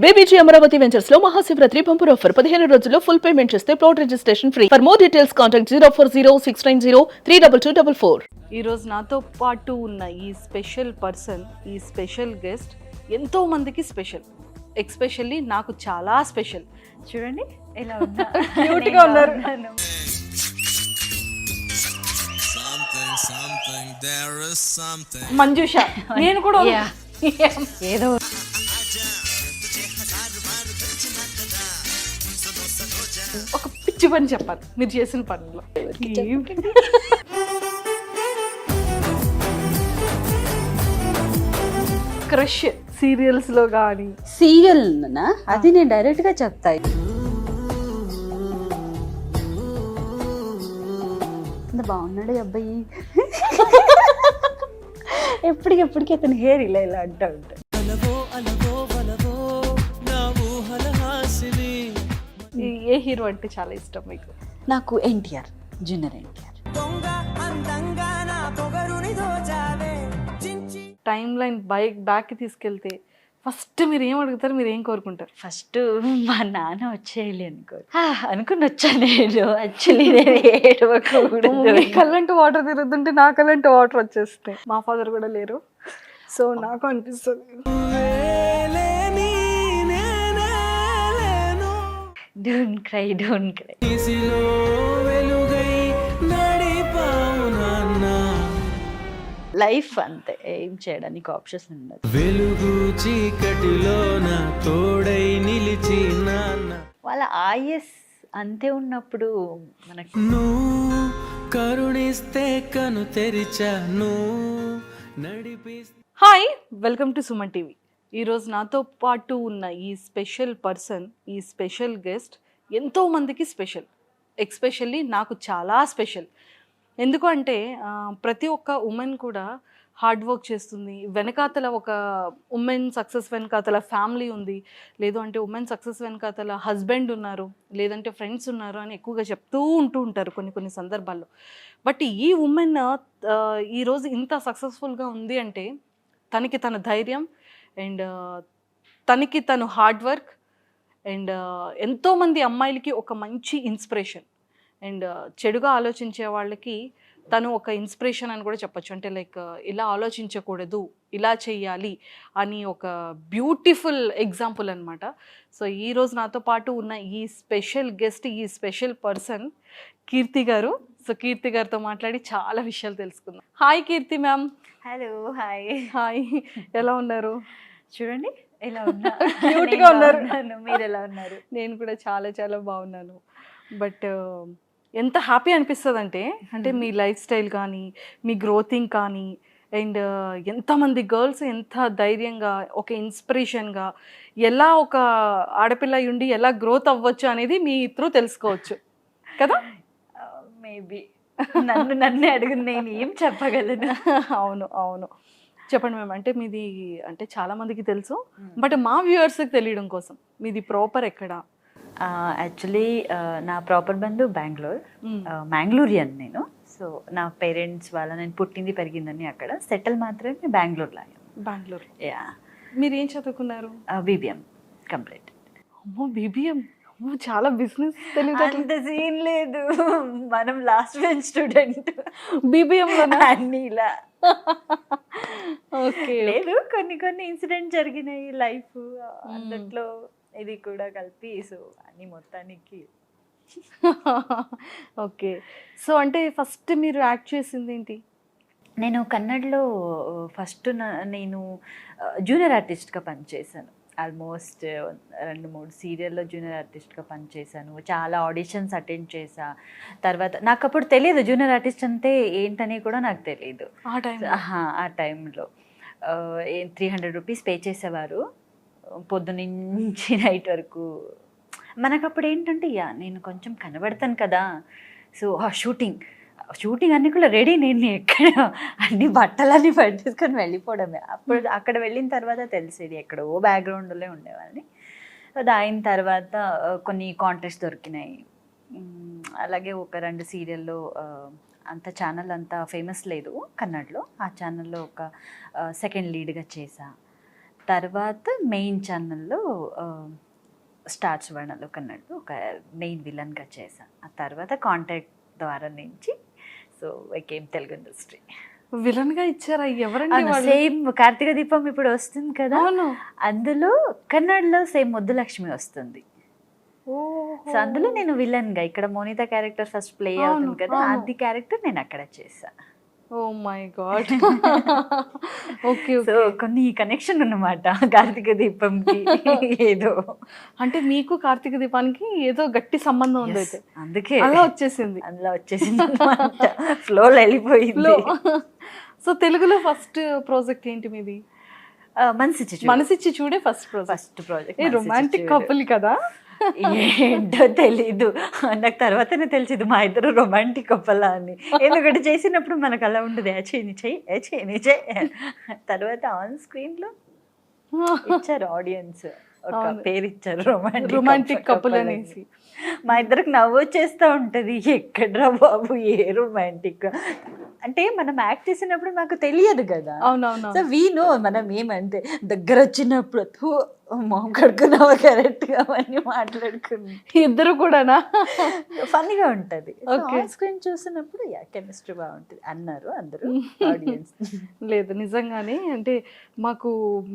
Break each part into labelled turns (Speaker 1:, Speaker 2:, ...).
Speaker 1: BBG Amaravati ventures లో Mahashivratri bumper offer 15 రోజుల్లో full payment చేస్తే plot registration free. For more details contact 04069034444.
Speaker 2: ఈ రోజు నాతో పాటు ఉన్న ఈ స్పెషల్ పర్సన్, ఈ స్పెషల్ గెస్ట్ ఎంతో మందికి స్పెషల్, ఎక్స్పెషల్లీ నాకు చాలా స్పెషల్.
Speaker 3: చూడండి ఎలా ఉన్నా
Speaker 2: Cute గా ఉన్నారు.
Speaker 4: Something, there is something.
Speaker 2: Manjusha, నేను కూడా
Speaker 3: ఏదో
Speaker 2: ఒక పిచ్చి పని చెప్పాలి మీరు చేసిన పనిలో. క్రష్ సీరియల్స్ లో కానీ
Speaker 3: సీరియల్ అది నేను డైరెక్ట్ గా చెప్తా. ఎంత బాగున్నాడు ఈ అబ్బాయి. ఎప్పటికెప్పటికి అతని హెయిర్ ఇలా ఇలా అంటూ ఉంటాడు.
Speaker 2: ఏ హీరో అంటే చాలా ఇష్టం మీకు?
Speaker 3: నాకు NTR, junior NTR.
Speaker 2: Time line back తీసుకెళ్తే ఫస్ట్ మీరు ఏం అడుగుతారు, మీరు ఏం కోరుకుంటారు?
Speaker 3: ఫస్ట్ మా నాన్న వచ్చేయాలి అనుకుని వచ్చాను నేను. యాక్చువల్లీ నేను ఏడవకూడదు.
Speaker 2: కళ్ళంటూ వాటర్ తిరుగుతుంటే నా కళ్ళంటూ వాటర్ వచ్చేస్తాయి. మా ఫాదర్ కూడా లేరు, సో నాకు అనిపిస్తుంది
Speaker 3: don't cry, don't cry. Life అంతే, ఏం చేయడానికి ఆప్షన్స్ ఉండదు.
Speaker 4: వెలుగు చీకటిలో నా తోడై నిలిచి నాన్న
Speaker 3: వాళ్ళ ఆయుస్ అంతే ఉన్నప్పుడు మనకి
Speaker 4: నువ్వు కరుణిస్తే కను తెరిచాను నడిపిస్తే.
Speaker 2: Hi, welcome to Suman TV. ఈరోజు నాతో పాటు ఉన్న ఈ స్పెషల్ పర్సన్, ఈ స్పెషల్ గెస్ట్ ఎంతో మందికి స్పెషల్, ఎక్స్పెషల్లీ నాకు చాలా స్పెషల్. ఎందుకు అంటే ప్రతి ఒక్క ఉమెన్ కూడా హార్డ్ వర్క్ చేస్తుంది. వెనకాతల ఒక ఉమెన్ సక్సెస్ వెనకాతల ఫ్యామిలీ ఉంది, లేదు అంటే ఉమెన్ సక్సెస్ వెనకాతల హస్బెండ్ ఉన్నారు, లేదంటే ఫ్రెండ్స్ ఉన్నారు అని ఎక్కువగా చెప్తూ ఉంటారు కొన్ని సందర్భాల్లో. బట్ ఈ ఉమెన్ ఈరోజు ఇంత సక్సెస్ఫుల్గా ఉంది అంటే తనకి తన ధైర్యం అండ్ తనకి తను హార్డ్ వర్క్ అండ్ ఎంతోమంది అమ్మాయిలకి ఒక మంచి ఇన్స్పిరేషన్ అండ్ చెడుగా ఆలోచించే వాళ్ళకి తను ఒక ఇన్స్పిరేషన్ అని కూడా చెప్పచ్చు. అంటే లైక్ ఇలా ఆలోచించకూడదు, ఇలా చెయ్యాలి అని ఒక బ్యూటిఫుల్ ఎగ్జాంపుల్ అనమాట. సో ఈరోజు నాతో పాటు ఉన్న ఈ స్పెషల్ గెస్ట్, ఈ స్పెషల్ పర్సన్ కీర్తి గారు. సో కీర్తి గారితో మాట్లాడి చాలా విషయాలు తెలుసుకుందాం. హాయ్ కీర్తి మ్యామ్.
Speaker 3: Hello, hi.
Speaker 2: హాయ్, ఎలా ఉన్నారు?
Speaker 3: చూడండి ఎలా ఉన్నా.
Speaker 2: Cute గా ఉన్నారు.
Speaker 3: మీరు ఎలా ఉన్నారు?
Speaker 2: నేను కూడా చాలా చాలా బాగున్నాను. బట్ ఎంత హ్యాపీ అనిపిస్తుంది అంటే మీ లైఫ్ స్టైల్ కానీ, మీ గ్రోతింగ్ కానీ, అండ్ ఎంతమంది గర్ల్స్ ఎంత ధైర్యంగా, ఒక ఇన్స్పిరేషన్గా ఎలా ఒక ఆడపిల్ల ఉండి ఎలా గ్రోత్ అవ్వచ్చు అనేది మీ త్రూ తెలుసుకోవచ్చు కదా.
Speaker 3: మేబీ నన్నే అడుగు, నేను ఏం చెప్పగలను.
Speaker 2: అవును అవును, చెప్పండి మ్యామ్. అంటే మీది అంటే చాలా మందికి తెలుసు, బట్ మా వ్యూవర్స్కి తెలియడం కోసం మీది ప్రాపర్ ఎక్కడ?
Speaker 3: యాక్చువల్లీ నా ప్రాపర్ బంధు బెంగళూరు, మ్యాంగ్లూరియన్ నేను. సో నా పేరెంట్స్ వాళ్ళ నేను పుట్టింది పెరిగిందని అక్కడ, సెటిల్ మాత్రమే బెంగళూరులో.
Speaker 2: బెంగళూరు.
Speaker 3: యా.
Speaker 2: మీరు ఏం చదువుకున్నారు?
Speaker 3: BBM complete.
Speaker 2: అమ్మో, బీబీఎం. చాలా బిజినెస్
Speaker 3: అంత సీన్ లేదు, మనం లాస్ట్ బెంచ్ స్టూడెంట్.
Speaker 2: బీబీఎంలో
Speaker 3: అన్ని ఇలా
Speaker 2: ఓకే
Speaker 3: లేదు, కొన్ని ఇన్సిడెంట్ జరిగినాయి లైఫ్ అందులో, ఇది కూడా కలిపి. సో అన్ని మొత్తానికి
Speaker 2: ఓకే. సో అంటే ఫస్ట్ మీరు యాక్ట్ చేసింది ఏంటి?
Speaker 3: నేను కన్నడలో ఫస్ట్ నేను జూనియర్ ఆర్టిస్ట్గా పనిచేశాను. ఆల్మోస్ట్ 2-3 సీరియల్లో జూనియర్ ఆర్టిస్ట్గా పనిచేశాను. చాలా ఆడిషన్స్ అటెండ్ చేశా. తర్వాత నాకు అప్పుడు తెలియదు జూనియర్ ఆర్టిస్ట్ అంటే ఏంటని కూడా నాకు తెలియదు. ఆ టైంలో 300 రూపీస్ పే చేసేవారు పొద్దునుంచి నైట్ వరకు. మనకు అప్పుడు ఏంటంటే నేను కొంచెం కనబడతాను కదా, సో షూటింగ్ అన్నీ కూడా రెడీ. నేను ఎక్కడ అన్ని బట్టలన్నీ పట్టేసుకొని వెళ్ళిపోవడమే. అప్పుడు అక్కడ వెళ్ళిన తర్వాత తెలిసేది ఎక్కడో బ్యాక్గ్రౌండ్లో ఉండేవాళ్ళని. అది అయిన తర్వాత కొన్ని కాంటెస్ట్ దొరికినాయి. అలాగే ఒక 2 సీరియల్లో, అంత ఛానల్ అంత ఫేమస్ లేదు కన్నడలో, ఆ ఛానల్లో ఒక సెకండ్ లీడ్గా చేసా. తర్వాత మెయిన్ ఛానల్లో స్టార్ సువర్ణలో కన్నడలో ఒక మెయిన్ విలన్గా చేశాను. ఆ తర్వాత కాంటాక్ట్ ద్వారా నుంచి సో ఐకేమ్ తెలుగు ఇండస్ట్రీ.
Speaker 2: విలన్ గా ఇచ్చారా? ఎవరండి వాళ్ళు?
Speaker 3: సేమ్ కార్తీక దీపం ఇప్పుడు వస్తుంది కదా,
Speaker 2: అవును.
Speaker 3: అందులో కన్నడలో సేమ్ ముద్దులక్ష్మి వస్తుంది. సో అందులో నేను విలన్ గా, ఇక్కడ మోనిత క్యారెక్టర్ ఫస్ట్ ప్లే అవుతుంది కదా, అది క్యారెక్టర్ నేను అక్కడ చేశా.
Speaker 2: Oh my god. Okay.
Speaker 3: So కొన్ని కనెక్షన్ అన్నమాట కార్తీక దీపంకి. ఏదో
Speaker 2: అంటే మీకు కార్తీక దీపానికి ఏదో గట్టి సంబంధం ఉంది అయితే,
Speaker 3: అందుకే
Speaker 2: అలా వచ్చేసింది.
Speaker 3: అందులో వచ్చేసింది ఫ్లోలో వెళ్ళిపోయింది.
Speaker 2: సో తెలుగులో ఫస్ట్ ప్రాజెక్ట్ ఏంటి మీది? మనసిచ్చి చూడే ఫస్ట్
Speaker 3: ప్రాజెక్ట్.
Speaker 2: రొమాంటిక్ కపుల్ కదా?
Speaker 3: ఏంటో తెలీదు నాకు, తర్వాతనే తెలిసింది మా ఇద్దరు రొమాంటిక్ కపుల్ అని. ఎందుకంటే చేసినప్పుడు మనకు అలా ఉండదు, తర్వాత ఆన్ స్క్రీన్ లో ఇచ్చారు ఆడియన్స్, ఒక పేరు ఇచ్చారు
Speaker 2: రొమాంటిక్ కపుల్ అనేసి.
Speaker 3: మా ఇద్దరికి నవ్వు వచ్చేస్తూ ఉంటది, ఎక్కడ్రా బాబు ఏ రొమాంటిక్ అంటే. మనం యాక్ట్ చేసినప్పుడు మాకు తెలియదు కదా.
Speaker 2: అవునవును.
Speaker 3: సో వీనో మనం ఏమంటే దగ్గర వచ్చినప్పుడు మొహం కడుక్కున్నావా కరెక్ట్ గా అవన్నీ మాట్లాడుకుని
Speaker 2: ఇద్దరు కూడానా
Speaker 3: ఫన్నీగా ఉంటది. స్క్రీన్ చూసినప్పుడు కెమిస్ట్రీ బాగుంటుంది అన్నారు అందరూ ఆడియన్స్.
Speaker 2: లేదు నిజంగానే, అంటే మాకు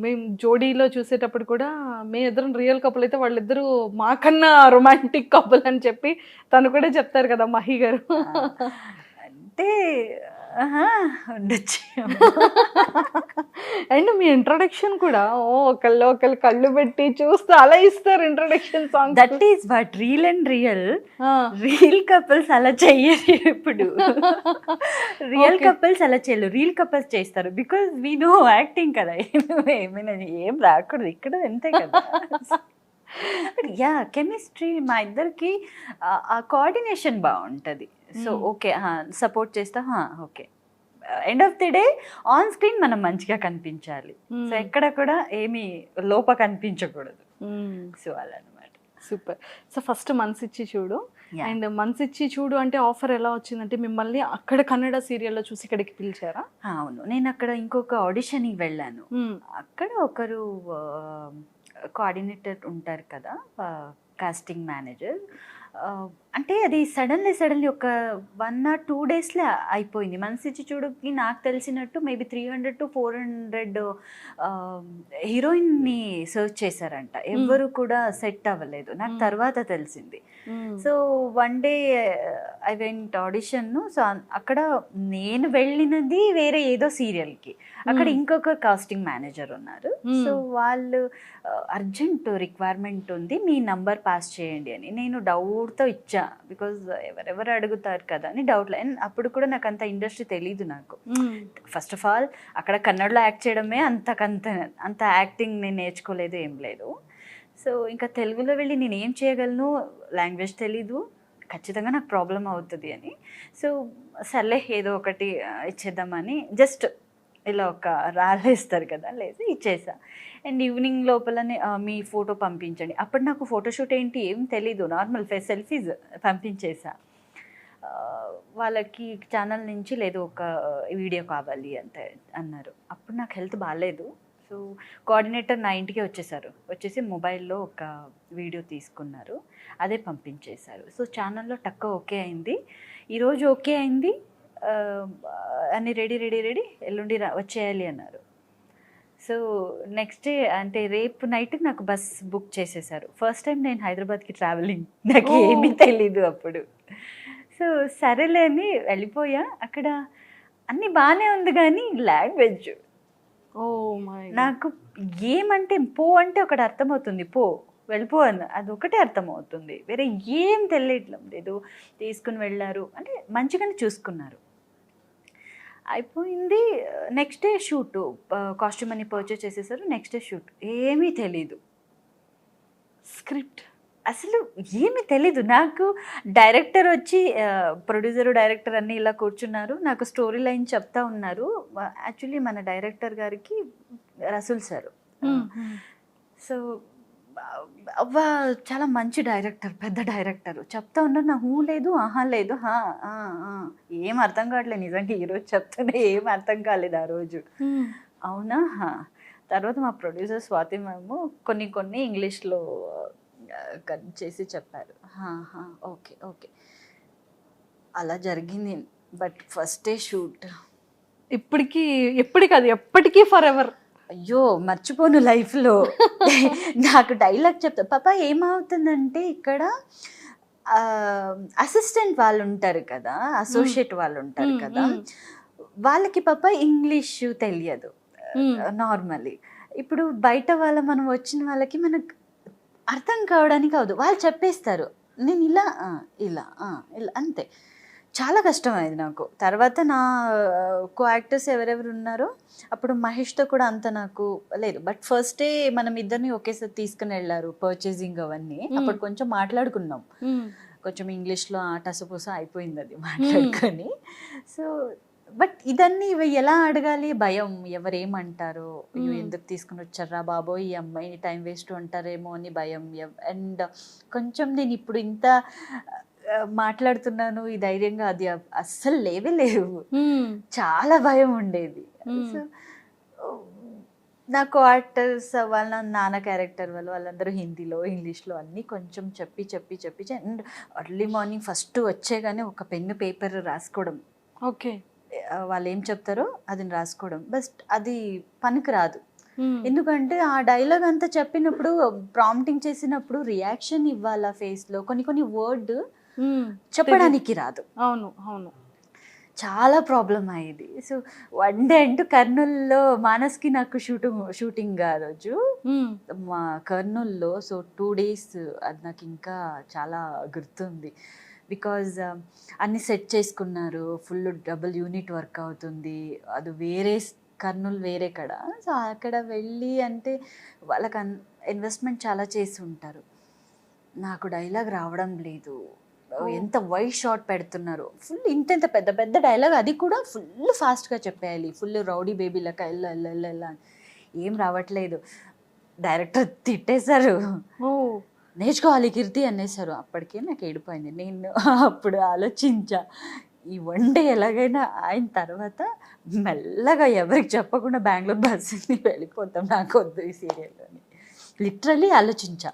Speaker 2: మేము జోడీలో చూసేటప్పుడు కూడా మేము ఇద్దరం రియల్ కపుల్ అయితే వాళ్ళిద్దరూ మాకన్నా రొమాంటిక్ కపుల్ అని చెప్పి తను కూడా చెప్తారు కదా మహి గారు.
Speaker 3: అంటే ఉండొచ్చు.
Speaker 2: అండ్ మీ ఇంట్రొడక్షన్ కూడా ఒకళ్ళు కళ్ళు పెట్టి చూస్తూ అలా ఇస్తారు introduction song.
Speaker 3: That is what real and real couples అలా చెయ్యరు. ఇప్పుడు రియల్ కపుల్స్ అలా చేయరు, రియల్ కపుల్స్ చేస్తారు. బికాస్ వీ నో యాక్టింగ్ కదా, ఏమైనా ఏం రాకూడదు ఇక్కడ అంతే కదా. యా కెమిస్ట్రీ మా ఇద్దరికి ఆ కోఆర్డినేషన్ బాగుంటుంది. సో ఓకే సపోర్ట్ చేస్తా, okay end of the day on screen మనం మంచిగా కనిపించాలి. సో ఎక్కడ కూడా ఏమి లోప కనిపించకూడదు. సో అలా అనమాట.
Speaker 2: సూపర్. సో ఫస్ట్ మనసిచ్చి చూడు, అండ్ మనసిచ్చి చూడు అంటే ఆఫర్ ఎలా వచ్చిందంటే మిమ్మల్ని అక్కడ కన్నడ సీరియల్లో చూసి ఇక్కడికి పిలిచారా?
Speaker 3: అవును, నేను అక్కడ ఇంకొక ఆడిషన్కి వెళ్ళాను. అక్కడ ఒకరు కోఆర్డినేటర్ ఉంటారు కదా, కాస్టింగ్ మేనేజర్. అంటే అది సడన్లీ ఒక 1 or 2 daysలో అయిపోయింది. మనసిచ్చి చూడుకి నాకు తెలిసినట్టు మేబీ 300 to 400 హీరోయిన్ని సర్చ్ చేశారంట, ఎవ్వరు కూడా సెట్ అవ్వలేదు. నాకు తర్వాత తెలిసింది. So one day I went audition. So అక్కడ నేను వెళ్ళినది వేరే ఏదో సీరియల్కి, అక్కడ ఇంకొక కాస్టింగ్ మేనేజర్ ఉన్నారు. సో వాళ్ళు అర్జెంట్ రిక్వైర్మెంట్ ఉంది, మీ నంబర్ పాస్ చేయండి అని. నేను డౌట్తో ఇచ్చా, బికాజ్ ఎవరెవరు అడుగుతారు కదా అని డౌట్లో. అండ్ అప్పుడు కూడా నాకు అంత ఇండస్ట్రీ తెలీదు నాకు. ఫస్ట్ ఆఫ్ ఆల్ అక్కడ కన్నడలో యాక్ట్ చేయడమే అంత యాక్టింగ్ నేను నేర్చుకోలేదు, ఏం లేదు. సో ఇంకా తెలుగులో వెళ్ళి నేను ఏం చేయగలను, లాంగ్వేజ్ తెలీదు, ఖచ్చితంగా నాకు ప్రాబ్లం అవుతుంది అని. సో సర్లే ఏదో ఒకటి ఇచ్చేద్దామని జస్ట్ ఇలా ఒక రాళ్ళేస్తారు కదా, లేదు ఇచ్చేసా. అండ్ ఈవినింగ్ లోపలనే మీ ఫోటో పంపించండి. అప్పుడు నాకు ఫోటోషూట్ ఏంటి ఏం తెలీదు, నార్మల్ సెల్ఫీస్ పంపించేసా. వాళ్ళకి ఛానల్ నుంచి లేదు ఒక వీడియో కావాలి అంతే అన్నారు. అప్పుడు నాకు హెల్త్ బాగాలేదు. సో కోఆర్డినేటర్ నా ఇంటికి వచ్చేసి మొబైల్లో ఒక వీడియో తీసుకున్నారు, అదే పంపించేశారు. సో ఛానల్లో టక్క ఓకే అయింది, ఈరోజు ఓకే అయింది, అన్నీ రెడీ ఎల్లుండి వచ్చేయాలి అన్నారు. సో నెక్స్ట్ డే అంటే రేపు నైట్ నాకు బస్ బుక్ చేసేసారు. ఫస్ట్ టైం నేను హైదరాబాద్కి ట్రావెలింగ్, నాకు ఏమీ తెలీదు అప్పుడు. సో సరేలే అని వెళ్ళిపోయా. అక్కడ అన్నీ బాగానే ఉంది కానీ లాంగ్వేజ్ నాకు ఏమంటే పో అంటే ఒకటి అర్థమవుతుంది, వెళ్ళిపో అని అది ఒకటే అర్థమవుతుంది, వేరే ఏం తెలియట్లేదు. తీసుకుని వెళ్ళారు అంటే మంచిగానే చూసుకున్నారు. అయిపోయింది. నెక్స్ట్ డే షూట్, కాస్ట్యూమ్ అని పర్చేస్ చేసేసారు. నెక్స్ట్ డే షూట్, ఏమీ తెలీదు, స్క్రిప్ట్ అసలు ఏమీ తెలీదు నాకు. డైరెక్టర్ వచ్చి ప్రొడ్యూసరు డైరెక్టర్ అన్నీ ఇలా కూర్చున్నారు, నాకు స్టోరీ లైన్ చెప్తా ఉన్నారు. యాక్చువల్లీ మన డైరెక్టర్ గారికి రసూల్ సారు. సో అవ్వ చాలా మంచి డైరెక్టర్, పెద్ద డైరెక్టర్ చెప్తా ఉన్నారు. నా లేదు ఆహా లేదు ఏం అర్థం కావట్లేదు నిజంగా. ఈరోజు చెప్తూనే ఏం అర్థం కాలేదు ఆ రోజు. అవునా తర్వాత మా ప్రొడ్యూసర్ స్వాతి మ్యామ్ కొన్ని ఇంగ్లీష్లో కట్ చేసి చెప్పారు. ఓకే ఓకే అలా జరిగింది. బట్ ఫస్ట్ డే షూట్
Speaker 2: ఎప్పటికీ అది ఎప్పటికీ ఫర్ ఎవర్.
Speaker 3: అయ్యో మర్చిపోను లైఫ్లో. నాకు డైలాగ్ చెప్తా పాప ఏమవుతుందంటే ఇక్కడ అసిస్టెంట్ వాళ్ళు ఉంటారు కదా, అసోసియేట్ వాళ్ళు ఉంటారు కదా, వాళ్ళకి పాప ఇంగ్లీష్ తెలియదు నార్మల్లీ. ఇప్పుడు బయట మనం వచ్చిన వాళ్ళకి మనకు అర్థం కావడానికి అవదు, వాళ్ళు చెప్పేస్తారు నేను ఇలా ఇలా ఇలా అంతే. చాలా కష్టమైంది నాకు. తర్వాత నా కో యాక్టర్స్ ఎవరెవరు ఉన్నారో అప్పుడు మహేష్తో కూడా అంత నాకు లేదు. బట్ ఫస్ట్ డే మనం ఇద్దరిని ఒకేసారి తీసుకుని వెళ్ళారు పర్చేసింగ్ అవన్నీ. అప్పుడు కొంచెం మాట్లాడుకున్నాం, కొంచెం ఇంగ్లీష్లో టసపుస అయిపోయింది అది మాట్లాడుకొని. సో బట్ ఇదన్నీ ఇవి ఎలా అడగాలి, భయం, ఎవరేమంటారో, ఎందుకు తీసుకుని వచ్చారా బాబోయ్ ఈ అమ్మాయిని టైం వేస్ట్ అంటారేమో అని భయం. అండ్ కొంచెం నేను ఇప్పుడు ఇంత మాట్లాడుతున్నాను ఈ ధైర్యంగా, అది అస్సలు లేవు. చాలా భయం ఉండేది. సో నాకు ఆర్టర్స్ వాళ్ళ నాన్న క్యారెక్టర్ వాళ్ళందరూ హిందీలో ఇంగ్లీష్లో అన్నీ కొంచెం చెప్పి అండ్ ఎర్లీ మార్నింగ్ ఫస్ట్ వచ్చేగానే ఒక పెన్ను పేపర్ రాసుకోవడం.
Speaker 2: ఓకే,
Speaker 3: వాళ్ళు ఏం చెప్తారో అది రాసుకోవడం. బట్ అది పనికి రాదు. ఎందుకంటే ఆ డైలాగ్ అంతా చెప్పినప్పుడు ప్రాంప్టింగ్ చేసినప్పుడు రియాక్షన్ ఇవ్వాలా ఫేస్లో, కొన్ని వర్డ్ చెప్పడానికి రాదు.
Speaker 2: అవును అవును,
Speaker 3: చాలా ప్రాబ్లం అయ్యేది. సో వన్ డే అంటూ కర్నూల్లో మానస్కి నాకు షూటింగ్ ఆ రోజు మా కర్నూల్లో. సో 2 days అది నాకు ఇంకా చాలా గుర్తుంది. బికాజ్ అన్ని సెట్ చేసుకున్నారు, ఫుల్ డబుల్ యూనిట్ వర్క్ అవుతుంది, అది వేరే కర్నూలు వేరే కడ. సో అక్కడ వెళ్ళి అంటే వాళ్ళకి ఇన్వెస్ట్మెంట్ చాలా చేసి ఉంటారు. నాకు డైలాగ్ రావడం లేదు, ఎంత వైడ్ షాట్ పెడుతున్నారు, ఫుల్ ఇంత పెద్ద డైలాగ్, అది కూడా ఫుల్ ఫాస్ట్గా చెప్పేయాలి, ఫుల్ రౌడీ బేబీ లెక్క ఎల్ల ఏం రావట్లేదు. డైరెక్టర్ తిట్టేశారు, నేర్చుకోవాలి కీర్తి అనేసారు. అప్పటికే నాకు ఏడిపోయింది. నేను అప్పుడు ఆలోచించా ఈ వన్ డే ఎలాగైనా అయిన తర్వాత మెల్లగా ఎవరికి చెప్పకుండా బెంగళూరు బస్సుని వెళ్ళిపోతాం, నాకు వద్దు ఈ సీరియల్లోని. లిటరల్లీ ఆలోచించా,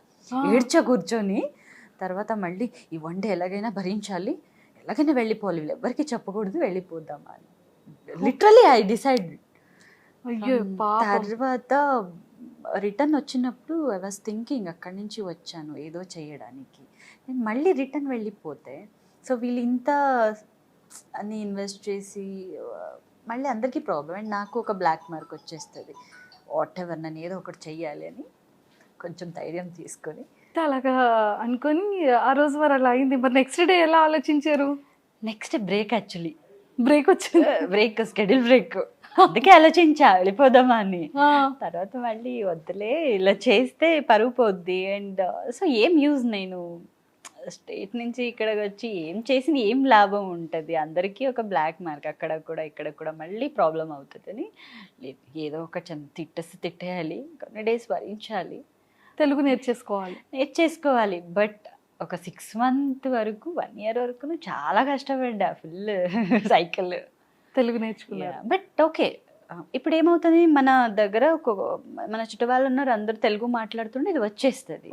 Speaker 3: ఏడ్చా కూర్చొని. తర్వాత మళ్ళీ ఈ వన్ డే ఎలాగైనా భరించాలి, ఎలాగైనా వెళ్ళిపోవాలి, ఎవరికి చెప్పకూడదు, వెళ్ళిపోదామా అని లిటరల్లీ ఐ డిసైడ్. తర్వాత రిటర్న్ వచ్చినప్పుడు ఐ వాజ్ థింకింగ్ అక్కడి నుంచి వచ్చాను ఏదో చేయడానికి, నేను మళ్ళీ రిటర్న్ వెళ్ళిపోతే సో వీళ్ళు ఇంత అన్ని ఇన్వెస్ట్ చేసి మళ్ళీ అందరికీ ప్రాబ్లం అండ్ నాకు ఒక బ్లాక్ మార్క్ వచ్చేస్తుంది. వాట్ ఎవర్ నన్ను ఏదో ఒకటి చెయ్యాలి అని కొంచెం ధైర్యం తీసుకొని
Speaker 2: అలాగా అనుకొని ఆ రోజు మరి అలా అయింది. మరి నెక్స్ట్ డే ఎలా ఆలోచించారు?
Speaker 3: నెక్స్ట్ బ్రేక్, యాక్చువల్లీ
Speaker 2: బ్రేక్ వచ్చింది,
Speaker 3: బ్రేక్ స్కెడ్యూల్ బ్రేక్, అందుకే ఆలోచించా వెళ్ళిపోదామా అని. తర్వాత మళ్ళీ వద్దులే ఇలా చేస్తే పరుగు పోద్ది అండ్ సో ఏం యూజ్, నేను స్టేట్ నుంచి ఇక్కడికి వచ్చి ఏం చేసిన ఏం లాభం ఉంటుంది, అందరికీ ఒక బ్లాక్ మార్క్ అక్కడ కూడా ఇక్కడ కూడా మళ్ళీ ప్రాబ్లం అవుతుందని ఏదో ఒక తిట్టేయాలి, కొన్ని డేస్ భరించాలి,
Speaker 2: తెలుగు నేర్చేసుకోవాలి. బట్
Speaker 3: ఒక 6 months వరకు 1 year వరకు చాలా కష్టపడ్డా, ఫుల్ సైకిల్
Speaker 2: తెలుగు నేర్చుకున్నా.
Speaker 3: బట్ ఓకే, ఇప్పుడు ఏమవుతుంది మన దగ్గర మన చుట్టూ వాళ్ళు ఉన్నారు, అందరు తెలుగు మాట్లాడుతుంటే ఇది వచ్చేస్తుంది.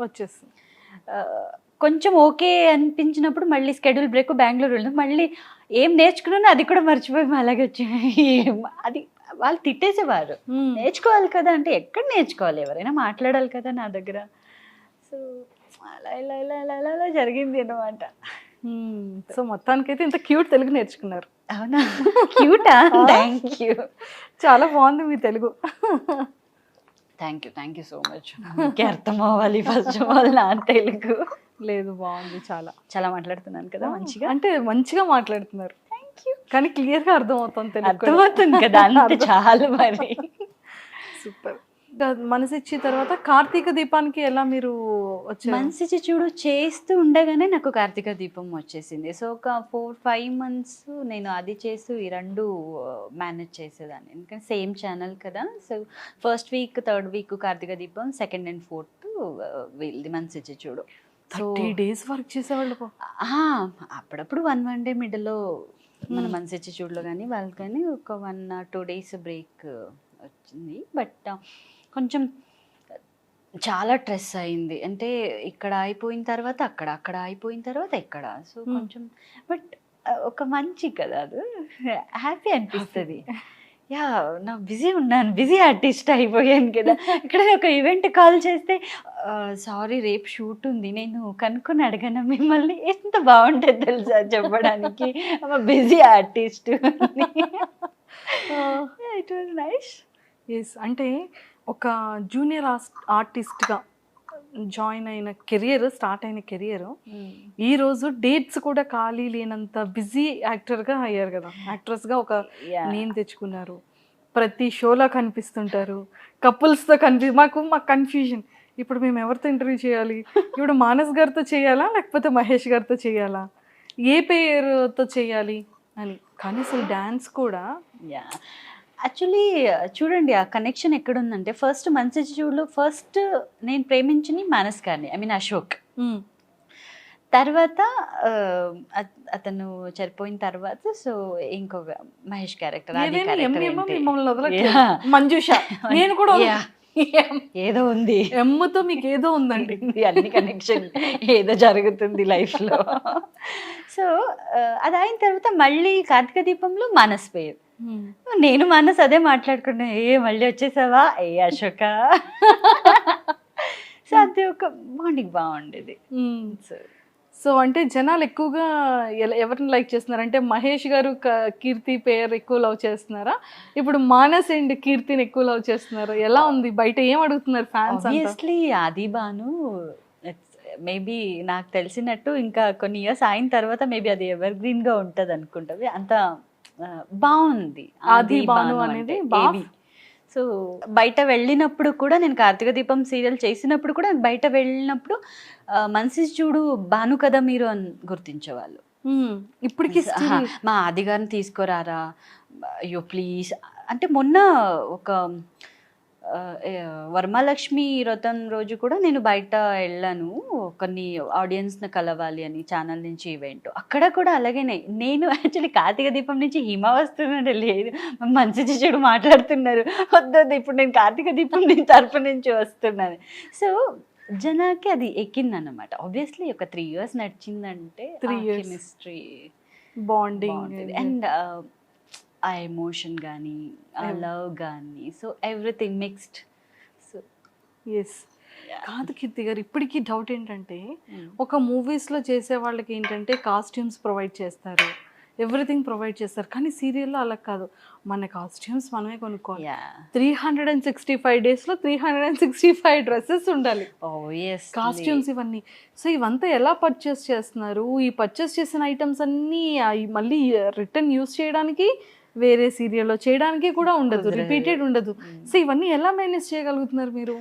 Speaker 3: కొంచెం ఓకే అనిపించినప్పుడు మళ్ళీ స్కెడ్యూల్ బ్రేక్, బెంగళూరు వెళ్ళి మళ్ళీ ఏం నేర్చుకున్నానో అది కూడా మర్చిపోయి అలాగే వచ్చి అది వాళ్ళు తిట్టేసేవారు. నేర్చుకోవాలి కదా అంటే ఎక్కడ నేర్చుకోవాలి, ఎవరైనా మాట్లాడాలి కదా నా దగ్గర. సో అలా ఇలా ఇలా ఇలా ఇలా ఇలా జరిగింది అన్నమాట.
Speaker 2: సో మొత్తానికైతే ఇంత క్యూట్ తెలుగు నేర్చుకున్నారు.
Speaker 3: అవునా, క్యూటా? థ్యాంక్ యూ,
Speaker 2: చాలా బాగుంది మీ Telugu.
Speaker 3: Thank you so much. మీకే అర్థం అవ్వాలి ఫస్ట్ ఆఫ్ ఆల్ నా తెలుగు.
Speaker 2: లేదు, బాగుంది, చాలా
Speaker 3: మాట్లాడుతున్నాను కదా మంచిగా,
Speaker 2: అంటే మంచిగా మాట్లాడుతున్నారు. కానీ క్లియర్గా అర్థమవుతుంది,
Speaker 3: అర్థమవుతుంది కదా, అంత చాలు మరి.
Speaker 2: సూపర్. మనసిచ్చి తర్వాత కార్తీక దీపానికి ఎలా మీరు వచ్చారు?
Speaker 3: మనసిచ్చి చూడు చేస్తూ ఉండగానే నాకు కార్తీక దీపం వచ్చేసింది. సో ఒక 4-5 months నేను అది చేస్తూ ఈ 2 మేనేజ్ చేసేదాన్ని, ఎందుకంటే సేమ్ ఛానల్ కదా. So first week 3rd week Karthika Deepam, 2nd and 4th వీళ్ళది మనసిచ్చి చూడు.
Speaker 2: 30 days వర్క్ చేసేవాళ్ళు.
Speaker 3: అప్పుడప్పుడు 1 day మిడిల్లో మన మనసిచ్చి చూడలో కానీ వాళ్ళకి కానీ ఒక 1 or 2 days బ్రేక్ వచ్చింది. బట్ కొంచెం చాలా స్ట్రెస్ అయింది. అంటే ఇక్కడ అయిపోయిన తర్వాత అక్కడ, అక్కడ అయిపోయిన తర్వాత ఇక్కడ. సో కొంచెం బట్ ఒక మంచి కదా అది, హ్యాపీ అనిపిస్తుంది. యా నా బిజీ ఉన్నాను, బిజీ ఆర్టిస్ట్ అయిపోయాను కదా. ఇక్కడ ఒక ఈవెంట్ కాల్ చేస్తే సారీ రేపు షూట్ ఉంది, నేను కనుక్కొని అడగను మిమ్మల్ని, ఎంత బాగుంటుంది తెలుసా చెప్పడానికి, busy artist. It was nice.
Speaker 2: Yes, అంటే ఒక జూనియర్ ఆర్టిస్ట్గా జాయిన్ అయిన కెరియర్, స్టార్ట్ అయిన కెరియర్ ఈరోజు డేట్స్ కూడా ఖాళీ లేనంత బిజీ యాక్టర్గా అయ్యారు కదా, యాక్ట్రెస్గా ఒక నేమ్ తెచ్చుకున్నారు. ప్రతి షోలో కనిపిస్తుంటారు, కపుల్స్తో మాకు కన్ఫ్యూజన్, ఇప్పుడు మేము ఎవరితో ఇంటర్వ్యూ చేయాలి, ఇప్పుడు మానస్ గారితో చేయాలా లేకపోతే మహేష్ గారితో చేయాలా, ఏ పేరుతో చేయాలి అని. కానీ అసలు డ్యాన్స్ కూడా
Speaker 3: యాక్చువల్లీ చూడండి ఆ కనెక్షన్ ఎక్కడుందంటే, ఫస్ట్ మంచి చూడు, ఫస్ట్ నేను ప్రేమించింది మానస్ గారిని, ఐ మీన్ అశోక్. తర్వాత అతను చనిపోయిన తర్వాత సో ఇంకొక మహేష్ క్యారెక్టర్,
Speaker 2: మంజుష. నేను కూడా
Speaker 3: ఏదో ఉంది,
Speaker 2: ఎమ్ముతో మీకు ఏదో ఉందండి,
Speaker 3: అన్ని కనెక్షన్ ఏదో జరుగుతుంది లైఫ్లో. సో అది అయిన తర్వాత మళ్ళీ కార్తీక దీపంలో మానస్ పేరు, నేను మానస్ అదే మాట్లాడుకున్నా, మళ్ళీ వచ్చేసావా ఏ అశోక. సో అది ఒక బాండింగ్ బాగుండేది.
Speaker 2: సో అంటే జనాలు ఎక్కువగా ఎవరిని లైక్ చేస్తున్నారు అంటే, మహేష్ గారు కీర్తి పేరు ఎక్కువ లవ్ చేస్తున్నారా, ఇప్పుడు మానస్ అండ్ కీర్తిని ఎక్కువ లవ్ చేస్తున్నారు, ఎలా ఉంది బయట ఏం అడుగుతున్నారు ఫ్యాన్స్?
Speaker 3: ఆబ్వియస్లీ ఆది బాను మేబీ నాకు తెలిసినట్టు ఇంకా కొన్ని ఇయర్స్ అయిన తర్వాత మేబీ అది ఎవర్ గ్రీన్ గా ఉంటది అనుకుంటది, అంత బాగుంది
Speaker 2: ఆది బాను అనేది.
Speaker 3: సో బయట వెళ్ళినప్పుడు కూడా, నేను కార్తీక దీపం సీరియల్ చేసినప్పుడు కూడా బయట వెళ్ళినప్పుడు మనసి చూడు బాను కదా మీరు అని గుర్తించేవాళ్ళు.
Speaker 2: ఇప్పటికి
Speaker 3: మా ఆది గారిని తీసుకురారా, అయ్యో ప్లీజ్ అంటే. మొన్న ఒక వరమహాలక్ష్మి వ్రతం రోజు కూడా నేను బయట వెళ్ళాను, కొన్ని ఆడియన్స్ని కలవాలి అని, ఛానల్ నుంచి ఈవెంట్. అక్కడ కూడా అలాగేనే నేను యాక్చువల్లీ కార్తీక దీపం నుంచి హిమ వస్తున్నాడు, లేదు మంచి చెడు మాట్లాడుతున్నారు, వద్దొద్దు ఇప్పుడు నేను కార్తీక దీపం తరపు నుంచి వస్తున్నాను. సో జనాకి అది ఎక్కిందన్నమాట. ఆబ్వియస్లీ ఒక 3 years నడిచిందంటే
Speaker 2: 3 years
Speaker 3: కెమిస్ట్రీ,
Speaker 2: బాండింగ్
Speaker 3: అండ్ ఆ ఎమోషన్ కానీ ఆ లవ్ కానీ, so everything mixed. So
Speaker 2: yes. కాదు కీర్తి గారు, ఇప్పటికీ డౌట్ ఏంటంటే, ఒక మూవీస్లో చేసే వాళ్ళకి ఏంటంటే కాస్ట్యూమ్స్ ప్రొవైడ్ చేస్తారు, ఎవ్రీథింగ్ ప్రొవైడ్ చేస్తారు, కానీ సీరియల్లో అలా కాదు, మన కాస్ట్యూమ్స్ మనమే కొనుక్కోవాలి. 365 daysలో 365 dresses ఉండాలి, కాస్ట్యూమ్స్ ఇవన్నీ. సో ఇవంతా ఎలా పర్చేస్ చేస్తున్నారు? ఈ పర్చేస్ చేసిన ఐటమ్స్ అన్నీ మళ్ళీ రిటర్న్ యూస్ చేయడానికి వేరే సీరియల్లో చేయడానికి కూడా ఉండదు, రిపీటెడ్ ఉండదు. సో ఇవన్నీ ఎలా మేనేజ్ చేయగలుగుతున్నారు మీరు?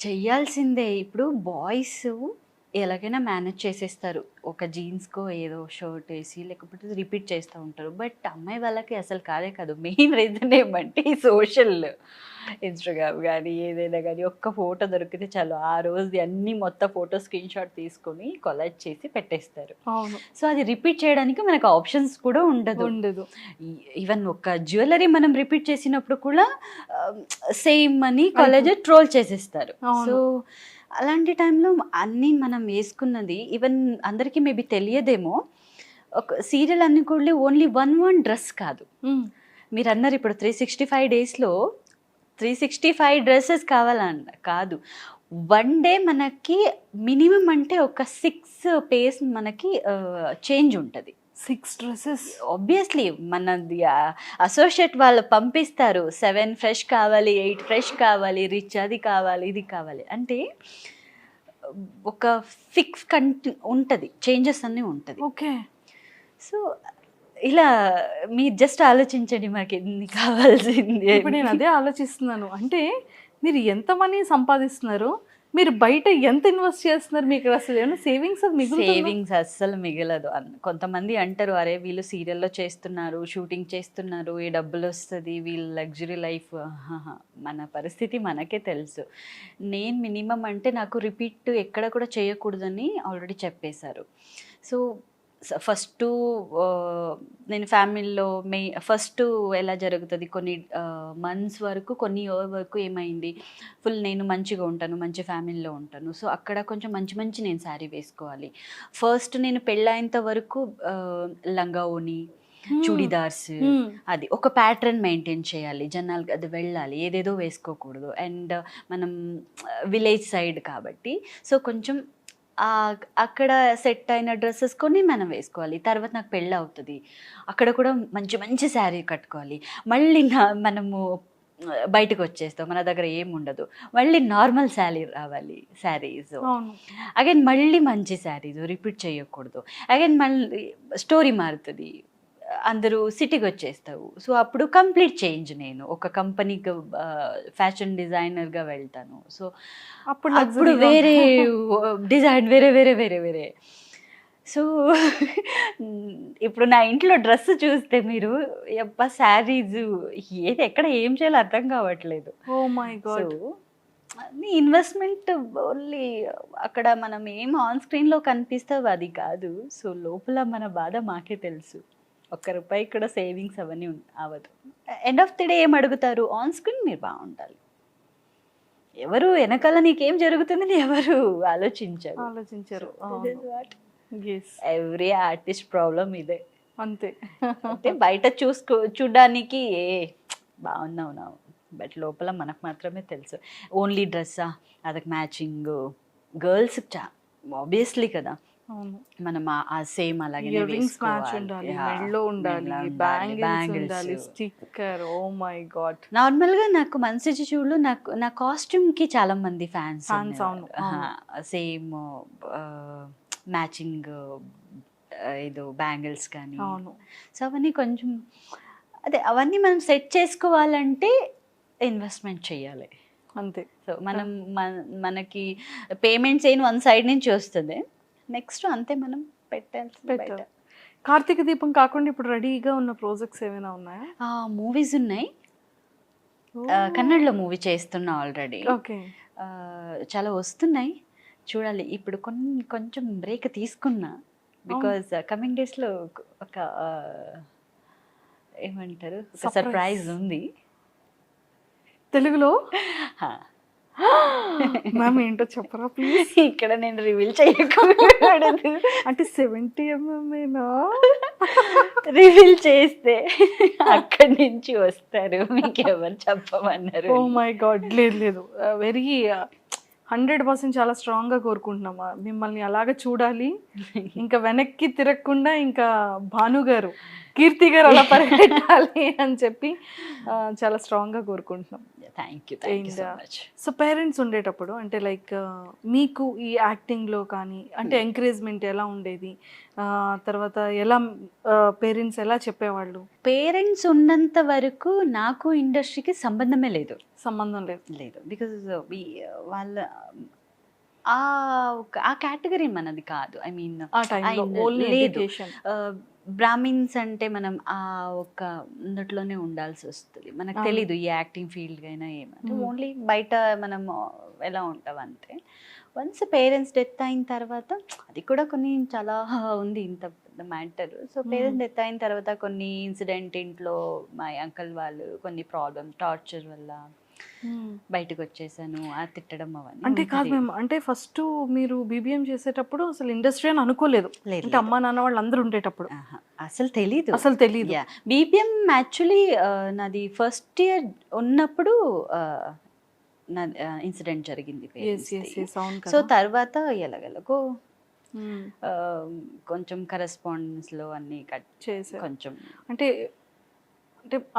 Speaker 3: చెయ్యాల్సిందే. ఇప్పుడు బాయ్స్ ఎలాగైనా మేనేజ్ చేసేస్తారు, ఒక జీన్స్కో ఏదో షర్ట్ వేసి లేకపోతే రిపీట్ చేస్తూ ఉంటారు. బట్ అమ్మాయి వాళ్ళకి అసలు కాదే కాదు. మెయిన్ రీజన్ ఏమంటే ఈ సోషల్ ఇన్స్టాగ్రామ్ కానీ ఏదైనా కానీ ఒక్క ఫోటో దొరికితే చాలు, ఆ రోజు అన్ని మొత్తం ఫోటో స్క్రీన్ షాట్ తీసుకొని కొలెక్ట్ చేసి పెట్టేస్తారు. సో అది రిపీట్ చేయడానికి మనకు ఆప్షన్స్ కూడా ఉండదు. ఈవెన్ ఒక జ్యువెలరీ మనం రిపీట్ చేసినప్పుడు కూడా సేమ్ అని కాలేజ్ ట్రోల్ చేసేస్తారు. సో అలాంటి టైంలో అన్నీ మనం వేసుకున్నది ఈవెన్ అందరికీ మేబీ తెలియదేమో, ఒక సీరియల్ అన్ని కూడా ఓన్లీ వన్ డ్రెస్ కాదు. మీరు అన్నారు ఇప్పుడు 365 daysలో 365 dresses కావాలన్న కాదు, 1 day మనకి మినిమం అంటే ఒక 6 pairs మనకి చేంజ్ ఉంటుంది.
Speaker 2: 6 dresses
Speaker 3: ఆబ్వియస్లీ మనది అసోసియేట్ వాళ్ళు పంపిస్తారు, 7 ఫ్రెష్ కావాలి, 8 ఫ్రెష్ కావాలి, రిచ్ అది కావాలి, ఇది కావాలి అంటే ఒక ఫిక్స్ ఉంటుంది, చేంజెస్ అన్నీ ఉంటుంది.
Speaker 2: ఓకే.
Speaker 3: సో ఇలా మీరు జస్ట్ ఆలోచించండి మాకు ఎన్ని కావాల్సింది.
Speaker 2: ఇప్పుడు నేను అదే ఆలోచిస్తున్నాను, అంటే మీరు ఎంత మనీ సంపాదిస్తున్నారు, మీరు బయట ఎంత ఇన్వెస్ట్ చేస్తున్నారు, మీకు అసలు ఏమైనా సేవింగ్స్
Speaker 3: అస్సలు మిగలదు. కొంతమంది అంటారు, అరే వీళ్ళు సీరియల్లో చేస్తున్నారు, షూటింగ్ చేస్తున్నారు, ఏ డబ్బులు వస్తుంది, వీళ్ళ లగ్జరీ లైఫ్. మన పరిస్థితి మనకే తెలుసు. నేను మినిమం అంటే నాకు రిపీట్ ఎక్కడ కూడా చేయకూడదని ఆల్రెడీ చెప్పేశారు. సో ఫస్ట్ నేను ఫ్యామిలీలో ఫస్ట్ ఎలా జరుగుతుంది, కొన్ని మంత్స్ వరకు, కొన్ని ఇయర్ వరకు ఏమైంది, ఫుల్ నేను మంచిగా ఉంటాను, మంచి ఫ్యామిలీలో ఉంటాను. సో అక్కడ కొంచెం మంచి మంచి నేను శారీ వేసుకోవాలి. ఫస్ట్ నేను పెళ్ళైనంత వరకు లంగా ఓని, చూడిదార్స్, అది ఒక ప్యాటర్న్ మెయింటైన్ చేయాలి, జనాలకి అది వెళ్ళాలి, ఏదేదో వేసుకోకూడదు. అండ్ మనం విలేజ్ సైడ్ కాబట్టి సో కొంచెం అక్కడ సెట్ అయిన డ్రెస్సెస్ కొన్ని మనం వేసుకోవాలి. తర్వాత నాకు పెళ్ళి అవుతుంది, అక్కడ కూడా మంచి మంచి శారీ కట్టుకోవాలి. మళ్ళీ మనము బయటకు వచ్చేస్తాం, మన దగ్గర ఏం ఉండదు, మళ్ళీ నార్మల్ శారీస్ అగైన్ మళ్ళీ మంచి శారీస్ రిపీట్ చేయకూడదు. అగైన్ మళ్ళీ స్టోరీ మారుతుంది, అందరూ సిటీకి వచ్చేస్తావు. సో అప్పుడు కంప్లీట్ చేంజ్, నేను ఒక కంపెనీకి ఫ్యాషన్ డిజైనర్గా వెళ్తాను. సో అప్పుడు వేరే డిజైన్, వేరే వేరే వేరే వేరే. సో ఇప్పుడు నా ఇంట్లో డ్రెస్ చూస్తే మీరు శారీస్ ఏది ఎక్కడ ఏం చేయాలో అర్థం కావట్లేదు.
Speaker 2: Oh my god.
Speaker 3: Investment only అక్కడ మనం ఏం ఆన్ స్క్రీన్లో కనిపిస్తావు అది కాదు. సో లోపల మన బాధ మాకే తెలుసు. ₹1 ఇక్కడ సేవింగ్స్ అవన్నీ అవ్వదు. ఎండ్ ఆఫ్ ది డే ఏం అడుగుతారు, ఆన్ స్క్రీన్ మీరు బాగుండాలి, ఎవరు వెనకాల నీకేం జరుగుతుందని ఎవరు ఆలోచించారు. ఎవ్రీ ఆర్టిస్ట్ ప్రాబ్లం ఇదే.
Speaker 2: అంతే.
Speaker 3: అంటే బయట చూడడానికి బాగున్నావు, బట్ లోపల మనకు మాత్రమే తెలుసు. ఓన్లీ డ్రెస్సా, అదొక మ్యాచింగ్ గర్ల్స్ ఆబ్వియస్లీ కదా, మనం ఆ సేమ్ అలాగే
Speaker 2: మెడలో ఉండాలి, బ్యాంగిల్స్ ఉండాలి, sticker. Oh my god.
Speaker 3: Normal గా నాకు మనసిచ్చి చూడు, నా కాస్ట్యూమ్ కి చాలా మంది ఫ్యాన్స్. సేమ్ మ్యాచింగ్ ఏదో బ్యాంగిల్స్ కానీ. సో అవన్నీ కొంచెం అవన్నీ మనం సెట్ చేసుకోవాలంటే ఇన్వెస్ట్మెంట్ చేయాలి
Speaker 2: అంతే.
Speaker 3: సో మనకి పేమెంట్స్ ఏం వన్ సైడ్ నుంచి వస్తుంది, నెక్స్ట్ అంతే మనం పెట్టాలి.
Speaker 2: కార్తీక దీపం కాకుండా ఇప్పుడు రెడీగా ఉన్న ప్రాజెక్ట్స్ ఏమైనా ఉన్నాయా?
Speaker 3: మూవీస్ ఉన్నాయి, కన్నడలో మూవీ చేస్తున్నా ఆల్రెడీ.
Speaker 2: ఓకే.
Speaker 3: చాలా వస్తున్నాయి, చూడాలి. ఇప్పుడు కొంచెం బ్రేక్ తీసుకున్నా, బికాజ్ కమింగ్ డేస్లో ఒక ఏమంటారు సర్ప్రైజ్ ఉంది
Speaker 2: తెలుగులో. మ్యామ్ ఏంటో చెప్పరా ప్లీజ్.
Speaker 3: ఇక్కడ నేను రివీల్ చేయకూడదు.
Speaker 2: అంటే 70mm
Speaker 3: రివీల్ చేస్తే అక్కడి నుంచి వస్తారు, మీకు ఎవరు చెప్పమన్నారు.
Speaker 2: Oh my god. లేదు వెరీ 100% చాలా స్ట్రాంగ్గా కోరుకుంటున్నామా మిమ్మల్ని అలాగ చూడాలి, ఇంకా వెనక్కి తిరగకుండా ఇంకా భాను గారు, కీర్తి గారు అలా పరిగెట్టాలి అని చెప్పి చాలా స్ట్రాంగ్గా కోరుకుంటున్నాం.
Speaker 3: Thank you so much.
Speaker 2: So parents ఉండేటప్పుడు అంటే లైక్ మీకు ఈ యాక్టింగ్లో కానీ అంటే ఎంకరేజ్మెంట్ ఎలా ఉండేది, తర్వాత ఎలా పేరెంట్స్ ఎలా చెప్పేవాళ్ళు?
Speaker 3: పేరెంట్స్ ఉన్నంత వరకు నాకు ఇండస్ట్రీకి సంబంధమే లేదు.
Speaker 2: సంబంధం
Speaker 3: లేదు బికాజ్ వాళ్ళ ఆ కేటగిరీ మనది కాదు. ఐ మీన్ లేదు, బ్రాహ్మిన్స్ అంటే మనం ఆ ఒక అందులోనే ఉండాల్సి వస్తుంది. మనకు తెలీదు ఈ యాక్టింగ్ ఫీల్డ్ అయినా ఏమంటే, ఓన్లీ బయట మనం ఎలా ఉంటాం అంతే. వన్స్ పేరెంట్స్ డెత్ అయిన తర్వాత అది కూడా కొన్ని చాలా ఉంది ఇంత పెద్ద మ్యాటర్. సో పేరెంట్స్ డెత్ అయిన తర్వాత కొన్ని ఇన్సిడెంట్, ఇంట్లో మా అంకల్ వాళ్ళు కొన్ని ప్రాబ్లమ్, టార్చర్ వల్ల బయటకు వచ్చేసాను, ఆ తిట్టడం అవన్నీ.
Speaker 2: అంటే కాదు మేము, అంటే ఫస్ట్ మీరు BBM చేసేటప్పుడు అసలు ఇండస్ట్రీ అని అనుకోలేదు, అంటే అమ్మా నాన్న వాళ్ళు అందరూ ఉండేటప్పుడు
Speaker 3: అసలు తెలీదు.
Speaker 2: BBM
Speaker 3: యాక్చువల్లీ నాది ఫస్ట్ ఇయర్ ఉన్నప్పుడు నా ఇన్సిడెంట్ జరిగింది. సో తర్వాత ఎలాగెలాగో కొంచెం కరెస్పాండెన్స్ లో అన్ని కట్ చేసి కొంచెం
Speaker 2: అంటే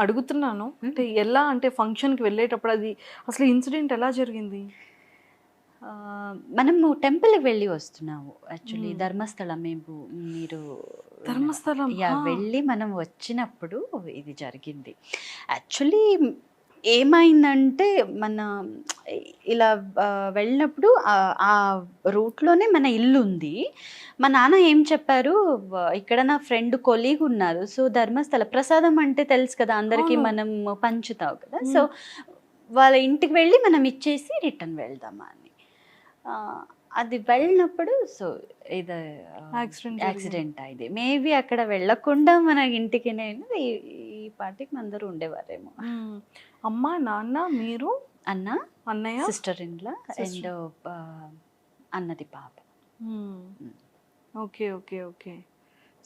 Speaker 2: అడుగుతున్నాను, అంటే ఎలా, అంటే ఫంక్షన్కి వెళ్ళేటప్పుడు అది అసలు ఇన్సిడెంట్ ఎలా జరిగింది?
Speaker 3: మనము టెంపుల్కి వెళ్ళి వస్తున్నాము యాక్చువల్లీ, ధర్మస్థలం. మీరు
Speaker 2: ధర్మస్థలం
Speaker 3: వెళ్ళి మనం వచ్చినప్పుడు ఇది జరిగింది. యాక్చువల్లీ ఏమైందంటే మన ఇలా వెళ్ళినప్పుడు ఆ రూట్లోనే మన ఇల్లు ఉంది. మా నాన్న ఏం చెప్పారు, ఇక్కడ నా ఫ్రెండ్ కొలీగ్ ఉన్నారు, సో ధర్మస్థల ప్రసాదం అంటే తెలుసు కదా అందరికీ, మనం పంచుతావు కదా, సో వాళ్ళ ఇంటికి వెళ్ళి మనం ఇచ్చేసి రిటర్న్ వెళ్దామా అని. అది వెళ్ళినప్పుడు సో ఇది
Speaker 2: Accident
Speaker 3: యాక్సిడెంట్ అయింది. మేబీ అక్కడ వెళ్ళకుండా మన ఇంటికి ఈ పార్టీకి అందరూ ఉండేవారేమో.
Speaker 2: అమ్మ నాన్న మీరు
Speaker 3: అన్న,
Speaker 2: అన్నయ్య
Speaker 3: సిస్టర్ ఇన్లా అండ్ అన్నది పాప.
Speaker 2: Okay okay okay.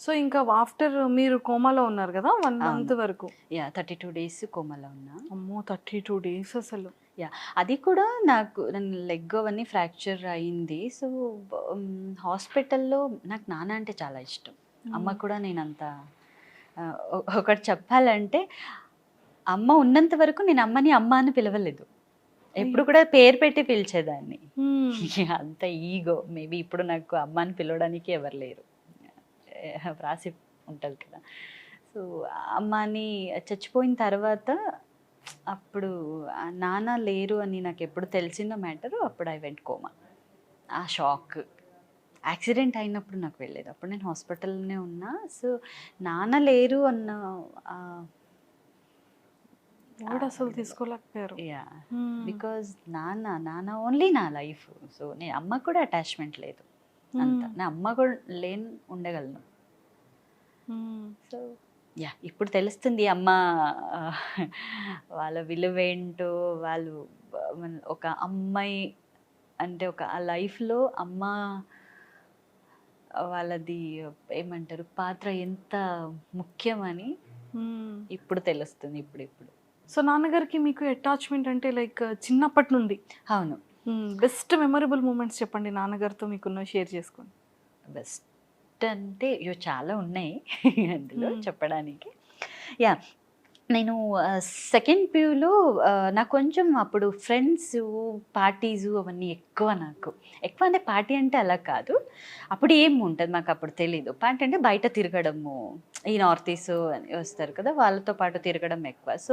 Speaker 2: సో ఇంకా ఆఫ్టర్ మీరు కోమాలో ఉన్నారు కదా 1 month వరకు.
Speaker 3: 32 days కోమలో ఉన్నా.
Speaker 2: అమ్మో 32 days అసలు.
Speaker 3: అది కూడా నాకు లెగ్ అవన్నీ ఫ్రాక్చర్ అయింది. సో హాస్పిటల్లో నాకు నాన్న అంటే చాలా ఇష్టం. అమ్మ కూడా నేనంత ఒకటి చెప్పాలంటే అమ్మ ఉన్నంత వరకు నేను అమ్మని అమ్మ అని పిలవలేదు. ఎప్పుడు కూడా పేరు పెట్టి పిలిచేదాన్ని. అంత ఈగో. మేబీ ఇప్పుడు నాకు అమ్మ అని పిలవడానికి ఎవరు లేరు, రాసి ఉంటుంది కదా. సో అమ్మని చచ్చిపోయిన తర్వాత అప్పుడు నాన్న లేరు అని నాకు ఎప్పుడు తెలిసిన మ్యాటరు అప్పుడు ఐ వెంట్ కోమా. ఆ షాక్ యాక్సిడెంట్ అయినప్పుడు నాకు వెళ్ళేది. అప్పుడు నేను హాస్పిటల్లోనే ఉన్నా. సో నాన్న లేరు అన్న
Speaker 2: అసలు తీసుకోలేకపోయారు.
Speaker 3: బికాజ్ నాన్న ఓన్లీ నా లైఫ్. సో నేను అమ్మ కూడా అటాచ్మెంట్ లేదు అంత. నా అమ్మ కూడా ఉండగలను. సో ఇప్పుడు తెలుస్తుంది అమ్మ వాళ్ళ విలువేంటో. వాళ్ళు ఒక అమ్మాయి అంటే ఒక ఆ లైఫ్లో అమ్మ వాళ్ళది ఏమంటారు పాత్ర ఎంత ముఖ్యమని ఇప్పుడు తెలుస్తుంది. ఇప్పుడు
Speaker 2: సో నాన్నగారికి మీకు అటాచ్మెంట్ అంటే లైక్ చిన్నప్పటి నుండి?
Speaker 3: అవును.
Speaker 2: బెస్ట్ మెమరబుల్ మూమెంట్స్ చెప్పండి నాన్నగారితో మీకున్న, షేర్ చేసుకోండి.
Speaker 3: బెస్ట్ అంటే చాలా ఉన్నాయి అందులో చెప్పడానికి. నేను సెకండ్ ప్యూలో నాకు కొంచెం అప్పుడు ఫ్రెండ్స్ పార్టీసు అవన్నీ ఎక్కువ. నాకు ఎక్కువ అంటే పార్టీ అంటే అలా కాదు, అప్పుడు ఏం ఉంటుంది మాకు అప్పుడు తెలీదు. పార్టీ అంటే బయట తిరగడము, ఈ నార్త్ ఈస్ట్ అని వస్తారు కదా వాళ్ళతో పాటు తిరగడం ఎక్కువ. సో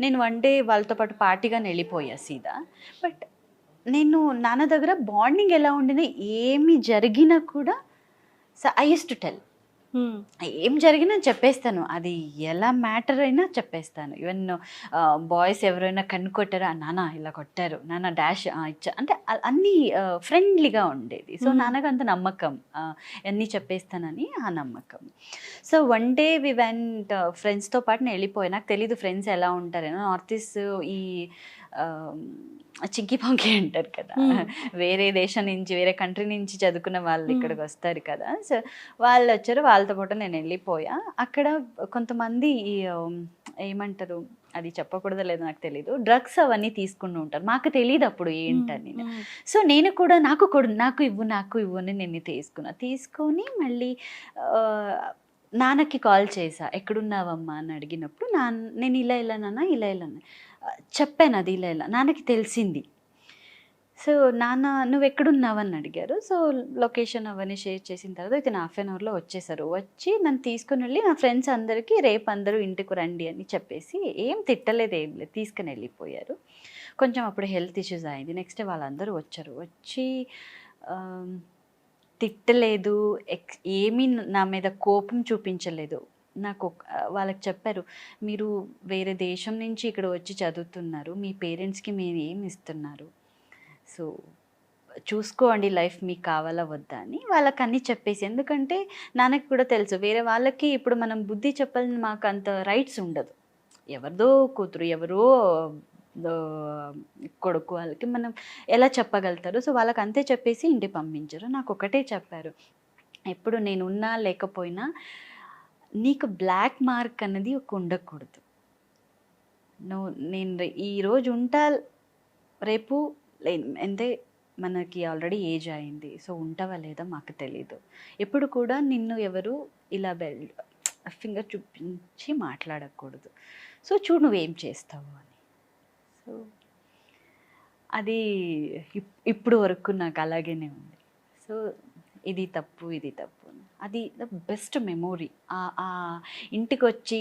Speaker 3: నేను వన్ డే వాళ్ళతో పాటు పార్టీగానే వెళ్ళిపోయా సీదా. బట్ నేను నాన్న దగ్గర బాండింగ్ ఎలా ఉండింది, ఏమి జరిగినా కూడా so I use to tell. ఏం జరిగినా చెప్పేస్తాను, అది ఎలా మ్యాటర్ అయినా చెప్పేస్తాను. ఈవెన్ బాయ్స్ ఎవరైనా కన్ను కొట్టారా, నాన్న ఇలా కొట్టారు, నాన్న డాష్ ఇచ్చా అంటే అన్నీ ఫ్రెండ్లీగా ఉండేది. సో నాన్నకు అంత నమ్మకం, అన్నీ చెప్పేస్తానని ఆ నమ్మకం. So one day we went ఫ్రెండ్స్తో పాటు నేను వెళ్ళిపోయాను. నాకు తెలీదు ఫ్రెండ్స్ ఎలా ఉంటారేనో. నార్త్ ఈస్ట్ ఈ చింకి పంకి అంటారు కదా, వేరే దేశం నుంచి వేరే కంట్రీ నుంచి చదువుకున్న వాళ్ళు ఇక్కడికి వస్తారు కదా. సో వాళ్ళు వచ్చారు, వాళ్ళతో పాటు నేను వెళ్ళిపోయా. అక్కడ కొంతమంది ఏమంటారు, అది చెప్పకూడదు లేదో నాకు తెలీదు, డ్రగ్స్ అవన్నీ తీసుకుంటూ ఉంటారు. మాకు తెలియదు అప్పుడు ఏంటని. సో నేను కూడా నాకు ఇవ్వు అని నేను తీసుకొని మళ్ళీ నాన్నకి కాల్ చేసా, ఎక్కడున్నావమ్మా అని అడిగినప్పుడు నేను ఇలా నాన్న ఇలా చెప్పాను, అది ఇలా నాన్నకి తెలిసింది. సో నాన్న నువ్వు ఎక్కడున్నావని అడిగారు. సో లొకేషన్ అవన్నీ షేర్ చేసిన తర్వాత విత్ 1/2 an hourలో వచ్చేసారు. వచ్చి నన్ను తీసుకుని వెళ్ళి నా ఫ్రెండ్స్ అందరికీ రేపు అందరూ ఇంటికి రండి అని చెప్పేసి, ఏం తిట్టలేదు ఏం లేదు, తీసుకుని వెళ్ళిపోయారు. కొంచెం అప్పుడు హెల్త్ ఇష్యూస్ అయింది. నెక్స్ట్ వాళ్ళందరూ వచ్చారు. వచ్చి తిట్టలేదు, ఏమీ నా మీద కోపం చూపించలేదు. నాకు వాళ్ళకి చెప్పారు, మీరు వేరే దేశం నుంచి ఇక్కడ వచ్చి చదువుతున్నారు, మీ పేరెంట్స్కి మీరు ఏమి ఇస్తున్నారు, సో చూసుకోండి లైఫ్ మీకు కావాలా వద్దా అని వాళ్ళకి అన్నీ చెప్పేసి. ఎందుకంటే నాన్నకి కూడా తెలుసు, వేరే వాళ్ళకి ఇప్పుడు మనం బుద్ధి చెప్పాలని మాకు అంత రైట్స్ ఉండదు. ఎవరిదో కూతురు ఎవరో కొడుకు వాళ్ళకి మనం ఎలా చెప్పగలుగుతారు. సో వాళ్ళకి అంతే చెప్పేసి ఇంటికి పంపించారు. నాకు ఒకటే చెప్పారు, ఎప్పుడు నేను ఉన్నా లేకపోయినా నీకు బ్లాక్ మార్క్ అన్నది ఒక ఉండకూడదు. నేను ఈరోజు ఉంటా, రేపు అంటే మనకి ఆల్రెడీ ఏజ్ అయింది, సో ఉంటావా లేదా మాకు తెలీదు. ఎప్పుడు కూడా నిన్ను ఎవరు ఇలా ఫింగర్ చూపించి మాట్లాడకూడదు. సో చూడు నువ్వేం చేస్తావు అని. సో అది ఇప్పుడు వరకు నాకు అలాగేనే ఉంది. సో ఇది తప్పు అది ద బెస్ట్ మెమొరీ. ఇంటికి వచ్చి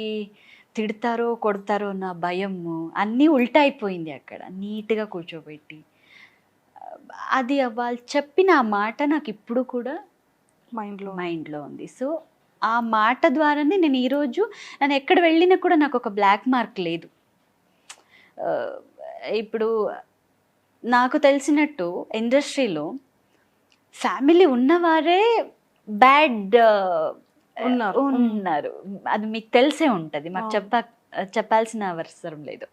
Speaker 3: తిడతారో కొడతారో నా భయము అన్నీ ఉల్టా అయిపోయింది. అక్కడ నీట్గా కూర్చోబెట్టి అది వాళ్ళు చెప్పిన ఆ మాట నాకు ఇప్పుడు కూడా మైండ్లో ఉంది. సో ఆ మాట ద్వారానే నేను ఈరోజు నన్ను ఎక్కడ వెళ్ళినా కూడా నాకు ఒక బ్లాక్ మార్క్ లేదు. ఇప్పుడు నాకు తెలిసినట్టు ఇండస్ట్రీలో ఫ్యామిలీ ఉన్నవారే బ్యాడ్
Speaker 2: ఉన్నారు.
Speaker 3: ఉన్నారు. అది మీకు తెలిసే ఉంటుంది, మాకు చెప్పాల్సిన అవసరం లేదు.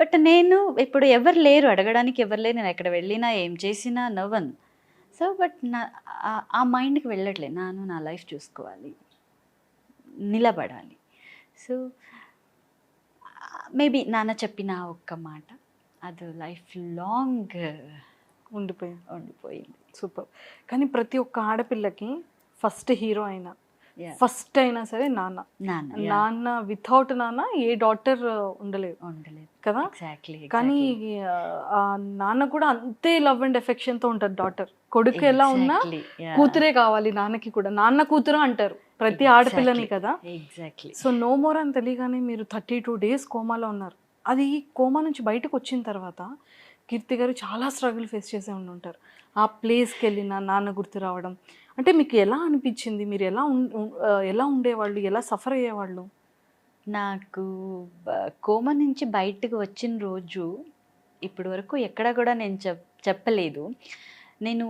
Speaker 3: బట్ నేను ఇప్పుడు ఎవరు లేరు, అడగడానికి ఎవరు లేరు, నేను ఎక్కడ వెళ్ళినా ఏం చేసినా నవ్వను. సో బట్ ఆ మైండ్కి వెళ్ళట్లేదు, నా లైఫ్ చూసుకోవాలి, నిలబడాలి. సో మేబీ నాన్న చెప్పిన ఒక్క మాట అది లైఫ్ లాంగ్ ఉండిపోయింది.
Speaker 2: సూపర్. కానీ ప్రతి ఒక్క ఆడపిల్లకి ఫస్ట్ హీరో అయినా ఫస్ట్ అయినా సరే నాన్న వితౌట్ నాన్న ఏ డాటర్ ఉండలేదు కదా.
Speaker 3: ఎగ్జాక్ట్లీ.
Speaker 2: కానీ ఆ నాన్న కూడా అంతే లవ్ అండ్ ఎఫెక్షన్ తో ఉంటారు డాటర్. కొడుకు ఎలా ఉన్నా కూతురే కావాలి నాన్నకి కూడా, నాన్న కూతురు అంటారు ప్రతి ఆడపిల్లని కదా.
Speaker 3: ఎగ్జాక్ట్లీ.
Speaker 2: సో నో మోర్ అని తెలియగానే మీరు 32 days కోమాలో ఉన్నారు. అది కోమా నుంచి బయటకు వచ్చిన తర్వాత కీర్తి గారు చాలా స్ట్రగుల్ ఫేస్ చేసే ఉంటారు. ఆ ప్లేస్కి వెళ్ళిన నాన్న గుర్తు రావడం అంటే మీకు ఎలా అనిపించింది? మీరు ఎలా ఉండేవాళ్ళు, ఎలా సఫర్ అయ్యేవాళ్ళు?
Speaker 3: నాకు కోమా నుంచి బయటకు వచ్చిన రోజు ఇప్పటి వరకు ఎక్కడ కూడా నేను చెప్పలేదు. నేను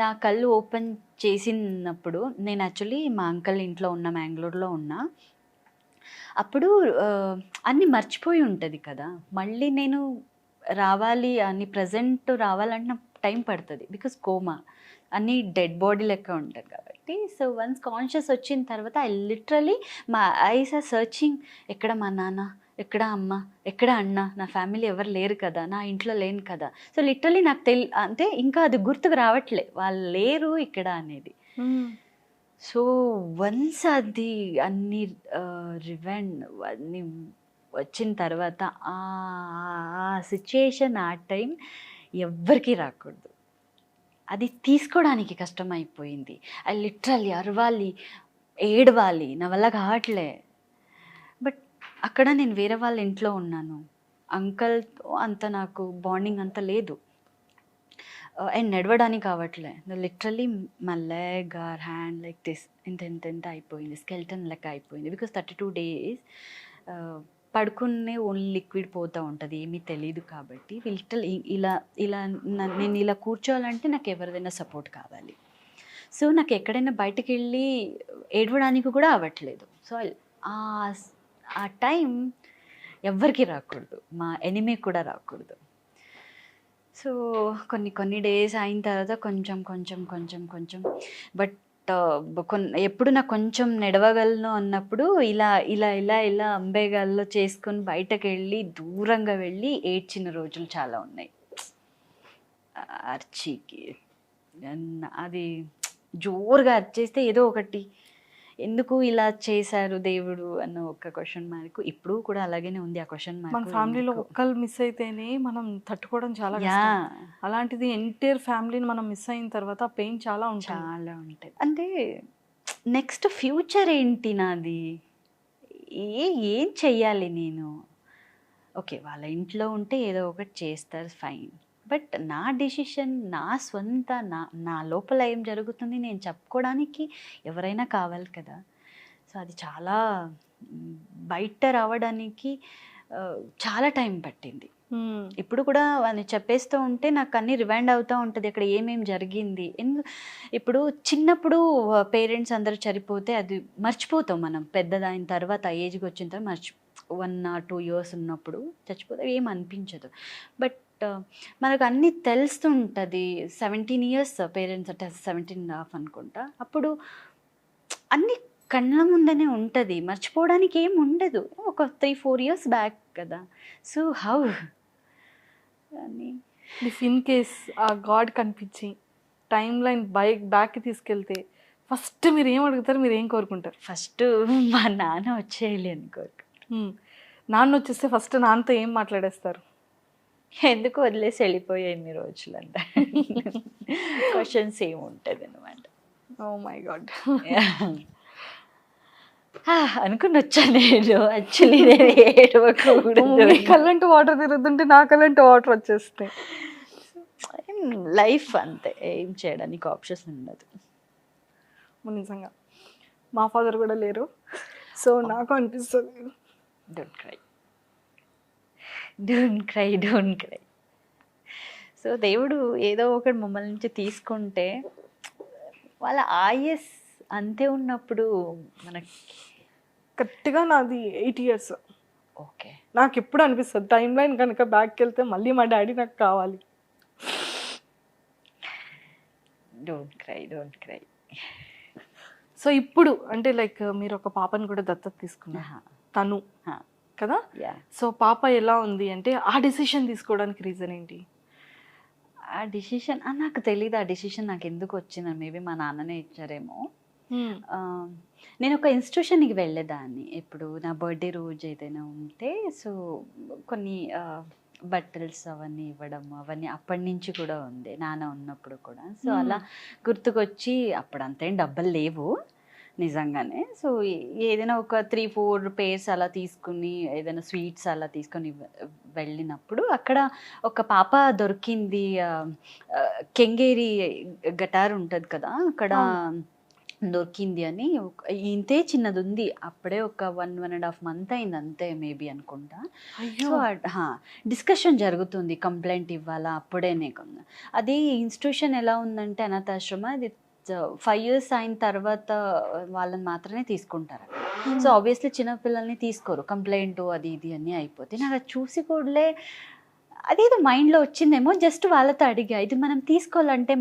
Speaker 3: నా కళ్ళు ఓపెన్ చేసినప్పుడు నేను యాక్చువల్లీ మా అంకల్ ఇంట్లో ఉన్నా, మ్యాంగ్లూర్లో ఉన్నా. అప్పుడు అన్నీ మర్చిపోయి ఉంటుంది కదా, మళ్ళీ నేను రావాలి అని ప్రజెంట్ రావాలంటే నాకు టైం పడుతుంది. బికాస్ కోమా అన్నీ డెడ్ బాడీ లెక్క ఉంటుంది కాబట్టి. సో వన్స్ కాన్షియస్ వచ్చిన తర్వాత ఐ లిటరలీ మా ఐస్ ఆర్ సర్చింగ్, ఎక్కడ మా నాన్న, ఎక్కడ అమ్మ, ఎక్కడ అన్న, నా ఫ్యామిలీ ఎవరు లేరు కదా, నా ఇంట్లో లేను కదా. సో లిటరలీ నాకు అంటే ఇంకా అది గుర్తుకు రావట్లే, వాళ్ళు లేరు ఇక్కడ అనేది. సో వన్స్ అది అన్ని అన్నీ వచ్చిన తర్వాత ఆ సిచ్యుయేషన్, ఆ టైం ఎవ్వరికీ రాకూడదు. అది తీసుకోవడానికి కష్టమైపోయింది. అది లిటరల్లీ అరవాలి, ఏడవాలి, నా వల్ల కావట్లే. బట్ అక్కడ నేను వేరే వాళ్ళ ఇంట్లో ఉన్నాను, అంకల్తో అంత నాకు బాండింగ్ అంత లేదు, అండ్ నడవడానికి కావట్లే. Literally my leg or hand like this ఇంత అయిపోయింది, స్కెల్టన్ లెక్క అయిపోయింది. బికాస్ 32 days పడుకునే ఓన్లీ లిక్విడ్ పోతూ ఉంటుంది, ఏమీ తెలియదు కాబట్టి. లిటరల్ ఇలా నేను ఇలా కూర్చోవాలంటే నాకు ఎవరిదైనా సపోర్ట్ కావాలి. సో నాకు ఎక్కడైనా బయటకు వెళ్ళి ఏడవడానికి కూడా అవ్వట్లేదు. సో ఆ టైం ఎవ్వరికి రాకూడదు, మా ఎనిమీ కూడా రాకూడదు. సో కొన్ని డేస్ అయిన తర్వాత కొంచెం బట్ ఎప్పుడు నాకు కొంచెం నడవగలను అన్నప్పుడు ఇలా అంబేగాల్లో చేసుకొని బయటకు వెళ్ళి దూరంగా వెళ్ళి ఏడ్చిన రోజులు చాలా ఉన్నాయి. అర్చికి అది జోరుగా అర్చేస్తే ఏదో ఒకటి, ఎందుకు ఇలా చేశారు దేవుడు అన్న ఒక క్వశ్చన్ మార్క్ ఇప్పుడు కూడా అలాగనే ఉంది. ఆ క్వశ్చన్ మార్క్
Speaker 2: మన ఫ్యామిలీలో ఒక్కళ్ళు మిస్ అయితేనే మనం తట్టుకోవడం చాలా కష్టం. అలాంటిది ఎంటైర్ ఫ్యామిలీని మనం మిస్ అయిన తర్వాత పెయిన్ చాలా
Speaker 3: ఉంటుంది. అంటే నెక్స్ట్ ఫ్యూచర్ ఏంటి నాది, ఏం చెయ్యాలి నేను? ఓకే, వాళ్ళ ఇంట్లో ఉంటే ఏదో ఒకటి చేస్తారు, ఫైన్. బట్ నా డెసిషన్, నా సొంత, నా లోపల ఏం జరుగుతుంది నేను చెప్పుకోవడానికి ఎవరైనా కావాలి కదా. సో అది చాలా బయట రావడానికి చాలా టైం పట్టింది. ఇప్పుడు కూడా అని చెప్పేస్తూ ఉంటే నాకు అన్నీ రివైండ్ అవుతూ ఉంటుంది, అక్కడ ఏమేమి జరిగింది. ఇప్పుడు చిన్నప్పుడు పేరెంట్స్ అందరూ చనిపోతే అది మర్చిపోతాం మనం, పెద్దదైన తర్వాత ఏజ్కి వచ్చిన తర్వాత 1 or 2 years ఉన్నప్పుడు చచ్చిపోతే ఏం అనిపించదు. బట్ మనకు అన్నీ తెలుస్తుంటుంది. 17 years పేరెంట్స్ అంటే 17.5 అనుకుంటా, అప్పుడు అన్నీ కళ్ళ ముందనే ఉంటుంది, మర్చిపోవడానికి ఏం ఉండదు. ఒక 3-4 years బ్యాక్ కదా. సో హౌ అని
Speaker 2: ఇన్ కేస్ ఆ గాడ్ కనిపించి టైం లైన్ బ్యాక్కి తీసుకెళ్తే ఫస్ట్ మీరు ఏం అడుగుతారు, మీరు ఏం కోరుకుంటారు?
Speaker 3: ఫస్ట్ మా నాన్న వచ్చేయాలి అని కోరుకుంటారు.
Speaker 2: నాన్న వచ్చేస్తే ఫస్ట్ నాన్నతో ఏం మాట్లాడేస్తారు?
Speaker 3: ఎందుకు వదిలేసి వెళ్ళిపోయాయి ఇన్ని రోజులు అంట క్వశ్చన్స్ ఏముంటుంది అనమాట.
Speaker 2: Oh my god.
Speaker 3: అనుకుని వచ్చాను నేను, యాక్చువల్లీ నేను ఏడవకూడదు.
Speaker 2: కళ్ళంటూ వాటర్ తిరుగుతుంటే నా కళ్ళంటూ వాటర్ వచ్చేస్తాయి.
Speaker 3: లైఫ్ అంతే, ఏం చేయడానికి ఆప్షన్స్ ఉండదు.
Speaker 2: నిజంగా మా ఫాదర్ కూడా లేరు, సో నాకు అనిపిస్తుంది
Speaker 3: డోంట్ క్రై. సో దేవుడు ఏదో ఒకటి మమ్మల్ని నుంచి తీసుకుంటే వాళ్ళ ఆయుస్ అంతే ఉన్నప్పుడు మనకి
Speaker 2: కరెక్ట్గా నాది 8 years.
Speaker 3: ఓకే.
Speaker 2: నాకు ఎప్పుడు అనిపిస్తుంది టైం లైన్ కనుక బ్యాక్కి వెళ్తే మళ్ళీ మా డాడీ నాకు కావాలి.
Speaker 3: Don't cry.
Speaker 2: సో ఇప్పుడు అంటే లైక్ మీరు ఒక పాపని కూడా దత్తత తీసుకున్నారు తను కదా. సో పాప ఎలా ఉంది అంటే ఆ డెసిషన్ తీసుకోవడానికి రీజన్ ఏంటి?
Speaker 3: ఆ డిసిషన్ నాకు తెలీదు. ఆ డిసిషన్ నాకు ఎందుకు వచ్చిందని మేబీ మా నాన్ననే ఇచ్చారేమో. నేను ఒక ఇన్స్టిట్యూషన్కి వెళ్ళేదాన్ని. ఇప్పుడు నా బర్త్డే రోజు ఏదైనా ఉంటే సో కొన్ని బట్టల్స్ అవన్నీ ఇవ్వడం అవన్నీ అప్పటి నుంచి కూడా ఉంది నాన్న ఉన్నప్పుడు కూడా. సో అలా గుర్తుకొచ్చి అప్పుడు అంతేం డబ్బులు లేవు నిజంగానే. సో ఏదైనా ఒక 3-4 pairs అలా తీసుకుని ఏదైనా స్వీట్స్ అలా తీసుకొని వెళ్ళినప్పుడు అక్కడ ఒక పాప దొరికింది. కెంగేరి గటార్ ఉంటుంది కదా అక్కడ దొరికింది అని. ఇంతే చిన్నది ఉంది అప్పుడే ఒక 1.5 month అయింది అంతే మేబీ అనుకుంటా. సో డిస్కషన్ జరుగుతుంది కంప్లైంట్ ఇవ్వాలా అప్పుడేనే కొన్నా. అది ఇన్స్టిట్యూషన్ ఎలా ఉందంటే అనాథాశ్రమ అది 5 years అయిన తర్వాత వాళ్ళని మాత్రమే తీసుకుంటారు. సో ఆబ్వియస్లీ చిన్నపిల్లల్ని తీసుకోరు. కంప్లైంట్ అది ఇది అన్నీ అయిపోతే నాకు అది చూసి కూడలే అదేదో మైండ్లో వచ్చిందేమో. జస్ట్ వాళ్ళతో అడిగా ఇది మనం తీసుకోవాలంటే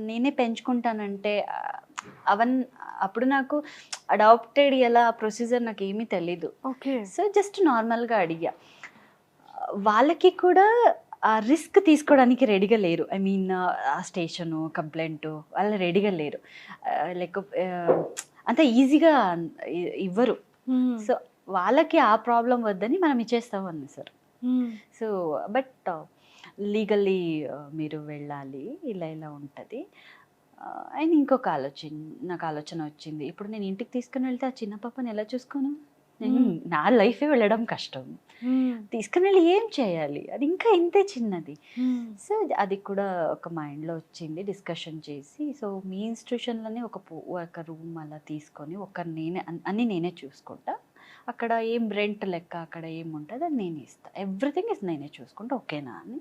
Speaker 3: నేనే పెంచుకుంటానంటే అప్పుడు నాకు అడాప్టెడ్ ఎలా ప్రొసీజర్ నాకు ఏమీ తెలీదు.
Speaker 2: ఓకే.
Speaker 3: సో జస్ట్ నార్మల్గా అడిగా. వాళ్ళకి కూడా ఆ రిస్క్ తీసుకోవడానికి రెడీగా లేరు. ఐ మీన్ ఆ స్టేషను కంప్లైంట్ వాళ్ళు రెడీగా లేరు. లైక్ అంత ఈజీగా ఇవ్వరు. సో వాళ్ళకి ఆ ప్రాబ్లం వద్దని మనం ఇచ్చేస్తాం అన్న సార్. సో బట్ లీగల్లీ మీరు వెళ్ళాలి ఇలా ఇలా ఉంటుంది. అండ్ ఇంకొక నాకు ఆలోచన వచ్చింది. ఇప్పుడు నేను ఇంటికి తీసుకుని వెళ్తే ఆ చిన్న పాపని ఎలా చూసుకోను? నేను నా లైఫే వెళ్ళడం కష్టం. తీసుకుని వెళ్ళి ఏం చేయాలి? అది ఇంకా ఇంతే చిన్నది. సో అది కూడా ఒక మైండ్లో వచ్చింది డిస్కషన్ చేసి. సో మీ ఇన్స్టిట్యూషన్లోనే ఒక రూమ్ అలా తీసుకొని అన్నీ నేనే చూసుకుంటా. అక్కడ ఏం రెంట్ లెక్క అక్కడ ఏముంటుంది అది నేనే ఇస్తాను. ఎవ్రీథింగ్ నేనే చూసుకుంటా ఓకేనా అని.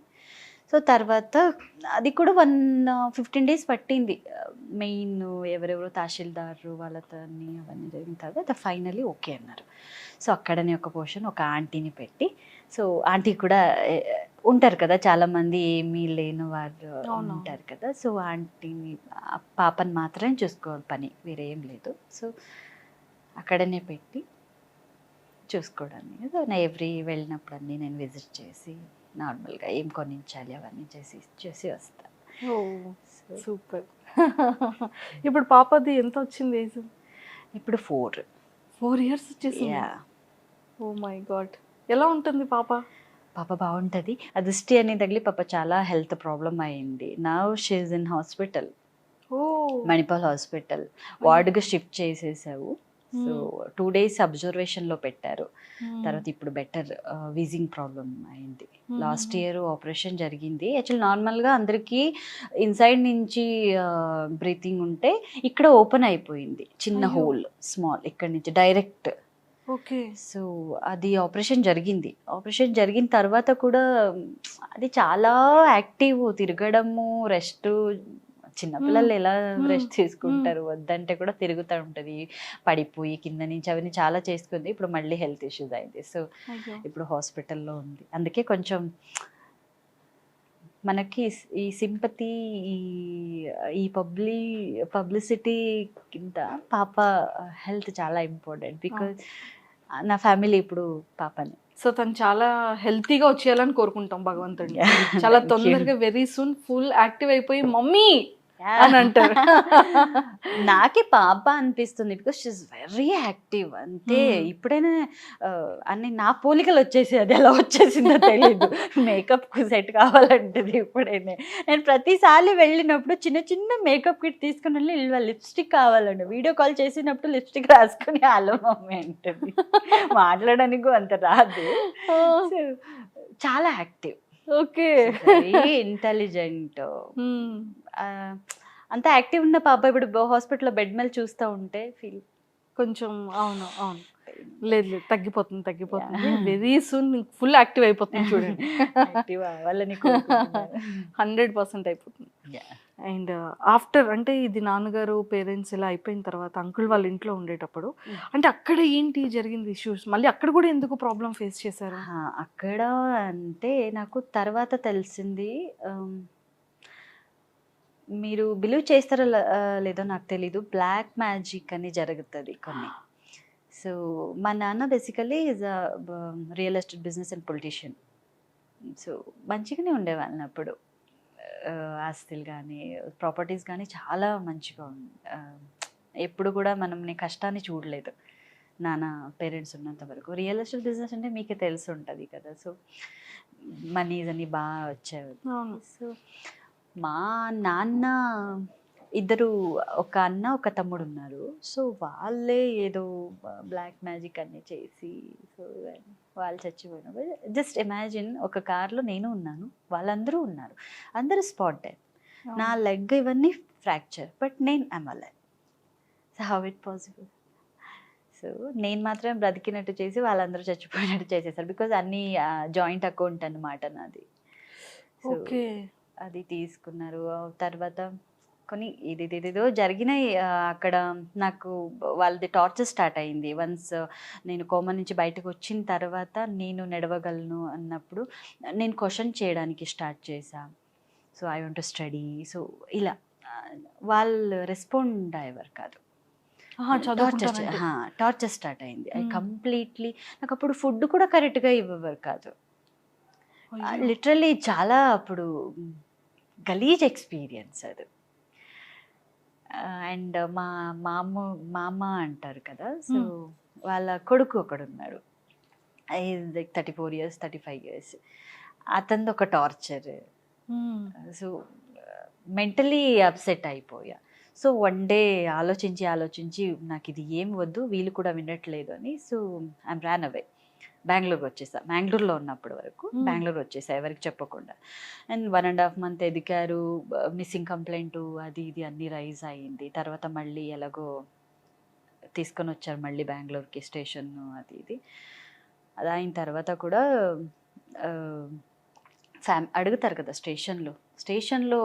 Speaker 3: సో తర్వాత అది కూడా 15 days పట్టింది. మెయిన్ ఎవరెవరో తహసీల్దారు వాళ్ళతో అవన్నీ జరిగిన తర్వాత ఫైనలీ ఓకే అన్నారు. సో అక్కడనే ఒక పోర్షన్ ఒక ఆంటీని పెట్టి సో ఆంటీ కూడా ఉంటారు కదా చాలామంది ఏమీ లేని వారు ఉంటారు కదా. సో ఆంటీని పాపని మాత్రమే చూసుకోవాలి పని వేరే ఏం లేదు. సో అక్కడనే పెట్టి చూసుకోవడానికి సో నా వెళ్ళినప్పుడు అన్నీ నేను విజిట్ చేసి నార్మల్గా ఏం కొనించాలి అవన్నీ చేసి వస్తాను.
Speaker 2: సూపర్. ఇప్పుడు పాపది ఎంత వచ్చింది ఏజ్?
Speaker 3: ఇప్పుడు 4
Speaker 2: years వచ్చేసింది. Oh my god. ఎలా ఉంటుంది పాప?
Speaker 3: పాప బాగుంటుంది. ఆ దృష్టి అని తగిలి పాప చాలా హెల్త్ ప్రాబ్లం అయింది. Now she is in hospital. Manipal hospital వార్డుగా షిఫ్ట్ చేసేసావు. సో 2 days అబ్జర్వేషన్లో పెట్టారు. తర్వాత ఇప్పుడు బెటర్ వీజింగ్ ప్రాబ్లం అయింది. లాస్ట్ ఇయర్ ఆపరేషన్ జరిగింది. యాక్చువల్ నార్మల్గా అందరికీ ఇన్సైడ్ నుంచి బ్రీతింగ్ ఉంటే ఇక్కడ ఓపెన్ అయిపోయింది చిన్న హోల్ స్మాల్ ఇక్కడ నుంచి డైరెక్ట్.
Speaker 2: ఓకే.
Speaker 3: సో అది ఆపరేషన్ జరిగిన తర్వాత కూడా అది చాలా యాక్టివ్ తిరగడము రెస్ట్. చిన్నపిల్లలు ఎలా రెస్ట్ తీసుకుంటారు? వద్దంటే కూడా తిరుగుతూ ఉంటుంది పడిపోయి కింద నుంచి అవన్నీ చాలా చేసుకుంది. ఇప్పుడు మళ్ళీ హెల్త్ ఇష్యూస్ అయింది. సో ఇప్పుడు హాస్పిటల్లో ఉంది. అందుకే కొంచెం మనకి ఈ సింపతి ఈ పబ్లిసిటీ కింద పాప హెల్త్ చాలా ఇంపార్టెంట్. బికాజ్ నా ఫ్యామిలీ ఇప్పుడు పాపని.
Speaker 2: సో తను చాలా హెల్తీగా వచ్చేయాలని కోరుకుంటాం భగవంతుడిని. చాలా తొందరగా వెరీ సూన్ ఫుల్ యాక్టివ్ అయిపోయి మమ్మీ అని అంటారు.
Speaker 3: నాకే పాప అనిపిస్తుంది బికాస్ షీఈస్ వెరీ యాక్టివ్. అంతే ఇప్పుడైనా అన్ని నా పోలికలు వచ్చేసి అది ఎలా వచ్చేసిందో తెలీదు. మేకప్ సెట్ కావాలంటది ఇప్పుడైనా. నేను ప్రతిసారి వెళ్ళినప్పుడు చిన్న మేకప్ కిట్ తీసుకుని వెళ్ళి లిప్స్టిక్ కావాలండి. వీడియో కాల్ చేసినప్పుడు లిప్స్టిక్ రాసుకుని హలో మమ్మీ అంటది. మాట్లాడడానికి అంత రాదు. చాలా యాక్టివ్.
Speaker 2: ఓకే.
Speaker 3: ఇంటెలిజెంట్. అంత యాక్టివ్ ఉన్న పాప ఇప్పుడు హాస్పిటల్లో బెడ్ మీద చూస్తూ ఉంటే ఫీల్
Speaker 2: కొంచెం అవును లేదు లేదు, తగ్గిపోతుంది. వెరీ సూన్ ఫుల్ యాక్టివ్ అయిపోతుంది చూడండి.
Speaker 3: యాక్టివ్ అవ్వాలని
Speaker 2: 100% అయిపోతుంది. అండ్ ఆఫ్టర్ అంటే ఇది నాన్నగారు పేరెంట్స్ ఇలా అయిపోయిన తర్వాత అంకుల్ వాళ్ళ ఇంట్లో ఉండేటప్పుడు అంటే అక్కడ ఏంటి జరిగింది ఇష్యూస్, మళ్ళీ అక్కడ కూడా ఎందుకు ప్రాబ్లం ఫేస్ చేశారు?
Speaker 3: అక్కడ అంటే నాకు తర్వాత తెలిసింది, మీరు బిలీవ్ చేస్తారో లేదో నాకు తెలీదు, బ్లాక్ మ్యాజిక్ అని జరుగుతుంది కొన్ని. సో మా నాన్న basically is a real estate business and politician. So మంచిగానే ఉండేవాళ్ళని అప్పుడు, ఆస్తులు కానీ ప్రాపర్టీస్ కానీ చాలా మంచిగా ఎప్పుడు కూడా మనం నీ కష్టాన్ని చూడలేదు నాన్న పేరెంట్స్ ఉన్నంత వరకు. రియల్ ఎస్టేట్ బిజినెస్ అంటే మీకే తెలిసి ఉంటుంది కదా, సో మనీస్ అని బాగా వచ్చేవి. సో మా నాన్న ఇద్దరు, ఒక అన్న ఒక తమ్ముడు ఉన్నారు. సో వాళ్ళే ఏదో బ్లాక్ మ్యాజిక్ అన్నీ చేసి సో వాళ్ళు చచ్చిపోయినప్పుడు జస్ట్ ఇమాజిన్, ఒక కార్లో నేను ఉన్నాను, వాళ్ళందరూ ఉన్నారు, అందరూ స్పాట్ డెత్, నా లెగ్ ఇవన్నీ ఫ్రాక్చర్, బట్ నేను I'm alive. So how it possible? So నేను మాత్రం బ్రతికినట్టు చేసి వాళ్ళందరూ చచ్చిపోయినట్టు చేసేసారు. బికాజ్ అన్నీ జాయింట్ అకౌంట్ అన్నమాట నాది.
Speaker 2: ఓకే,
Speaker 3: అది తీసుకున్నారు. తర్వాత కొన్ని ఇదేదో జరిగినాయి అక్కడ. నాకు వాళ్ళది టార్చర్ స్టార్ట్ అయింది. వన్స్ నేను కోమా నుంచి బయటకు వచ్చిన తర్వాత నేను నడవగలను అన్నప్పుడు నేను క్వశ్చన్ చేయడానికి స్టార్ట్ చేశాను. So I want to study, so ఇలా వాళ్ళు రెస్పాండ్ అయ్యేవారు కాదు. టార్చర్ స్టార్ట్ అయింది. ఐ కంప్లీట్లీ, నాకు అప్పుడు ఫుడ్ కూడా కరెక్ట్గా ఇవ్వవారు కాదు. లిటరల్లీ చాలా అప్పుడు గలీజ్ ఎక్స్పీరియన్స్ అది. అండ్ మా మామ అంటారు కదా, సో వాళ్ళ కొడుకు ఒకడు ఉన్నాడు, 34 years 35 years. అతనిది ఒక టార్చర్. సో మెంటలీ అప్సెట్ అయిపోయా. సో వన్ డే ఆలోచించి నాకు ఇది ఏం వద్దు, వీళ్ళు కూడా వినట్లేదు అని, సో ఐమ్ ర్యాన్ అవే. బెంగళూరుకి వచ్చేసా. బెంగళూరులో ఉన్నప్పటి వరకు బెంగళూరు వచ్చేసా ఎవరికి చెప్పకుండా. అండ్ 1.5 months ఎదిగారు. మిస్సింగ్ కంప్లైంట్ అది ఇది అన్నీ రైజ్ అయ్యింది. తర్వాత మళ్ళీ ఎలాగో తీసుకొని వచ్చారు మళ్ళీ బెంగళూరుకి, స్టేషన్ అది ఇది. అది అయిన తర్వాత కూడా అడుగుతారు కదా స్టేషన్లో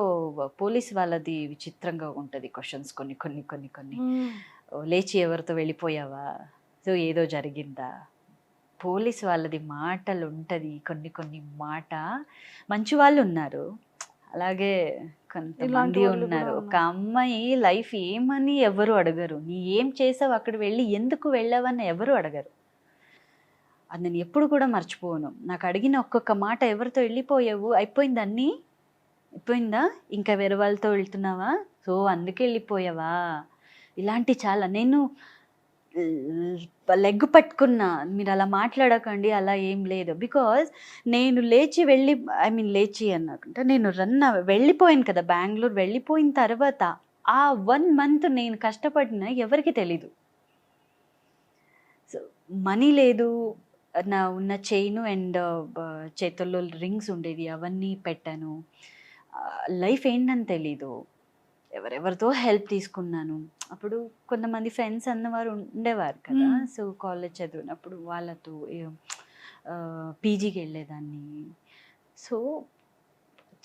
Speaker 3: పోలీస్ వాళ్ళది విచిత్రంగా ఉంటుంది క్వశ్చన్స్ కొన్ని. లేచి ఎవరితో వెళ్ళిపోయావా, సో ఏదో జరిగిందా, పోలీస్ వాళ్ళది మాటలు ఉంటుంది కొన్ని మాట. మంచి వాళ్ళు ఉన్నారు, అలాగే కొంతమంది ఉన్నారు. ఒక అమ్మాయి లైఫ్ ఏమని ఎవరు అడగరు, నీ ఏం చేసావు అక్కడ వెళ్ళి, ఎందుకు వెళ్ళావని ఎవరు అడగరు. అది నేను ఎప్పుడు కూడా మర్చిపోను. నాకు అడిగిన ఒక్కొక్క మాట, ఎవరితో వెళ్ళిపోయావు, అయిపోయిందా, ఇంకా వేరే వాళ్ళతో వెళ్తున్నావా, సో అందుకే వెళ్ళిపోయావా, ఇలాంటి చాలా. నేను లెగ్ పట్టుకున్నా, మీరు అలా మాట్లాడకండి, అలా ఏం లేదు. బికాజ్ నేను లేచి అన్నకుంటే నేను వెళ్ళిపోయాను కదా బెంగళూరు. వెళ్ళిపోయిన తర్వాత ఆ 1 month నేను కష్టపడిన ఎవరికి తెలీదు. సో మనీ లేదు, నా ఉన్న చైను అండ్ చేతుల్లో రింగ్స్ ఉండేవి, అవన్నీ పెట్టాను. లైఫ్ ఏంటని తెలీదు. ఎవరెవరితో హెల్ప్ తీసుకున్నాను. అప్పుడు కొంతమంది ఫ్రెండ్స్ అన్నవారు ఉండేవారు కదా, సో కాలేజ్ చదివినప్పుడు వాళ్ళతో పీజీకి వెళ్ళేదాన్ని. సో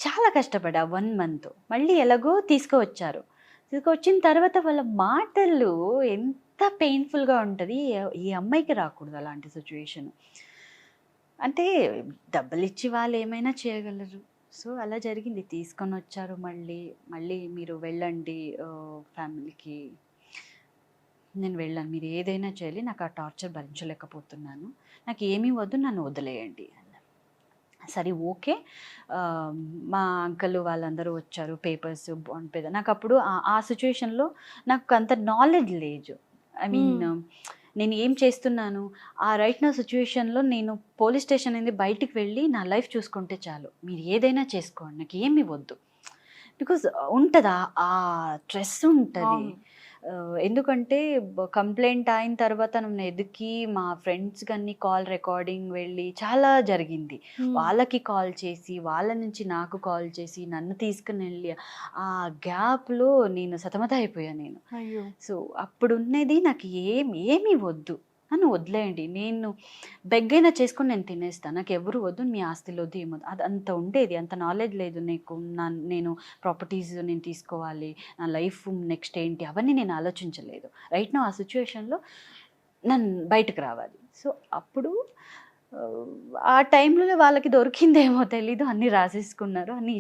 Speaker 3: చాలా కష్టపడా 1 month. మళ్ళీ ఎలాగో తీసుకువచ్చిన తర్వాత వాళ్ళ మాటలు ఎంత పెయిన్ఫుల్గా ఉంటుంది. ఈ అమ్మాయికి రాకూడదు అలాంటి సిచ్యువేషన్. అంటే డబ్బులు ఇచ్చి వాళ్ళు ఏమైనా చేయగలరు. సో అలా జరిగింది. తీసుకొని వచ్చారు మళ్ళీ మీరు వెళ్ళండి ఫ్యామిలీకి. నేను వెళ్ళాను, మీరు ఏదైనా చేయాలి, నాకు ఆ టార్చర్ భరించలేకపోతున్నాను, నాకు ఏమీ వద్దు, నన్ను వదిలేయండి అన్నారు. సరే ఓకే. మా అంకల్ వాళ్ళందరూ వచ్చారు, పేపర్స్ బాండ్ పేద. నాకు అప్పుడు ఆ సిచ్యువేషన్లో నాకు అంత నాలెడ్జ్ లేదు. ఐ మీన్ నేను ఏం చేస్తున్నాను రైట్ నా సిచ్యువేషన్లో, నేను పోలీస్ స్టేషన్ అనేది బయటికి వెళ్ళి నా లైఫ్ చూసుకుంటే చాలు, మీరు ఏదైనా చేసుకోండి, నాకు ఏమీ వద్దు. బికాజ్ ఉంటుంది ఆ స్ట్రెస్ ఉంటుంది. ఎందుకంటే కంప్లైంట్ అయిన తర్వాత నన్ను ఎదుకి మా ఫ్రెండ్స్ కానీ కాల్ రికార్డింగ్ వెళ్ళి చాలా జరిగింది. వాళ్ళకి కాల్ చేసి, వాళ్ళ నుంచి నాకు కాల్ చేసి, నన్ను తీసుకుని వెళ్ళి ఆ గ్యాప్లో నేను సతమత అయిపోయాను నేను. సో అప్పుడు ఉన్నది నాకు ఏమీ వద్దు, నన్ను వదిలేయండి, నేను బెగ్గైనా చేసుకొని నేను తినేస్తాను, నాకు ఎవరు వద్దు, మీ ఆస్తిలో వద్దు, ఏమొద్దు. అది అంత ఉండేది, అంత నాలెడ్జ్ లేదు నీకు. నేను ప్రాపర్టీస్ నేను తీసుకోవాలి, నా లైఫ్ నెక్స్ట్ ఏంటి, అవన్నీ నేను ఆలోచించలేదు. రైట్ నా ఆ సిచ్యువేషన్లో నన్ను బయటకు రావాలి. సో అప్పుడు ఆ టైంలో వాళ్ళకి దొరికిందేమో తెలీదు, అన్నీ రాసేసుకున్నారు, అన్నీ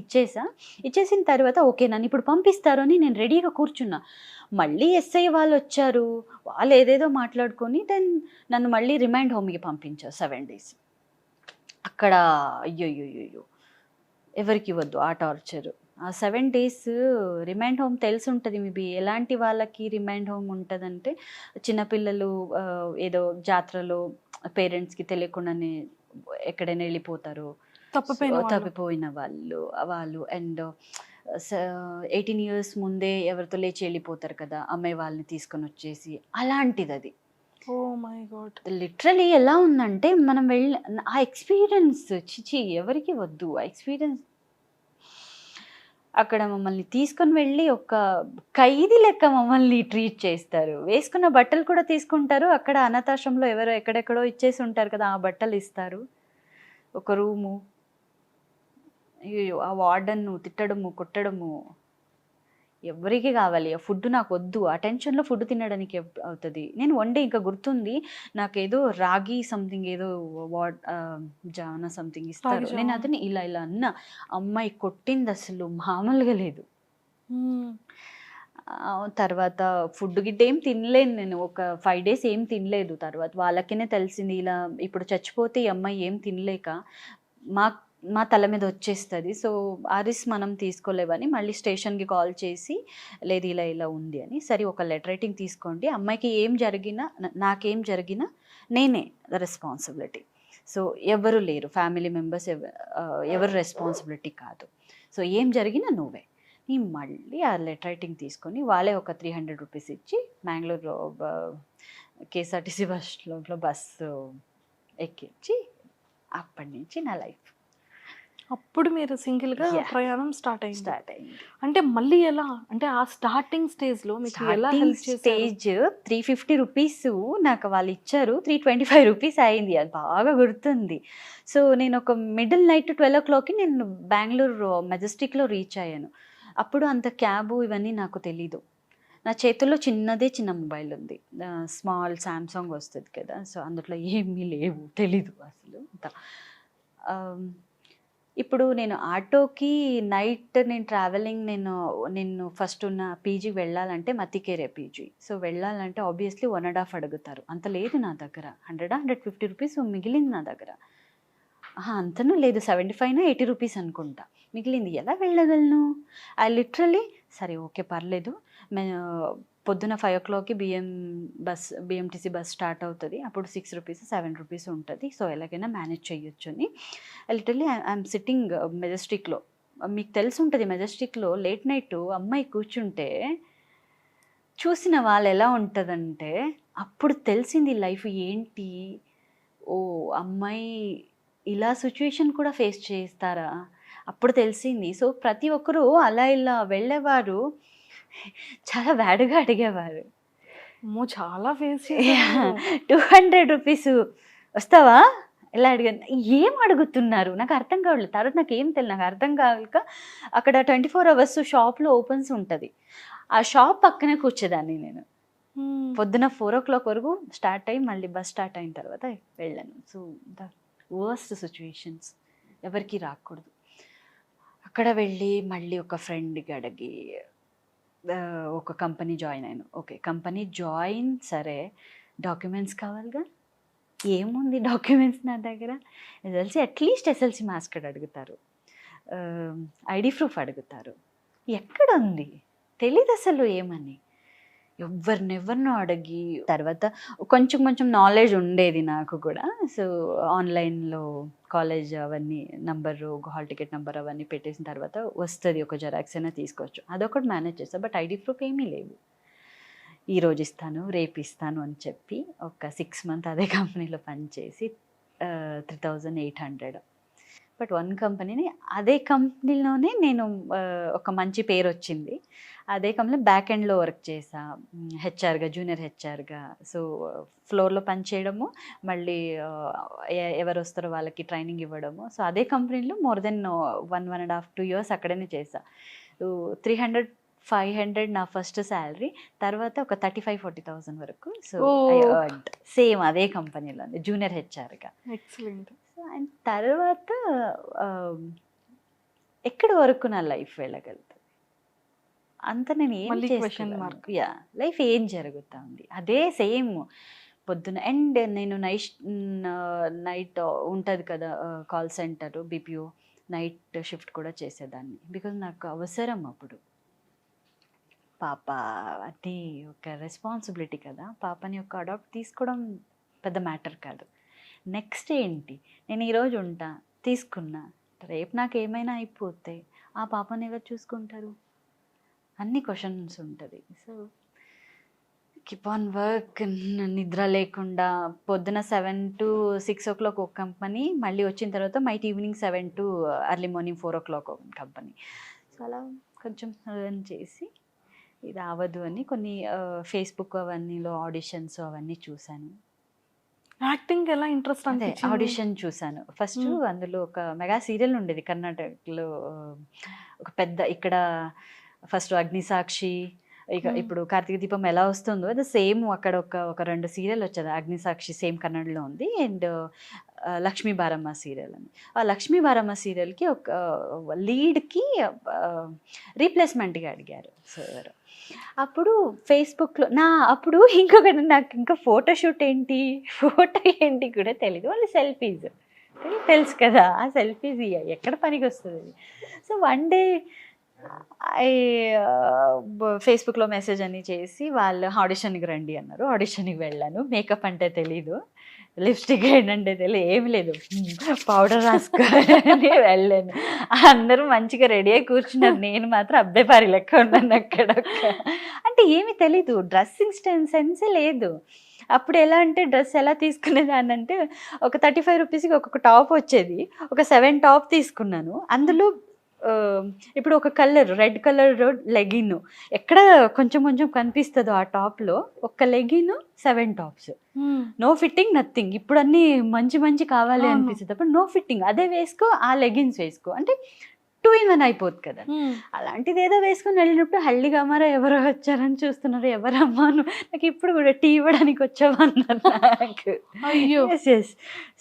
Speaker 3: ఇచ్చేసిన తర్వాత ఓకే నన్ను ఇప్పుడు పంపిస్తారు అని నేను రెడీగా కూర్చున్నా. మళ్ళీ ఎస్ఐ వాళ్ళు వచ్చారు, వాళ్ళు ఏదేదో మాట్లాడుకొని దెన్ నన్ను మళ్ళీ రిమైండ్ హోమ్కి పంపించారు 7 days. అక్కడ అయ్యో ఎవరికి ఇవ్వద్దు ఆ టార్చర్. ఆ 7 days రిమైండ్ హోమ్ తెలిసి ఉంటుంది మేబీ ఎలాంటి వాళ్ళకి రిమైండ్ హోమ్ ఉంటుందంటే, చిన్నపిల్లలు ఏదో జాతరలో పేరెంట్స్కి తెలియకుండానే ఎక్కడైనా వెళ్ళిపోతారు, తప్పిపోయిన వాళ్ళు అండ్ 18 years ముందే ఎవరితో లేచి వెళ్ళిపోతారు కదా, అమ్మాయి వాళ్ళని తీసుకొని వచ్చేసి, అలాంటిది అది.
Speaker 2: ఓ మై గాడ్.
Speaker 3: లిటరలీ ఎలా ఉందంటే మనం ఆ ఎక్స్పీరియన్స్ చిచి ఎవరికి వద్దు. ఆ ఎక్స్పీరియన్స్ అక్కడ మమ్మల్ని తీసుకొని వెళ్ళి ఒక ఖైదీ లెక్క మమ్మల్ని ట్రీట్ చేస్తారు. వేసుకున్న బట్టలు కూడా తీసుకుంటారు. అక్కడ అనాథాశ్రమంలో ఎవరో ఎక్కడెక్కడో ఇచ్చేసి ఉంటారు కదా, ఆ బట్టలు ఇస్తారు. ఒక రూము, ఆ వార్డన్ను తిట్టడము కొట్టడము. ఎవరికి కావాలి ఆ ఫుడ్, నాకు వద్దు. ఆ టెన్షన్లో ఫుడ్ తినడానికి అవుతుంది. నేను వండే ఇంకా గుర్తుంది, నాకు ఏదో రాగి సంథింగ్ ఏదో జానా సంథింగ్ ఇస్తారు. నేను అతని ఇలా అన్న, అమ్మాయి కొట్టింది అసలు మామూలుగా లేదు. తర్వాత ఫుడ్ గిట్ట ఏం తినలేను నేను, ఒక 5 days ఏం తినలేదు. తర్వాత వాళ్ళకనే తెలిసింది ఇలా ఇప్పుడు చచ్చిపోతే ఈ అమ్మాయి ఏం తినలేక మా తల మీద వచ్చేస్తుంది. సో ఆ రిస్క్ మనం తీసుకోలేవని మళ్ళీ స్టేషన్కి కాల్ చేసి, లేదు ఇలా ఉంది అని. సరే ఒక లెటర్ రైటింగ్ తీసుకోండి, అమ్మాయికి ఏం జరిగినా నాకేం జరిగినా నేనే రెస్పాన్సిబిలిటీ. సో ఎవరు లేరు, ఫ్యామిలీ మెంబర్స్ ఎవరు రెస్పాన్సిబిలిటీ కాదు. సో ఏం జరిగినా నువ్వే. నేను మళ్ళీ ఆ లెటర్ రైటింగ్ తీసుకొని వాళ్ళే ఒక 300 rupees ఇచ్చి మ్యాంగ్లూరులో KSRTC బస్సు ఎక్కించి అప్పటి నుంచి నా లైఫ్.
Speaker 2: అప్పుడు మీరు సింగిల్గా ప్రయాణం స్టార్ట్ అయింది.
Speaker 3: అంటే
Speaker 2: మళ్ళీ ఎలా, అంటే ఆ స్టార్టింగ్ స్టేజ్లో మీకు ఎలా హెల్ప్ చేశారు?
Speaker 3: స్టేజ్ 350 rupees నాకు వాళ్ళు ఇచ్చారు, 325 rupees అయింది, అది బాగా గుర్తుంది. సో నేను ఒక మిడిల్ నైట్ 12 o'clockకి నేను బెంగళూరు మెజెస్టిక్లో రీచ్ అయ్యాను. అప్పుడు అంత క్యాబు ఇవన్నీ నాకు తెలీదు. నా చేతుల్లో చిన్న మొబైల్ ఉంది, స్మాల్ శాంసంగ్ వస్తుంది కదా, సో అందులో ఏమీ లేవు, తెలీదు అసలు అంత. ఇప్పుడు నేను ఆటోకి నైట్ నేను ట్రావెలింగ్, నేను ఫస్ట్ ఉన్న పీజీ వెళ్ళాలంటే మతికేరే పీజీ. సో వెళ్ళాలంటే ఆబ్వియస్లీ 1.5 అడుగుతారు. అంత లేదు నా దగ్గర, 150 rupees మిగిలింది నా దగ్గర. అంతనూ లేదు, 75 80 rupees అనుకుంటా మిగిలింది. ఎలా వెళ్ళగలను? ఐ లిటరలీ సరే ఓకే పర్లేదు, పొద్దున 5 o'clockకి BMTC బస్ స్టార్ట్ అవుతుంది. అప్పుడు 6 rupees 7 rupees ఉంటుంది. సో ఎలాగైనా మేనేజ్ చేయొచ్చు అని లిటరలీ ఐఎమ్ సిట్టింగ్ మెజెస్టిక్లో. మీకు తెలిసి ఉంటుంది మెజెస్టిక్లో లేట్ నైట్ అమ్మాయి కూర్చుంటే చూసిన వాళ్ళు ఎలా ఉంటుందంటే, అప్పుడు తెలిసింది లైఫ్ ఏంటి, ఓ అమ్మాయి ఇలా సిచ్యువేషన్ కూడా ఫేస్ చేస్తారా, అప్పుడు తెలిసింది. సో ప్రతి ఒక్కరూ అలా ఇలా వెళ్ళేవారు, చాలా బ్యాడ్గా అడిగేవారు.
Speaker 2: చాలా ఫేస్
Speaker 3: 200 rupees వస్తావా, ఎలా అడిగాను, ఏం అడుగుతున్నారు నాకు అర్థం కావట్లేదు. తర్వాత నాకు ఏం తెలియదు, నాకు అర్థం కాక అక్కడ 24 hours షాప్లో ఓపెన్స్ ఉంటుంది. ఆ షాప్ పక్కనే కూర్చేదాన్ని నేను. పొద్దున 4 o'clock వరకు స్టార్ట్ అయ్యి మళ్ళీ బస్ స్టార్ట్ అయిన తర్వాత వెళ్ళాను. సో ద వర్స్ట్ సిచ్యువేషన్స్ ఎవరికి రాకూడదు. అక్కడ వెళ్ళి మళ్ళీ ఒక ఫ్రెండ్కి అడిగి ఒక కంపెనీ జాయిన్ అయ్యాను. ఓకే కంపెనీ జాయిన్, సరే డాక్యుమెంట్స్ కావాలిగా, ఏముంది డాక్యుమెంట్స్ నా దగ్గర, అట్లీస్ట్ SLC మార్క్స్ కార్డ్ అడుగుతారు, ID proof అడుగుతారు. ఎక్కడ ఉంది తెలీదు అసలు ఏమని. ఎవరినెవరినో అడిగి తర్వాత కొంచెం నాలెడ్జ్ ఉండేది నాకు కూడా. సో ఆన్లైన్లో కాలేజ్ అవన్నీ నంబరు, హాల్ టికెట్ నెంబర్ అవన్నీ పెట్టేసిన తర్వాత వస్తుంది, ఒక జెరాక్స్ అయినా తీసుకోవచ్చు, అదొకటి మేనేజ్ చేస్తాను. బట్ ID proof ఏమీ లేవు. ఈరోజు ఇస్తాను రేపు ఇస్తాను అని చెప్పి ఒక 6 months అదే కంపెనీలో పనిచేసి 3800 బట్ వన్ కంపెనీని, అదే కంపెనీలోనే నేను ఒక మంచి పేరు వచ్చింది. అదే కంపెనీలో బ్యాక్ ఎండ్లో వర్క్ చేసా, హెచ్ఆర్గా, జూనియర్ హెచ్ఆర్గా. సో ఫ్లోర్లో పనిచేయడము, మళ్ళీ ఎవరు వస్తారో వాళ్ళకి ట్రైనింగ్ ఇవ్వడము. సో అదే కంపెనీలో మోర్ దెన్ 1.5-2 years అక్కడనే చేసా. 300-500 నా ఫస్ట్ శాలరీ, తర్వాత ఒక 35-40,000 వరకు. సో సేమ్ అదే కంపెనీలో జూనియర్ హెచ్ఆర్గా.
Speaker 2: ఎక్సలెంట్.
Speaker 3: అండ్ తర్వాత ఎక్కడి వరకు నా లైఫ్ వెళ్ళగలుగుతుంది అంత నేను ఏం
Speaker 2: మళ్ళీ question
Speaker 3: చేస్తున్నాను?
Speaker 2: mark.
Speaker 3: లైఫ్ ఏం జరుగుతుంది అదే సేమ్ పొద్దున. అండ్ నేను నైట్ ఉంటుంది కదా call centre, BPO, night shift కూడా చేసేదాన్ని. బికాజ్ నాకు అవసరం అప్పుడు. పాప అది ఒక రెస్పాన్సిబిలిటీ కదా, పాపని ఒక అడాప్ట్ తీసుకోవడం పెద్ద మ్యాటర్ కాదు. నెక్స్ట్ ఏంటి, నేను ఈరోజు ఉంటా, తీసుకున్నా, రేపు నాకు ఏమైనా అయిపోతే ఆ పాపని ఎవరు చూసుకుంటారు? అన్ని క్వశ్చన్స్ ఉంటుంది. సో కీప్ ఆన్ వర్క్, నిద్ర లేకుండా పొద్దున 7 to 6 o'clock ఒక కంపెనీ, మళ్ళీ వచ్చిన తర్వాత might evening 7 to early morning 4 o'clock ఒక కంపెనీ. సో అలా కొంచెం రన్ చేసి ఇది అవ్వదు అని కొన్ని ఫేస్బుక్ అవన్నీలో ఆడిషన్స్ అవన్నీ చూశాను.
Speaker 2: యాక్టింగ్ ఎలా ఇంట్రెస్ట్
Speaker 3: అదే
Speaker 2: అంటే
Speaker 3: ఆడిషన్ చూశాను ఫస్ట్. అందులో ఒక మెగా సీరియల్ ఉండేది కర్ణాటకలో, ఒక పెద్ద, ఇక్కడ ఫస్ట్ అగ్నిసాక్షి, ఇక ఇప్పుడు కార్తీక దీపం ఎలా వస్తుందో అది సేమ్ అక్కడ ఒక 2 సీరియల్ వచ్చేది. అగ్నిసాక్షి సేమ్ కన్నడలో ఉంది, అండ్ లక్ష్మీ బారమ్మ సీరియల్ అని. ఆ లక్ష్మీ బారమ్మ సీరియల్కి ఒక లీడ్కి రీప్లేస్మెంట్గా అడిగారు సార్. అప్పుడు ఫేస్బుక్లో అప్పుడు ఇంకొకటి, నాకు ఇంకా ఫోటోషూట్ ఏంటి, ఫోటో ఏంటి కూడా తెలియదు. వాళ్ళు సెల్ఫీస్ తెలుసు కదా, ఆ సెల్ఫీస్ ఎక్కడ పనికి వస్తుంది. సో వన్ డే ఫేస్బుక్లో మెసేజ్ అని చేసి వాళ్ళు ఆడిషన్కి రండి అన్నారు. ఆడిషన్కి వెళ్ళాను. మేకప్ అంటే తెలీదు, లిప్స్టిక్ ఏంటంటే తెలియదు, ఏమి లేదు, పౌడర్ రాసుకొని వెళ్ళాను. అందరూ మంచిగా రెడీ అయి కూర్చున్నారు, నేను మాత్రం అబ్బాయి పారి లెక్క ఉన్నాను అక్కడ. అంటే ఏమి తెలీదు, డ్రెస్సింగ్ సెన్సే లేదు. అప్పుడు ఎలా అంటే డ్రెస్ ఎలా తీసుకునేదాన్ని అంటే, ఒక 35 రూపీస్కి ఒక్కొక్క టాప్ వచ్చేది, ఒక 7 టాప్ తీసుకున్నాను. అందులో ఇప్పుడు ఒక కలర్, రెడ్ కలర్ లెగిన్ ఎక్కడ కొంచెం కొంచెం కనిపిస్తుందో ఆ టాప్లో, ఒక్క legging 7 tops, no fitting, nothing. ఇప్పుడు అన్నీ మంచి కావాలి అనిపిస్తుంది, అప్పుడు నో ఫిట్టింగ్, అదే వేసుకో, ఆ లెగిన్స్ వేసుకో, అంటే 2 in 1 అయిపోతుంది కదా. అలాంటిది ఏదో వేసుకొని వెళ్ళినప్పుడు హల్లిగా అమ్మారా ఎవరో వచ్చారని చూస్తున్నారు, ఎవరమ్మాను, నాకు ఇప్పుడు కూడా టీ ఇవ్వడానికి వచ్చావన్నారు నాకు.
Speaker 2: అయ్యో.
Speaker 3: ఎస్.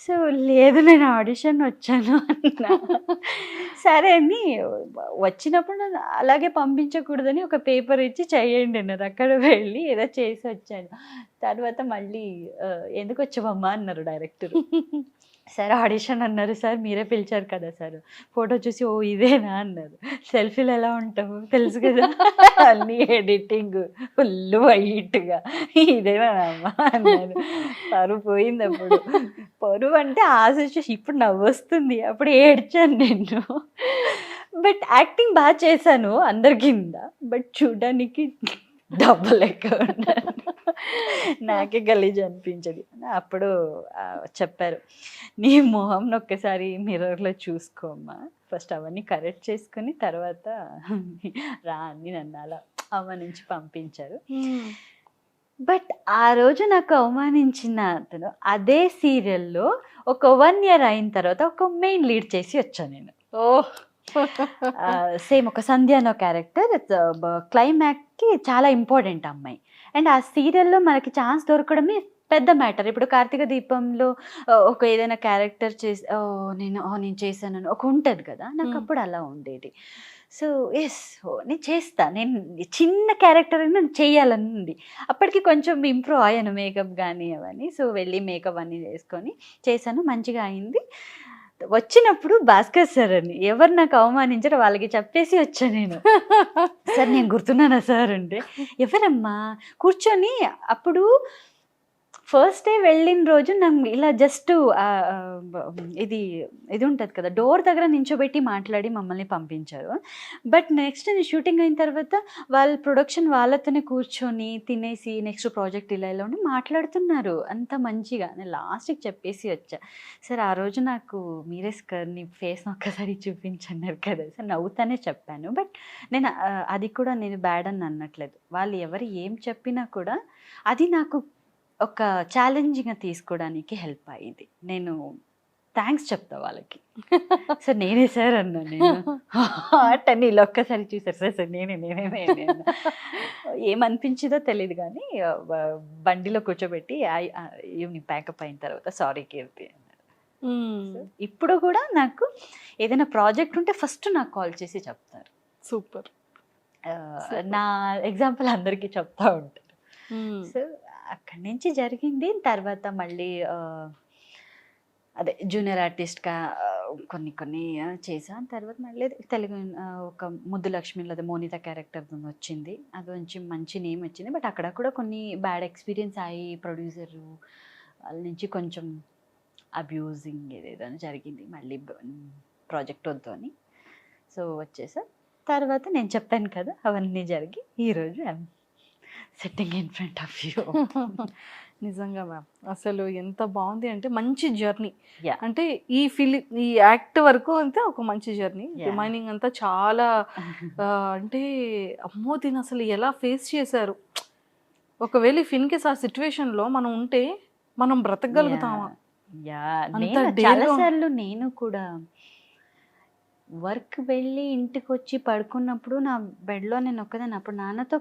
Speaker 3: సో లేదు, నేను ఆడిషన్ వచ్చాను అన్నా. సరే అని వచ్చినప్పుడు నన్ను అలాగే పంపించకూడదని ఒక పేపర్ ఇచ్చి చేయండి అన్నారు. అక్కడ వెళ్ళి ఏదో చేసి వచ్చాను. తర్వాత మళ్ళీ ఎందుకు వచ్చావమ్మా అన్నారు డైరెక్టర్. సార్ ఆడిషన్ అన్నారు, సార్ మీరే పిలిచారు కదా సార్. ఫోటో చూసి ఓ ఇదేనా అన్నారు. సెల్ఫీలు ఎలా ఉంటావు తెలుసు కదా, అన్నీ ఎడిటింగ్ ఫుల్ వైట్గా, ఇదేనా అమ్మా అన్నారు. పరువు పోయింది అప్పుడు. పరువు అంటే ఆ సిచ్యువేషన్ ఇప్పుడు నవ్వు వస్తుంది, అప్పుడు ఏడ్చాను నేను. బట్ యాక్టింగ్ బాగా చేశాను అందరి కింద, బట్ చూడడానికి డబ్బు లెక్క ఉన్నాను, నాకే గలీజ్ అనిపించదు. అప్పుడు చెప్పారు, నీ మొహంని ఒక్కసారి మిర్రర్లో చూసుకోమ్మా, ఫస్ట్ అవన్నీ కరెక్ట్ చేసుకుని తర్వాత రా అని నన్ను అలా అవమానించి పంపించారు. బట్ ఆ రోజు నాకు అవమానించిన అతను అదే సీరియల్లో ఒక 1 year అయిన తర్వాత ఒక మెయిన్ లీడ్ చేసి వచ్చాను నేను. సేమ్ ఒక సంధ్య అనే క్యారెక్టర్, క్లైమాక్స్కి చాలా ఇంపార్టెంట్ అమ్మాయి. అండ్ ఆ సీరియల్లో మనకి ఛాన్స్ దొరకడమే పెద్ద మ్యాటర్. ఇప్పుడు కార్తీక దీపంలో ఒక ఏదైనా క్యారెక్టర్ చేసి నేను చేశానని ఒక ఉంటుంది కదా, నాకు అప్పుడు అలా ఉండేది. సో ఎస్, నేను చేస్తా, నేను చిన్న క్యారెక్టర్ అయినా చేయాలని ఉంది. అప్పటికి కొంచెం ఇంప్రూవ్ అయ్యాను, మేకప్ కానీ అవన్నీ. సో వెళ్ళి మేకప్ అన్నీ చేసుకొని చేశాను, మంచిగా అయింది. వచ్చినప్పుడు భాస్కర్ సార్ అని ఎవరు నాకు అవమానించారో వాళ్ళకి చెప్పేసి వచ్చాను నేను. సార్ నేను గుర్తున్నానా సార్ అంటే, ఎవరమ్మా కూర్చొని, అప్పుడు ఫస్ట్ డే వెళ్ళిన రోజు నాకు ఇలా జస్ట్ ఇది ఇది ఉంటుంది కదా, డోర్ దగ్గర నించోబెట్టి మాట్లాడి మమ్మల్ని పంపించారు. బట్ నెక్స్ట్ నేను షూటింగ్ అయిన తర్వాత వాళ్ళ ప్రొడక్షన్ వాళ్ళతోనే కూర్చొని తినేసి నెక్స్ట్ ప్రాజెక్ట్ ఇలా ఇలా ఉండి మాట్లాడుతున్నారు అంత మంచిగా. నేను లాస్ట్కి చెప్పేసి వచ్చా, సార్ ఆ రోజు నాకు మీరే నీ ఫేస్ ఒక్కసారి చూపించన్నారు కదా సార్, నవ్వుతానే చెప్పాను. బట్ నేను అది కూడా నేను బ్యాడ్ అని అనట్లేదు. వాళ్ళు ఎవరు ఏం చెప్పినా కూడా అది నాకు ఒక ఛాలెంజింగ్గా తీసుకోవడానికి హెల్ప్ అయ్యింది. నేను థ్యాంక్స్ చెప్తా వాళ్ళకి. సార్ నేనే సార్ అన్నా, నేను అట్టని ఇలా ఒక్కసారి చూసారు సార్, సార్ నేనే ఏమనిపించిందో తెలియదు కానీ బండిలో కూర్చోబెట్టి ఈవినింగ్ ప్యాకప్ అయిన తర్వాత సారీ కీర్తి అన్నారు. ఇప్పుడు కూడా నాకు ఏదైనా ప్రాజెక్ట్ ఉంటే ఫస్ట్ నాకు కాల్ చేసి చెప్తారు.
Speaker 2: సూపర్.
Speaker 3: నా ఎగ్జాంపుల్ అందరికీ చెప్తా ఉంటారు. సో అక్కడి నుంచి జరిగింది. తర్వాత మళ్ళీ అదే జూనియర్ ఆర్టిస్ట్గా కొన్ని చేసాను. తర్వాత మళ్ళీ తెలుగు ఒక ముద్దు లక్ష్మిలో అదే మోనిత క్యారెక్టర్ వచ్చింది, అది కొంచెం మంచి నేమ్ వచ్చింది. బట్ అక్కడ కూడా కొన్ని బ్యాడ్ ఎక్స్పీరియన్స్ అయ్యి ప్రొడ్యూసర్ వాళ్ళ నుంచి కొంచెం అబ్యూజింగ్ ఏదేదో జరిగింది. మళ్ళీ ప్రాజెక్ట్ వద్దు అని సో వచ్చేసా. తర్వాత నేను చెప్పాను కదా అవన్నీ జరిగి ఈరోజు sitting in front of you.
Speaker 2: నిజంగా మ్యామ్ అసలు ఎంత బాగుంది అంటే మంచి జర్నీ.
Speaker 3: Yeah.
Speaker 2: అంటే ఈ యాక్ట్ వరకు అంతే ఒక మంచి జర్నీ. రిమైనింగ్ అంతా చాలా అంటే అమ్మో దీని అసలు ఎలా ఫేస్ చేశారు. ఒకవేళ ఇన్ కేస్ ఆ సిచ్యువేషన్లో మనం ఉంటే మనం బ్రతకగలుగుతామా?
Speaker 3: చాలాసార్లు నేను కూడా వర్క్ వెళ్ళి ఇంటికి వచ్చి పడుకున్నప్పుడు నా బెడ్లో నేను ఒక్కదాన్ని, అప్పుడు నాన్నతో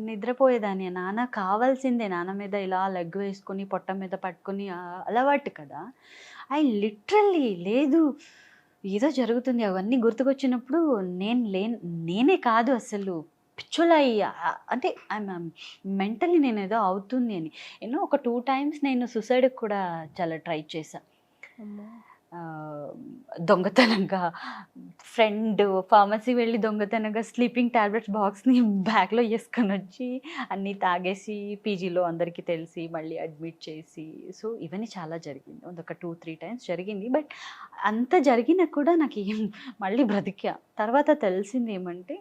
Speaker 3: నిద్రపోయేదాన్ని. నాన్న కావాల్సిందే, నాన్న మీద ఇలా లెగ్ వేసుకొని పొట్ట మీద పట్టుకొని అలవాటు కదా. ఐ లిటరల్లీ లేదు ఏదో జరుగుతుంది అవన్నీ గుర్తుకొచ్చినప్పుడు నేనే కాదు అసలు పిచ్చోలయ్యి, అంటే మెంటలీ నేను ఏదో అవుతుంది అని. ఒక 2 times నేను సూసైడ్కి కూడా చాలా ట్రై చేశా. దొంగతనంగా ఫ్రెండ్ ఫార్మసీ వెళ్ళి దొంగతనంగా స్లీపింగ్ టాబ్లెట్స్ బాక్స్ని బ్యాగ్లో వేసుకొని వచ్చి అన్నీ తాగేసి పీజీలో అందరికీ తెలిసి మళ్ళీ అడ్మిట్ చేసి, సో ఇవన్నీ చాలా జరిగింది. ఒక 2-3 times జరిగింది. బట్ అంత జరిగినా కూడా నాకు ఏం మళ్ళీ బ్రతికా. తర్వాత తెలిసింది ఏమంటే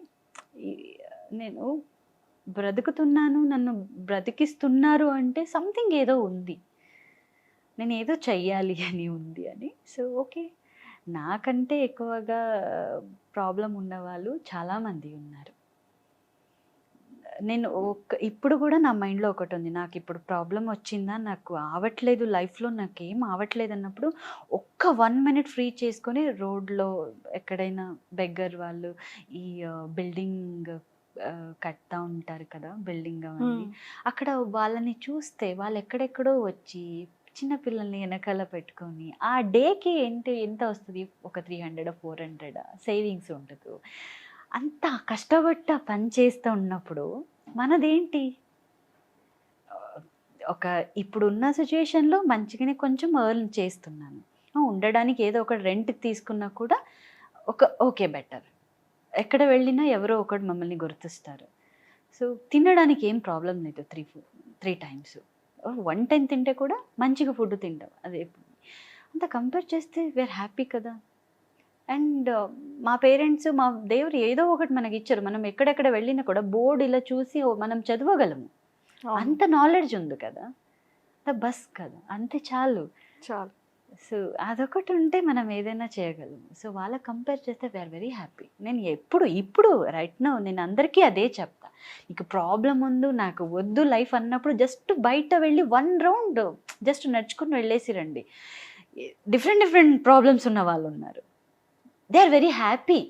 Speaker 3: నేను బ్రతుకుతున్నాను, నన్ను బ్రతికిస్తున్నారు అంటే సంథింగ్ ఏదో ఉంది, నేను ఏదో చెయ్యాలి అని ఉంది అని. సో ఓకే, నాకంటే ఎక్కువగా ప్రాబ్లం ఉన్నవాళ్ళు చాలామంది ఉన్నారు. నేను ఇప్పుడు కూడా నా మైండ్లో ఒకటి ఉంది, నాకు ఇప్పుడు ప్రాబ్లం వచ్చిందా, నాకు ఆవట్లేదు లైఫ్లో, నాకేం ఆవట్లేదు అన్నప్పుడు ఒక్క 1 minute ఫ్రీ చేసుకొని రోడ్లో ఎక్కడైనా బెగ్గర్ వాళ్ళు ఈ బిల్డింగ్ కడతా ఉంటారు కదా, బిల్డింగ్ అవన్నీ, అక్కడ వాళ్ళని చూస్తే వాళ్ళు ఎక్కడెక్కడో వచ్చి చిన్నపిల్లల్ని వెనకాల పెట్టుకొని ఆ డేకి ఎంత వస్తుంది, ఒక 300-400 సేవింగ్స్ ఉంటుంది. అంత కష్టపడి పని చేస్తూ ఉన్నప్పుడు మనదేంటి, ఒక ఇప్పుడున్న సిచ్యుయేషన్లో మంచిగానే కొంచెం ఎర్న్ చేస్తున్నాను, ఉండడానికి ఏదో ఒక రెంట్కి తీసుకున్నా కూడా ఓకే బెటర్, ఎక్కడ వెళ్ళినా ఎవరో ఒకటి మమ్మల్ని గుర్తిస్తారు. సో తినడానికి ఏం ప్రాబ్లం లేదు, 3 times 1 time తింటే కూడా మంచిగా ఫుడ్ తింటాం. అదే అంత కంపేర్ చేస్తే వీఆర్ హ్యాపీ కదా. అండ్ మా పేరెంట్స్, మా దేవుడు ఏదో ఒకటి మనకి ఇచ్చారు. మనం ఎక్కడెక్కడ వెళ్ళినా కూడా బోర్డు ఇలా చూసి మనం చదవగలము, అంత నాలెడ్జ్ ఉంది కదా, బస్ కదా, అంతే చాలు. సో అదొకటి ఉంటే మనం ఏదైనా చేయగలము. సో వాళ్ళ కంపేర్ చేస్తే వీఆర్ వెరీ హ్యాపీ. నేను ఇప్పుడు రైట్ నౌ నేను అందరికీ అదే చెప్తా, నీకు ప్రాబ్లం ఉంది, నాకు వద్దు లైఫ్ అన్నప్పుడు జస్ట్ బయట వెళ్ళి 1 round జస్ట్ నడుచుకుని వెళ్ళేసి రండి. డిఫరెంట్ ప్రాబ్లమ్స్ ఉన్న వాళ్ళు ఉన్నారు, దే ఆర్ వెరీ హ్యాపీ,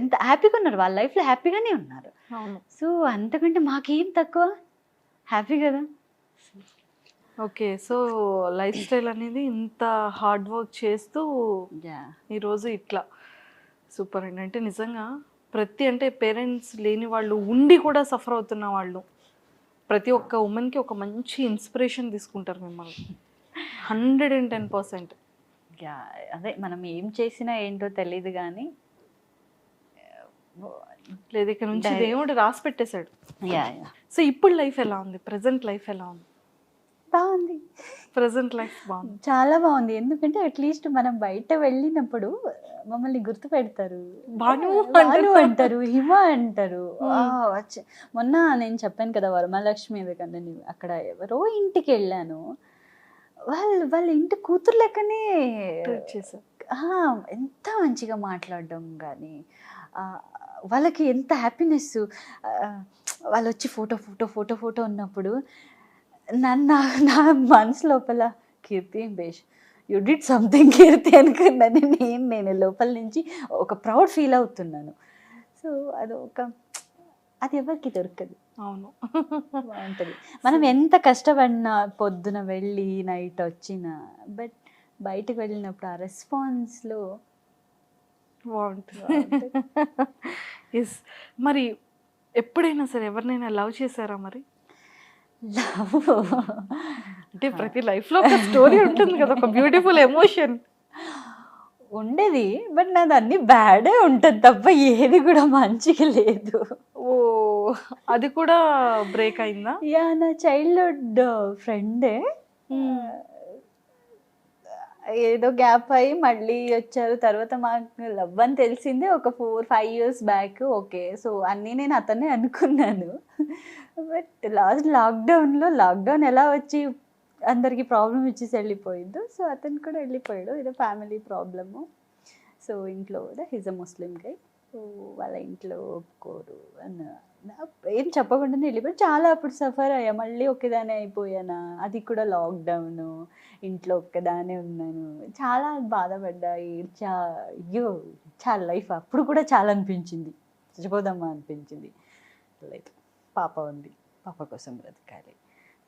Speaker 3: ఎంత హ్యాపీగా ఉన్నారు, వాళ్ళ లైఫ్లో హ్యాపీగానే ఉన్నారు. సో అంతకంటే మాకేం తక్కువ, హ్యాపీ కదా.
Speaker 2: ఓకే, సో లైఫ్ స్టైల్ అనేది ఇంత హార్డ్ వర్క్ చేస్తూ ఈరోజు ఇట్లా సూపర్ అండి. అంటే నిజంగా అంటే పేరెంట్స్ లేని వాళ్ళు ఉండి కూడా సఫర్ అవుతున్న వాళ్ళు ప్రతి ఒక్క ఉమెన్కి ఒక మంచి ఇన్స్పిరేషన్ తీసుకుంటారు మిమ్మల్ని 110%.
Speaker 3: అదే మనం ఏం చేసినా ఏంటో తెలియదు కానీ
Speaker 2: లేదు, ఇక్కడ నుంచి దేవుడు రాసి పెట్టేశాడు. సో ఇప్పుడు లైఫ్ ఎలా ఉంది, ప్రజెంట్ లైఫ్ ఎలా ఉంది?
Speaker 3: బాగుంది,
Speaker 2: ప్రెసెంట్ లైఫ్ బాగుంది.
Speaker 3: చాలా బాగుంది. ఎందుకంటే అట్లీస్ట్ మనం బయట వెళ్ళినప్పుడు మమ్మల్ని గుర్తు పెడతారు,
Speaker 2: భాను
Speaker 3: భాను అంటారు, హిమ అంటారు. మొన్న నేను చెప్పాను కదా వరమహాలక్ష్మి ఎందుకంటే అక్కడ ఎవరో ఇంటికి వెళ్ళాను, వాళ్ళ ఇంటి కూతురు లెక్కనే
Speaker 2: ట్రీట్ చేశారు.
Speaker 3: ఎంత మంచిగా మాట్లాడడం కానీ వాళ్ళకి ఎంత హ్యాపీనెస్. వాళ్ళు వచ్చి ఫోటో ఫోటో ఫోటో ఫోటో ఉన్నప్పుడు నా మనసు లోపల కీర్తి బేష్ యూ డిడ్ సంథింగ్ కీర్తి అనుకున్నాను. నేను లోపల నుంచి ఒక ప్రౌడ్ ఫీల్ అవుతున్నాను. సో అది ఎవరికి దొరకదు.
Speaker 2: అవును,
Speaker 3: బాగుంటుంది. మనం ఎంత కష్టపడినా పొద్దున వెళ్ళి నైట్ వచ్చినా బట్ బయటకు వెళ్ళినప్పుడు ఆ రెస్పాన్స్లో
Speaker 2: బాగుంటుంది. ఎస్. మరి ఎప్పుడైనా సరే ఎవరినైనా లవ్ చేశారా మరి?
Speaker 3: లవ్
Speaker 2: అంటే ప్రతి లైఫ్లో ఒక స్టోరీ ఉంటుంది కదా, ఒక బ్యూటిఫుల్ ఎమోషన్
Speaker 3: ఉండేది. బట్ నాది అన్ని బ్యాడే ఉంటుంది తప్ప ఏది కూడా మంచిగా లేదు.
Speaker 2: ఓ, అది కూడా బ్రేక్ అయిందా?
Speaker 3: యా, నా చైల్డ్హుడ్ ఫ్రెండే ఏదో గ్యాప్ అయ్యి మళ్ళీ వచ్చారు. తర్వాత మాకు లవ్ అని తెలిసిందే ఒక 4-5 years బ్యాక్. ఓకే, సో అన్నీ నేను అతనే అనుకున్నాను. బట్ లాక్డౌన్ ఎలా వచ్చి అందరికి ప్రాబ్లం ఇచ్చేసి వెళ్ళిపోయిందో, సో అతను కూడా వెళ్ళిపోయాడు. ఏదో ఫ్యామిలీ ప్రాబ్లము. సో ఇంట్లో కూడా హిజ్ అ ముస్లిం గై. సో వాళ్ళ ఇంట్లో ఒప్పుకోరు అన్న ఏం చెప్పకుండానే వెళ్ళిపోయి చాలా అప్పుడు సఫర్ అయ్యా. మళ్ళీ ఒక్కదానే అయిపోయానా, అది కూడా లాక్డౌన్, ఇంట్లో ఒక్కదానే ఉన్నాను. చాలా బాధపడ్డా, అయ్యో చాలా లైఫ్ అప్పుడు కూడా చాలా అనిపించింది, చచ్చిపోదామా అనిపించింది. లేదు, పాప ఉంది, పాప కోసం బ్రతకాలి.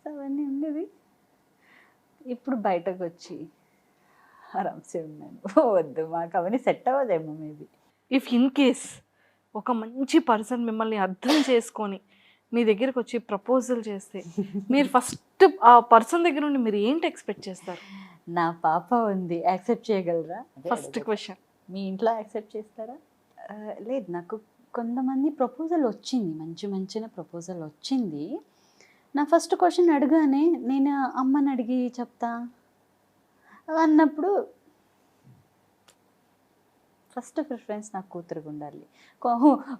Speaker 3: సో అవన్నీ ఉండేది. ఇప్పుడు బయటకు వచ్చి ఆరామ్సే ఉన్నాను. వద్దు, మాకు అవన్నీ సెట్ అవ్వదేమో మేబీ.
Speaker 2: ఇఫ్ ఇన్ కేస్ ఒక మంచి పర్సన్ మిమ్మల్ని అర్థం చేసుకొని మీ దగ్గరకు వచ్చి ప్రపోజల్ చేస్తే మీరు ఫస్ట్ ఆ పర్సన్ దగ్గర నుండి మీరు ఏంటి ఎక్స్పెక్ట్ చేస్తారు?
Speaker 3: నా పాప ఉంది, యాక్సెప్ట్ చేయగలరా?
Speaker 2: First question.
Speaker 3: మీ ఇంట్లో యాక్సెప్ట్ చేస్తారా? లేదు, నాకు కొంతమంది ప్రపోజల్ వచ్చింది, మంచి ప్రపోజల్ వచ్చింది. నా ఫస్ట్ క్వశ్చన్ అడగానే నేను అమ్మని అడిగి చెప్తా అన్నప్పుడు ఫస్ట్ ప్రిఫరెన్స్ నాకు కూతురుగా ఉండాలి.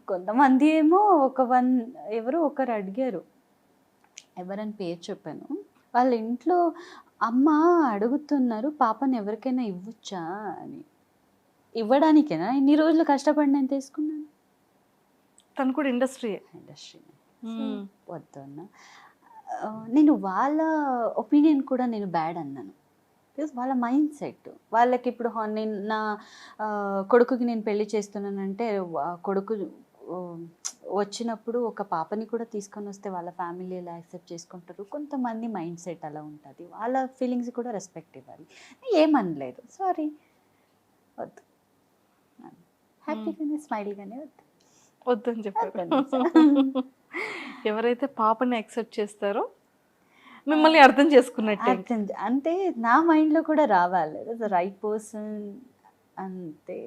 Speaker 3: కొంతమంది ఏమో ఎవరు ఒకరు అడిగారు, ఎవరని పేరు చెప్పాను. వాళ్ళ ఇంట్లో అమ్మ అడుగుతున్నారు పాపని ఎవరికైనా ఇవ్వచ్చా అని. ఇవ్వడానికేనా ఇన్ని రోజులు కష్టపడి నేను తీసుకున్నాను?
Speaker 2: తను కూడా ఇండస్ట్రీ
Speaker 3: వద్దు అన్న. నేను వాళ్ళ ఒపీనియన్ కూడా నేను బ్యాడ్ అన్నాను. బికాస్ వాళ్ళ మైండ్ సెట్ వాళ్ళకి ఇప్పుడు నేను నా కొడుకుకి నేను పెళ్లి చేస్తున్నానంటే కొడుకు వచ్చినప్పుడు ఒక పాపని కూడా తీసుకొని వస్తే వాళ్ళ ఫ్యామిలీ ఎలా యాక్సెప్ట్ చేసుకుంటారు. కొంతమంది మైండ్ సెట్ అలా ఉంటుంది, వాళ్ళ ఫీలింగ్స్ కూడా రెస్పెక్ట్ ఇవ్వాలి. ఏమనలేదు, సారీ వద్దు, హ్యాపీగానే స్మైల్గానే
Speaker 2: వద్దని చెప్పారు. ఎవరైతే పాపని యాక్సెప్ట్ చేస్తారో మిమ్మల్ని అర్థం చేసుకున్నట్టే.
Speaker 3: అంటే నా మైండ్లో కూడా రావాలి ద రైట్ పర్సన్, అంతే.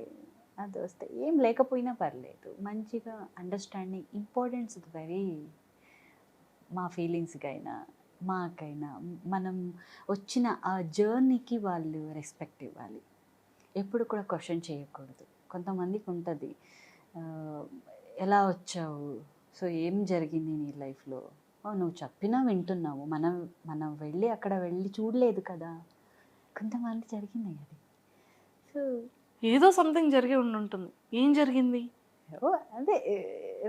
Speaker 3: అది వస్తే ఏం లేకపోయినా పర్లేదు, మంచిగా అండర్స్టాండింగ్ ఇంపార్టెన్స్ వెరీ. మా ఫీలింగ్స్కైనా మాకైనా మనం వచ్చిన ఆ జర్నీకి వాళ్ళు రెస్పెక్ట్ ఇవ్వాలి. ఎప్పుడు కూడా క్వశ్చన్ చేయకూడదు. కొంతమందికి ఉంటుంది ఎలా వచ్చావు, సో ఏం జరిగింది నీ లైఫ్లో, నువ్వు చెప్పినా వింటున్నావు, మనం అక్కడ వెళ్ళి చూడలేదు కదా. కొంతమంది జరిగింది అది. సో
Speaker 2: ఏదో సంథింగ్ జరిగి ఉంటుంది. ఏం జరిగింది?
Speaker 3: అదే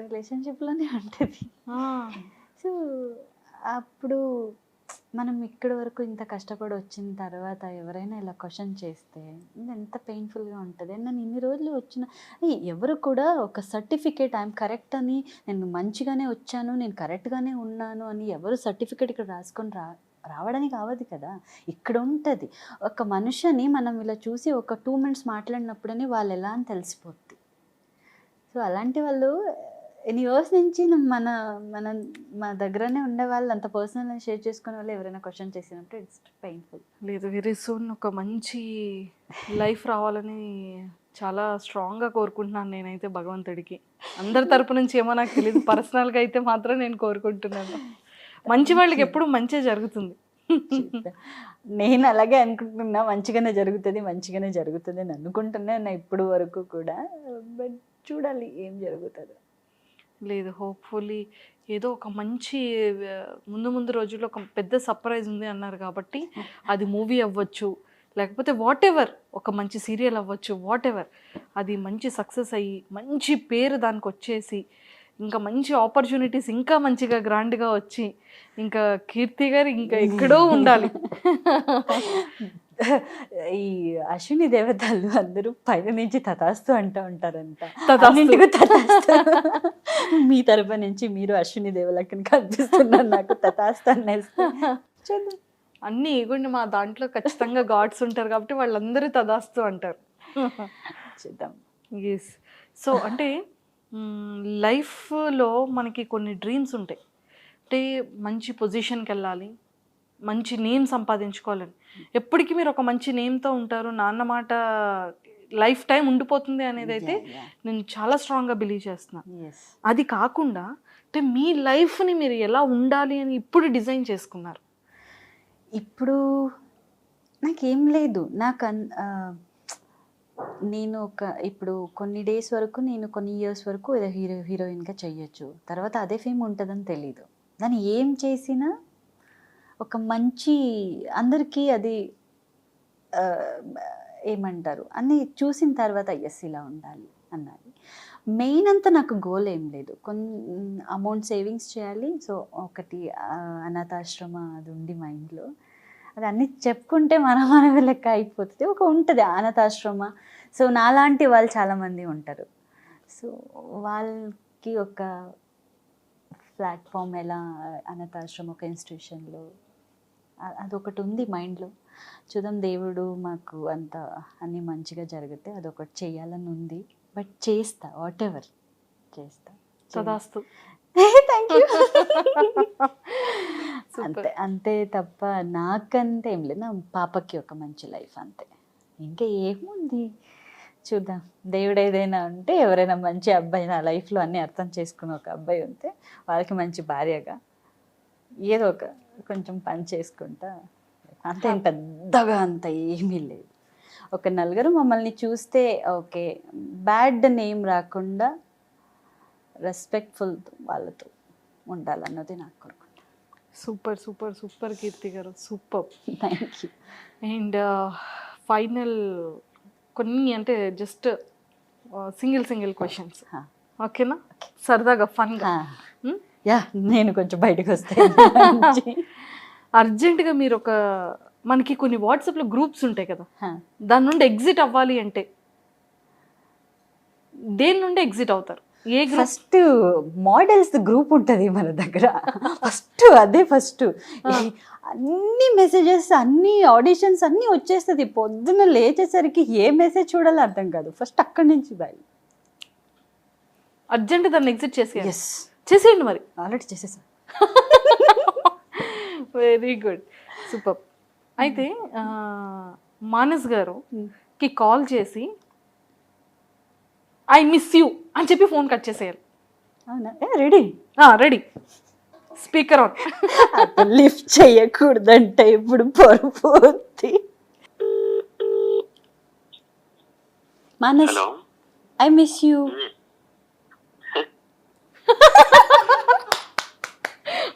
Speaker 3: రిలేషన్షిప్లోనే ఉంటుంది. సో అప్పుడు మనం ఇక్కడి వరకు ఇంత కష్టపడి వచ్చిన తర్వాత ఎవరైనా ఇలా క్వశ్చన్ చేస్తే ఎంత పెయిన్ఫుల్గా ఉంటుంది. నేను ఇన్ని రోజులు వచ్చిన ఎవరు కూడా ఒక సర్టిఫికేట్ ఐఎమ్ కరెక్ట్ అని, నేను మంచిగానే వచ్చాను, నేను కరెక్ట్గానే ఉన్నాను అని ఎవరు సర్టిఫికేట్ ఇక్కడ రాసుకొని రావడానికి అవ్వదు కదా. ఇక్కడ ఉంటుంది ఒక మనిషిని మనం ఇలా చూసి ఒక 2 minutes మాట్లాడినప్పుడని వాళ్ళు ఎలా అని తెలిసిపోద్ది. సో అలాంటి వాళ్ళు ఎన్ని ఇయర్స్ నుంచి మన దగ్గరనే ఉండేవాళ్ళు అంత పర్సనల్ షేర్ చేసుకునే వాళ్ళు ఎవరైనా క్వశ్చన్ చేసినప్పుడు ఇట్స్ పెయిన్ఫుల్.
Speaker 2: లేదు, వెరీ సూన్ ఒక మంచి లైఫ్ రావాలని చాలా స్ట్రాంగ్గా కోరుకుంటున్నాను నేనైతే భగవంతుడికి. అందరి తరపు నుంచి ఏమో నాకు తెలియదు, పర్సనల్గా అయితే మాత్రం నేను కోరుకుంటున్నాను. మంచి వాళ్ళకి ఎప్పుడు మంచి జరుగుతుంది.
Speaker 3: నేను అలాగే అనుకుంటున్నా, మంచిగానే జరుగుతుంది అని అనుకుంటున్నా ఇప్పుడు వరకు కూడా. బట్ చూడాలి ఏం జరుగుతుందో.
Speaker 2: లేదు, హోప్ఫుల్లీ ఏదో ఒక మంచి ముందు రోజుల్లో ఒక పెద్ద సర్ప్రైజ్ ఉంది అన్నారు కాబట్టి అది మూవీ అవ్వచ్చు, లేకపోతే వాట్ ఎవర్ ఒక మంచి సీరియల్ అవ్వచ్చు, వాట్ ఎవర్ అది మంచి సక్సెస్ అయ్యి మంచి పేరు దానికి వచ్చేసి ఇంకా మంచి ఆపర్చునిటీస్ ఇంకా మంచిగా గ్రాండ్గా వచ్చి ఇంకా కీర్తి గారు ఇంకా ఎక్కడో ఉండాలి.
Speaker 3: ఈ అశ్విని దేవతలు అందరూ పైన నుంచి తథాస్తు అంటూ ఉంటారంట.
Speaker 2: తథాస్తు.
Speaker 3: అన్నింటికీ తథాస్తు. మీ తరపు నుంచి మీరు అశ్విని దేవలకి కనిపిస్తున్నారు నాకు, తథాస్తు అనేసి. చూద్దాం.
Speaker 2: అన్నీ ఇగోండి మా దాంట్లో ఖచ్చితంగా గాడ్స్ ఉంటారు కాబట్టి వాళ్ళందరూ తదాస్తు అంటారు.
Speaker 3: చూద్దాం.
Speaker 2: ఎస్. సో అంటే లైఫ్లో మనకి కొన్ని డ్రీమ్స్ ఉంటాయి. అంటే మంచి పొజిషన్కి వెళ్ళాలి, మంచి నేమ్ సంపాదించుకోవాలని. ఎప్పటికీ మీరు ఒక మంచి నేమ్తో ఉంటారు, నాన్న మాట లైఫ్ టైం ఉండిపోతుంది అనేది అయితే నేను చాలా స్ట్రాంగ్గా బిలీవ్ చేస్తున్నాను. అది కాకుండా అంటే మీ లైఫ్ని మీరు ఎలా ఉండాలి అని ఇప్పుడు డిజైన్ చేసుకున్నారు?
Speaker 3: ఇప్పుడు నాకేం లేదు, నేను ఇప్పుడు కొన్ని డేస్ వరకు, నేను కొన్ని ఇయర్స్ వరకు ఏదో హీరోయిన్గా చెయ్యొచ్చు, తర్వాత అదే ఫేమ్ ఉంటుందని తెలీదు. దాన్ని ఏం చేసినా ఒక మంచి అందరికీ అది ఏమంటారు అన్నీ చూసిన తర్వాత ఎస్ ఇలా ఉండాలి అన్నది మెయిన్. అంతా నాకు గోల్ ఏం లేదు, కొన్ని అమౌంట్ సేవింగ్స్ చేయాలి. సో ఒకటి అనాథాశ్రమ అది ఉంది మైండ్లో, అది అన్నీ చెప్పుకుంటే మన లెక్క అయిపోతుంది. ఒక ఉంటుంది అనాథాశ్రమ. సో నాలాంటి వాళ్ళు చాలామంది ఉంటారు. సో వాళ్ళకి ఒక ప్లాట్ఫామ్, ఎలా అనాథాశ్రమ ఒక ఇన్స్టిట్యూషన్లో, అదొకటి ఉంది మైండ్లో. చూద్దాం, దేవుడు మాకు అంత అన్నీ మంచిగా జరిగితే అదొకటి చేయాలని ఉంది. బట్ చేస్తా, వాట్ ఎవర్ చేస్తా.
Speaker 2: సదాస్తు.
Speaker 3: Thank you. అంతే తప్ప నాకంతే ఏం లేదు. నా పాపకి ఒక మంచి లైఫ్ అంతే, ఇంకా ఏముంది. చూద్దాం, దేవుడు ఏదైనా ఉంటే, ఎవరైనా మంచి అబ్బాయి నా లైఫ్లో అన్నీ అర్థం చేసుకుని ఒక అబ్బాయి ఉంటే వాళ్ళకి మంచి భార్యగా ఏదో ఒక కొంచెం పని చేసుకుంటా అంతే. పెద్దగా అంత ఏమీ లేదు. ఒక నలుగురు మమ్మల్ని చూస్తే ఓకే, బ్యాడ్ నేమ్ రాకుండా రెస్పెక్ట్ఫుల్ వాళ్ళతో ఉండాలన్నది నాకు కోరుకుంటా.
Speaker 2: సూపర్ సూపర్ సూపర్ కీర్తి గారు, super.
Speaker 3: Thank you.
Speaker 2: And final కొన్ని అంటే జస్ట్ సింగిల్ క్వశ్చన్స్, ఓకేనా? సరదాగా ఫన్గా.
Speaker 3: యా, నేను కొంచెం బయటకు వస్తాను.
Speaker 2: అర్జెంటుగా మీరు మనకి కొన్ని వాట్సాప్లో గ్రూప్స్ ఉంటాయి కదా, దాని నుండి ఎగ్జిట్ అవ్వాలి అంటే దేని నుండి ఎగ్జిట్ అవుతారు? ఏ గ్రూప్?
Speaker 3: ఫస్ట్ మోడల్స్ గ్రూప్ ఉంటుంది మన దగ్గర, ఫస్ట్ అన్ని మెసేజెస్, అన్ని ఆడిషన్స్ అన్నీ వచ్చేస్తుంది. పొద్దున్న లేచేసరికి ఏ మెసేజ్ చూడాలో అర్థం కాదు. ఫస్ట్ అక్కడి నుంచి బయలు
Speaker 2: అర్జెంట్ దాన్ని ఎగ్జిట్ చేసేయండి. మరి
Speaker 3: ఆల్రెడీ చేసేసా.
Speaker 2: Very good, super. అయితే మానస్ గారుకి కాల్ చేసి ఐ మిస్ యూ అని చెప్పి ఫోన్ కట్ చేసేయాలి.
Speaker 3: అవునా? Ready
Speaker 2: ready, speaker on.
Speaker 3: Lift చేయకూడదంటే ఇప్పుడు పొరపోద్ది. Manas, I miss you.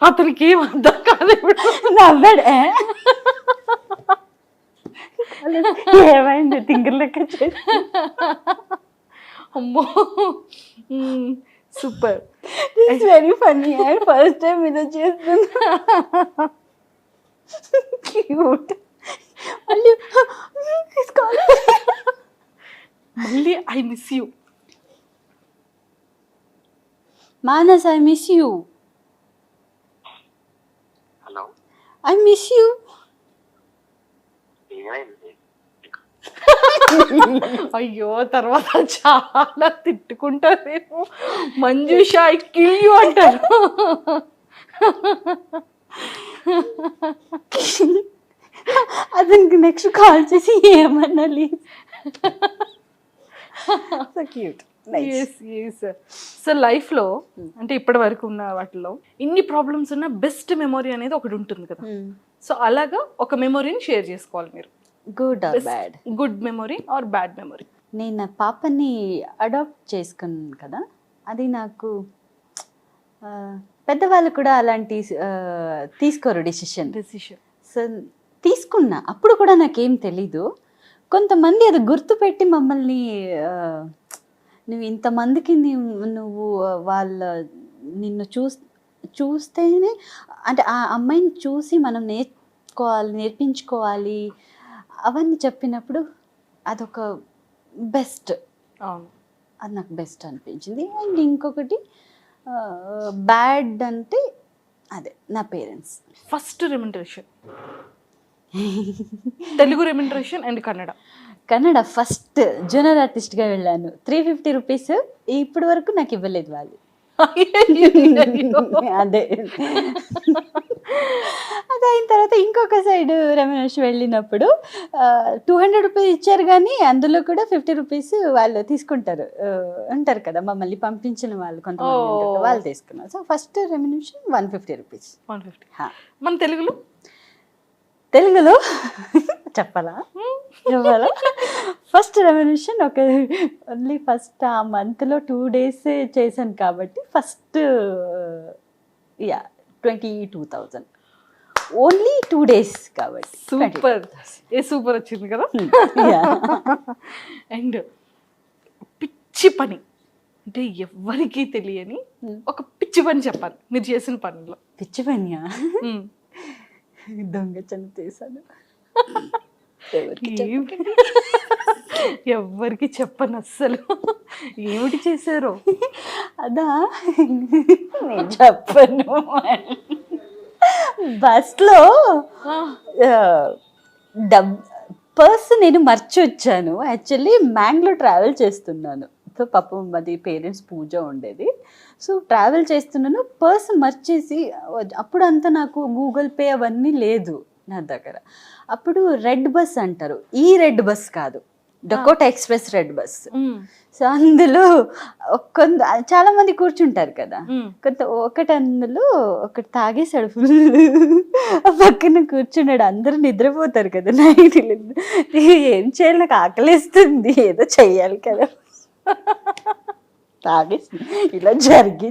Speaker 2: అతనికి ఏం అర్థం కాదు. ఇప్పుడు
Speaker 3: నవ్వాడు. ఏమైంది? తింగర్ లెక్క చేసి.
Speaker 2: అమ్మో, super.
Speaker 3: It's very funny. First time ఇది చేస్తున్నా. క్యూట్.
Speaker 2: మళ్ళీ I miss you.
Speaker 3: Manas, I miss you.
Speaker 5: Hello,
Speaker 3: I miss you.
Speaker 2: అయ్యో, తర్వాత చాలా తిట్టుకుంటారేమో. మంజుష ఐ కిల్ యూ అంటారు.
Speaker 3: అతనికి నెక్స్ట్ కాల్ చేసి ఏమనాలి? So cute.
Speaker 2: సో లైఫ్లో అంటే ఇప్పటి వరకు ఉన్న వాటిలో ఇన్ని ప్రాబ్లమ్స్ ఉన్న బెస్ట్ మెమొరీ అనేది ఒకటి ఉంటుంది కదా. సో అలాగా ఒక మెమొరీని షేర్ చేసుకోవాలి మీరు.
Speaker 3: Good or bad?
Speaker 2: Good memory or bad memory?
Speaker 3: నేను నా పాపని అడాప్ట్ చేసుకున్నాను కదా, అది నాకు పెద్దవాళ్ళు కూడా అలాంటి తీసుకోరు డెసిషన్. సో తీసుకున్నా, అప్పుడు కూడా నాకేం తెలీదు. కొంతమంది అది గుర్తుపెట్టి మమ్మల్ని నువ్వు ఇంతమందికి నువ్వు వాళ్ళ నిన్ను చూస్తేనే అంటే ఆ అమ్మాయిని చూసి మనం నేర్పించుకోవాలి అవన్నీ చెప్పినప్పుడు అదొక బెస్ట్.
Speaker 2: అవును,
Speaker 3: అది నాకు బెస్ట్ అనిపించింది. అండ్ ఇంకొకటి బ్యాడ్ అంటే అదే నా parents.
Speaker 2: First remuneration Telugu remuneration and
Speaker 3: Kannada first junior ఆర్టిస్ట్గా వెళ్ళాను. 350 రూపీస్ ఇప్పటి వరకు నాకు ఇవ్వలేదు వాళ్ళు. అదే అది అయిన తర్వాత ఇంకొక సైడ్ రెమ్యునరేషన్ వెళ్ళినప్పుడు 200 రూపీస్ ఇచ్చారు, కానీ అందులో కూడా 50 రూపీస్ వాళ్ళు తీసుకుంటారు ఉంటారు కదా మమ్మల్ని పంపించిన వాళ్ళు కొంతమంది ఉంటారు, వాళ్ళు తీసుకున్నారు. So first remuneration 150 rupees.
Speaker 2: 150. మన తెలుగులో చెప్పాలా? ఫస్ట్ రెమ్యునరేషన్ ఓన్లీ ఫస్ట్ ఆ మంత్లో 2 days చేశాను కాబట్టి ఫస్ట్ 22,000 ఓన్లీ 2 days కాబట్టి. సూపర్ వచ్చింది కదా. అండ్ పిచ్చి పని అంటే ఎవరికి తెలియని ఒక పిచ్చి పని చెప్పాలి మీరు చేసిన పనిలో.
Speaker 3: పిచ్చి పనియా? దొంగతనం చేశాను.
Speaker 2: ఎవరికి చెప్పను అస్సలు. ఏమిటి చేశారో?
Speaker 3: అదా నేను చెప్పను. బస్లో పర్స్ నేను మర్చొచ్చాను. యాక్చువల్లీ మ్యాంగ్లో ట్రావెల్ చేస్తున్నాను. సో పాపం మాది పేరెంట్స్ పూజ ఉండేది. సో ట్రావెల్ చేస్తున్నాను, పర్స్ మర్చేసి అప్పుడు అంతా నాకు గూగుల్ పే అవన్నీ లేదు నా దగ్గర. అప్పుడు రెడ్ బస్ అంటారు, ఈ రెడ్ బస్ కాదు, Dakota express red bus. So అందులో చాలా మంది కూర్చుంటారు కదా, అందులో ఒకటి తాగేశాడు ఫుల్, పక్కన కూర్చున్నాడు. అందరూ నిద్రపోతారు కదా నైట్. ఏం చేయాలి, నాకు ఆకలిస్తుంది, ఏదో చెయ్యాలి కదా. తాగేసి ఇలా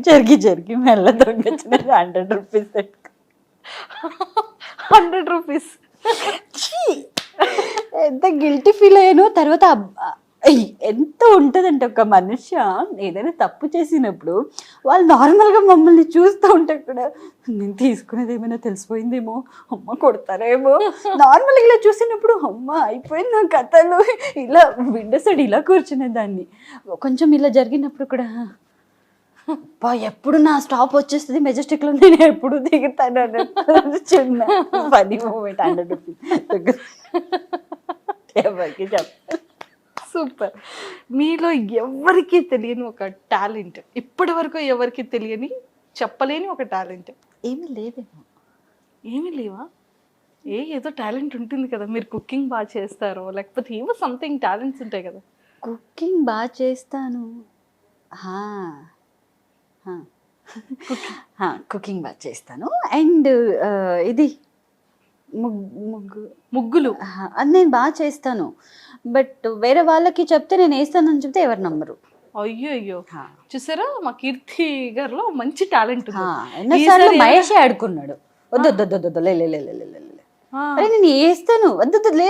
Speaker 3: జరిగి మెల్ల దొంగచ్చిన 100 రూపీస్.
Speaker 2: 100 రూపీస్
Speaker 3: ఎంత గిల్టీ ఫీల్ అయ్యాను. తర్వాత ఎంత ఉంటుందంటే ఒక మనుష్య ఏదైనా తప్పు చేసినప్పుడు వాళ్ళు నార్మల్గా మమ్మల్ని చూస్తూ ఉంటే కూడా నేను తీసుకునేది ఏమైనా తెలిసిపోయిందేమో, అమ్మ కొడతారేమో, నార్మల్గా ఇలా చూసినప్పుడు అమ్మ అయిపోయింది నా కథలు. ఇలా విండో సైడ్ ఇలా కూర్చునేదాన్ని. కొంచెం ఇలా జరిగినప్పుడు కూడా ఎప్పుడు నా స్టాప్ వచ్చేస్తుంది మెజెస్టిక్లో, నేను ఎప్పుడు దిగుతాను చిన్న ఫనీ మూమెంట్. 100 రూపీస్ ఎవరికి చెప్పాలి.
Speaker 2: సూపర్. మీలో ఎవరికి తెలియని ఒక టాలెంట్, ఇప్పటి వరకు ఎవరికి తెలియని చెప్పలేని ఒక టాలెంట్
Speaker 3: ఏమీ లేదేమో.
Speaker 2: ఏమీ లేవా? ఏదో టాలెంట్ ఉంటుంది కదా, మీరు కుకింగ్ బాగా చేస్తారో లేకపోతే ఏవో సంథింగ్ టాలెంట్స్ ఉంటాయి కదా.
Speaker 3: కుకింగ్ బాగా చేస్తాను, కుకింగ్ బాగా చేస్తాను. అండ్ ఇది
Speaker 2: ముగ్గులు
Speaker 3: అది నేను బాగా చేస్తాను. బట్ వేరే వాళ్ళకి చెప్తే నేను వేస్తానని చెప్తే ఎవరు నమ్మరు.
Speaker 2: అయ్యో చూసారా, మా కీర్తి గారిలో మంచి టాలెంట్
Speaker 3: ఎన్నోసార్లు మహేషే ఆడుకున్నాడు, వద్దు లే అరే నేను వేస్తాను, వద్దు లే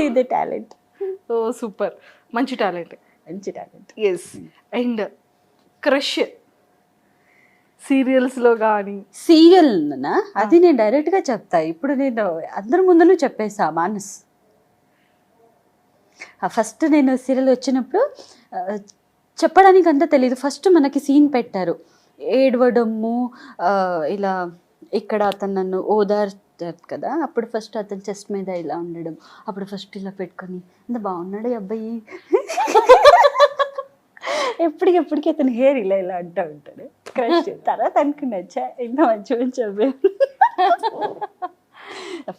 Speaker 3: ఇది టాలెంట్.
Speaker 2: ఓ సూపర్, మంచి టాలెంట్. ఎస్. అండ్ క్రష్ సీరియల్స్లో కానీ?
Speaker 3: సీరియల్నా? అది నేను డైరెక్ట్గా చెప్తా. ఇప్పుడు నేను అందరి ముందును చెప్పేసా మానస్. ఫస్ట్ నేను సీరియల్ వచ్చినప్పుడు చెప్పడానికి అంతా తెలియదు. ఫస్ట్ మనకి సీన్ పెట్టారు, ఏడవడము, ఇలా ఇక్కడ అతను నన్ను ఓదార్చారు కదా, అప్పుడు ఫస్ట్ అతను చెస్ట్ మీద ఇలా ఉండడం, అప్పుడు ఫస్ట్ ఇలా పెట్టుకొని అంత బాగున్నాడు అబ్బాయి, ఎప్పటికి అతను హెయిర్ ఇలా అంటూ ఉంటాడు. క్రష్. తర్వాత అనుకున్నా ఇంత మంచిగా చెప్పాను.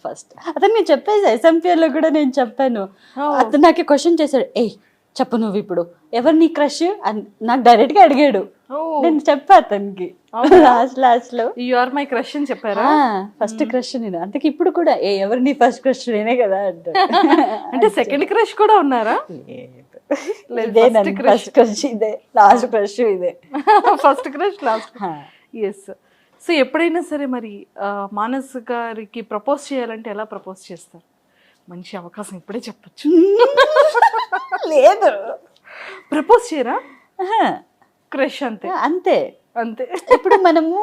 Speaker 3: ఫస్ట్ అతను నేను చెప్పేసి SMPలో కూడా నేను చెప్పాను. అతను నాకు క్వశ్చన్ చేశాడు, చెప్పు నువ్వు ఇప్పుడు ఎవరు నీ క్రష్ అని నాకు డైరెక్ట్ గా అడిగాడు. నేను చెప్పా అతనికి లాస్ట్ లో
Speaker 2: యు ఆర్ మై క్రష్ అని చెప్పారా?
Speaker 3: ఫస్ట్ క్రష్ నేను. అందుకే ఇప్పుడు కూడా ఎవరు నీ ఫస్ట్ క్రష్ నేనే కదా అంటాడు.
Speaker 2: అంటే సెకండ్ క్రష్ కూడా ఉన్నారా?
Speaker 3: ఇదే ఫస్ట్ క్రష్ ఇదే, లాస్ట్ క్రష్ ఇదే.
Speaker 2: First crush last. Yes. So ఎప్పుడైనా సరే మరి మానస్ గారికి ప్రపోజ్ చేయాలంటే ఎలా ప్రపోజ్ చేస్తారు? మంచి అవకాశం ఇప్పుడే చెప్పొచ్చు.
Speaker 3: లేదు,
Speaker 2: ప్రపోజ్ చేయరా? క్రష్ అంతే
Speaker 3: అంతే
Speaker 2: అంతే.
Speaker 3: ఇప్పుడు మనము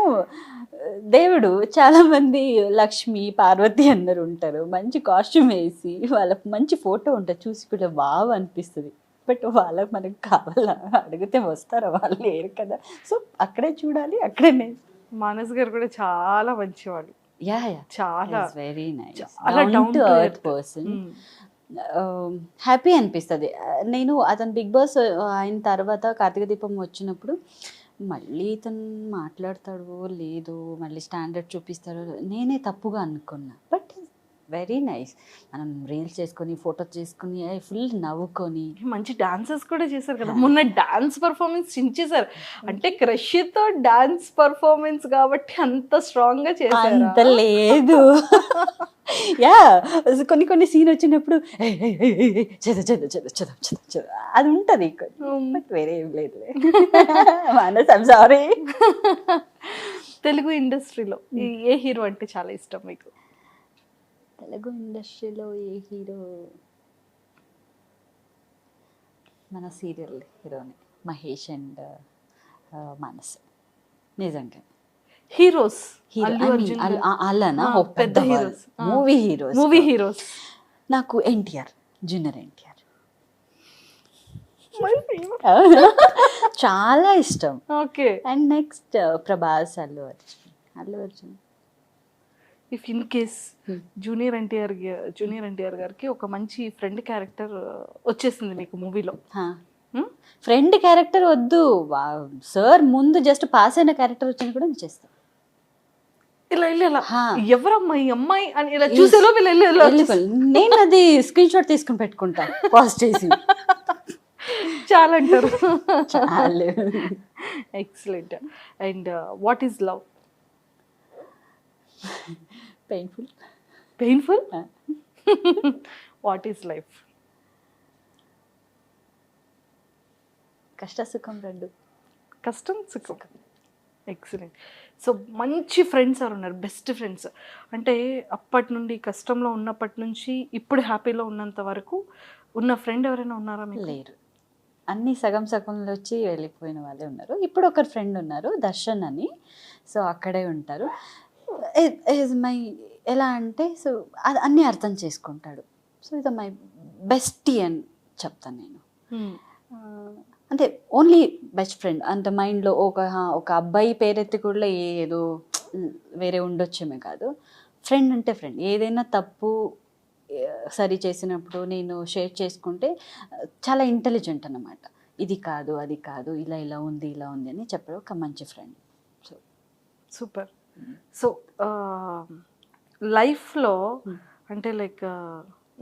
Speaker 3: దేవుడు చాలా మంది లక్ష్మి పార్వతి అందరు ఉంటారు, మంచి కాస్ట్యూమ్ వేసి వాళ్ళకి మంచి ఫోటో ఉంటుంది, చూసి కూడా వావ్ అనిపిస్తుంది. బట్ వాళ్ళకి మనకు కావాలా, అడిగితే వస్తారా? వాళ్ళు లేరు కదా. సో అక్కడే చూడాలి, అక్కడే.
Speaker 2: మానస్ గారు కూడా చాలా మంచివాడు. చాలా
Speaker 3: వెరీ నైస్,
Speaker 2: చాలా
Speaker 3: down to earth person. Happy అనిపిస్తుంది. నేను అతను బిగ్ బాస్ అయిన తర్వాత కార్తీక దీపం వచ్చినప్పుడు మళ్ళీ ఇతను మాట్లాడతాడో లేదో, మళ్ళీ స్టాండర్డ్ చూపిస్తాడో నేనే తప్పుగా అనుకున్నా. But very nice. మనం రీల్స్ చేసుకొని ఫోటోస్ చేసుకుని ఫుల్ నవ్వుకొని
Speaker 2: మంచి డాన్సెస్ కూడా చేశారు కదా. మొన్న డాన్స్ పర్ఫార్మెన్స్ చించేశారు. అంటే క్రష్తో డాన్స్ పర్ఫార్మెన్స్ కాబట్టి అంత స్ట్రాంగ్ గా చేశారు.
Speaker 3: అంత లేదు. యా, కొన్ని సీన్ వచ్చినప్పుడు అది ఉంటది, బట్ వేరే ఏం లేదు. సారీ.
Speaker 2: తెలుగు ఇండస్ట్రీలో ఏ హీరో అంటే చాలా ఇష్టం మీకు?
Speaker 3: తెలుగు ఇండస్ట్రీలో ఏ హీరో? మన సీరియల్ హీరోని మహేష్ అండ్ మానస్. నిజంగా
Speaker 2: హీరోస్
Speaker 3: అలానా?
Speaker 2: పెద్ద హీరోస్,
Speaker 3: మూవీ
Speaker 2: హీరోస్
Speaker 3: నాకు ఎన్టీఆర్, జూనియర్ ఎన్టీఆర్ చాలా ఇష్టం.
Speaker 2: Okay.
Speaker 3: And next Prabhas, Allu Arjun.
Speaker 2: If in case junior NTR గారికి ఒక మంచి ఫ్రెండ్ క్యారెక్టర్ వచ్చేసింది మీకు మూవీలో,
Speaker 3: ఫ్రెండ్ క్యారెక్టర్ వద్దు సార్, ముందు జస్ట్ పాస్ అయిన క్యారెక్టర్ వచ్చిన కూడా నేను చేస్తాను.
Speaker 2: ఇలా ఎవరమ్మా ఈ అమ్మాయి అని ఇలా చూసేలో
Speaker 3: నేను అది స్క్రీన్ షాట్ తీసుకుని పెట్టుకుంటా, పాస్ట్ చేసి.
Speaker 2: చాలా అంటారు.
Speaker 3: చాలు.
Speaker 2: Excellent. And what is love? Painful. What is life?
Speaker 3: కష్ట సుఖం రెండు.
Speaker 2: కష్టం సుఖం. ఎక్సలెంట్. సో మంచి ఫ్రెండ్స్ ఎవరు ఉన్నారు? బెస్ట్ ఫ్రెండ్స్ అంటే అప్పటి నుండి కష్టంలో ఉన్నప్పటి నుంచి ఇప్పుడు హ్యాపీలో ఉన్నంత వరకు ఉన్న ఫ్రెండ్ ఎవరైనా ఉన్నారా మీకు?
Speaker 3: లేరు, అన్నీ సగం సగంలో వచ్చి వెళ్ళిపోయిన వాళ్ళే ఉన్నారు. ఇప్పుడు ఒకరు ఫ్రెండ్ ఉన్నారు, దర్శన్ అని. సో అక్కడే ఉంటారు. మై ఎలా అంటే, సో అది అన్నీ అర్థం చేసుకుంటాడు. సో ఇది మై బెస్టీ అని చెప్తాను నేను. అంటే ఓన్లీ బెస్ట్ ఫ్రెండ్. అంటే మైండ్లో ఒక అబ్బాయి పేరెత్తి కూడా ఏదో వేరే ఉండొచ్చేమే కాదు. ఫ్రెండ్ అంటే ఫ్రెండ్. ఏదైనా తప్పు సరి చేసినప్పుడు నేను షేర్ చేసుకుంటే చాలా ఇంటెలిజెంట్ అన్నమాట. ఇది కాదు, అది కాదు, ఇలా ఉంది అని చెప్పడం ఒక మంచి ఫ్రెండ్. So
Speaker 2: super. సో లైఫ్లో అంటే లైక్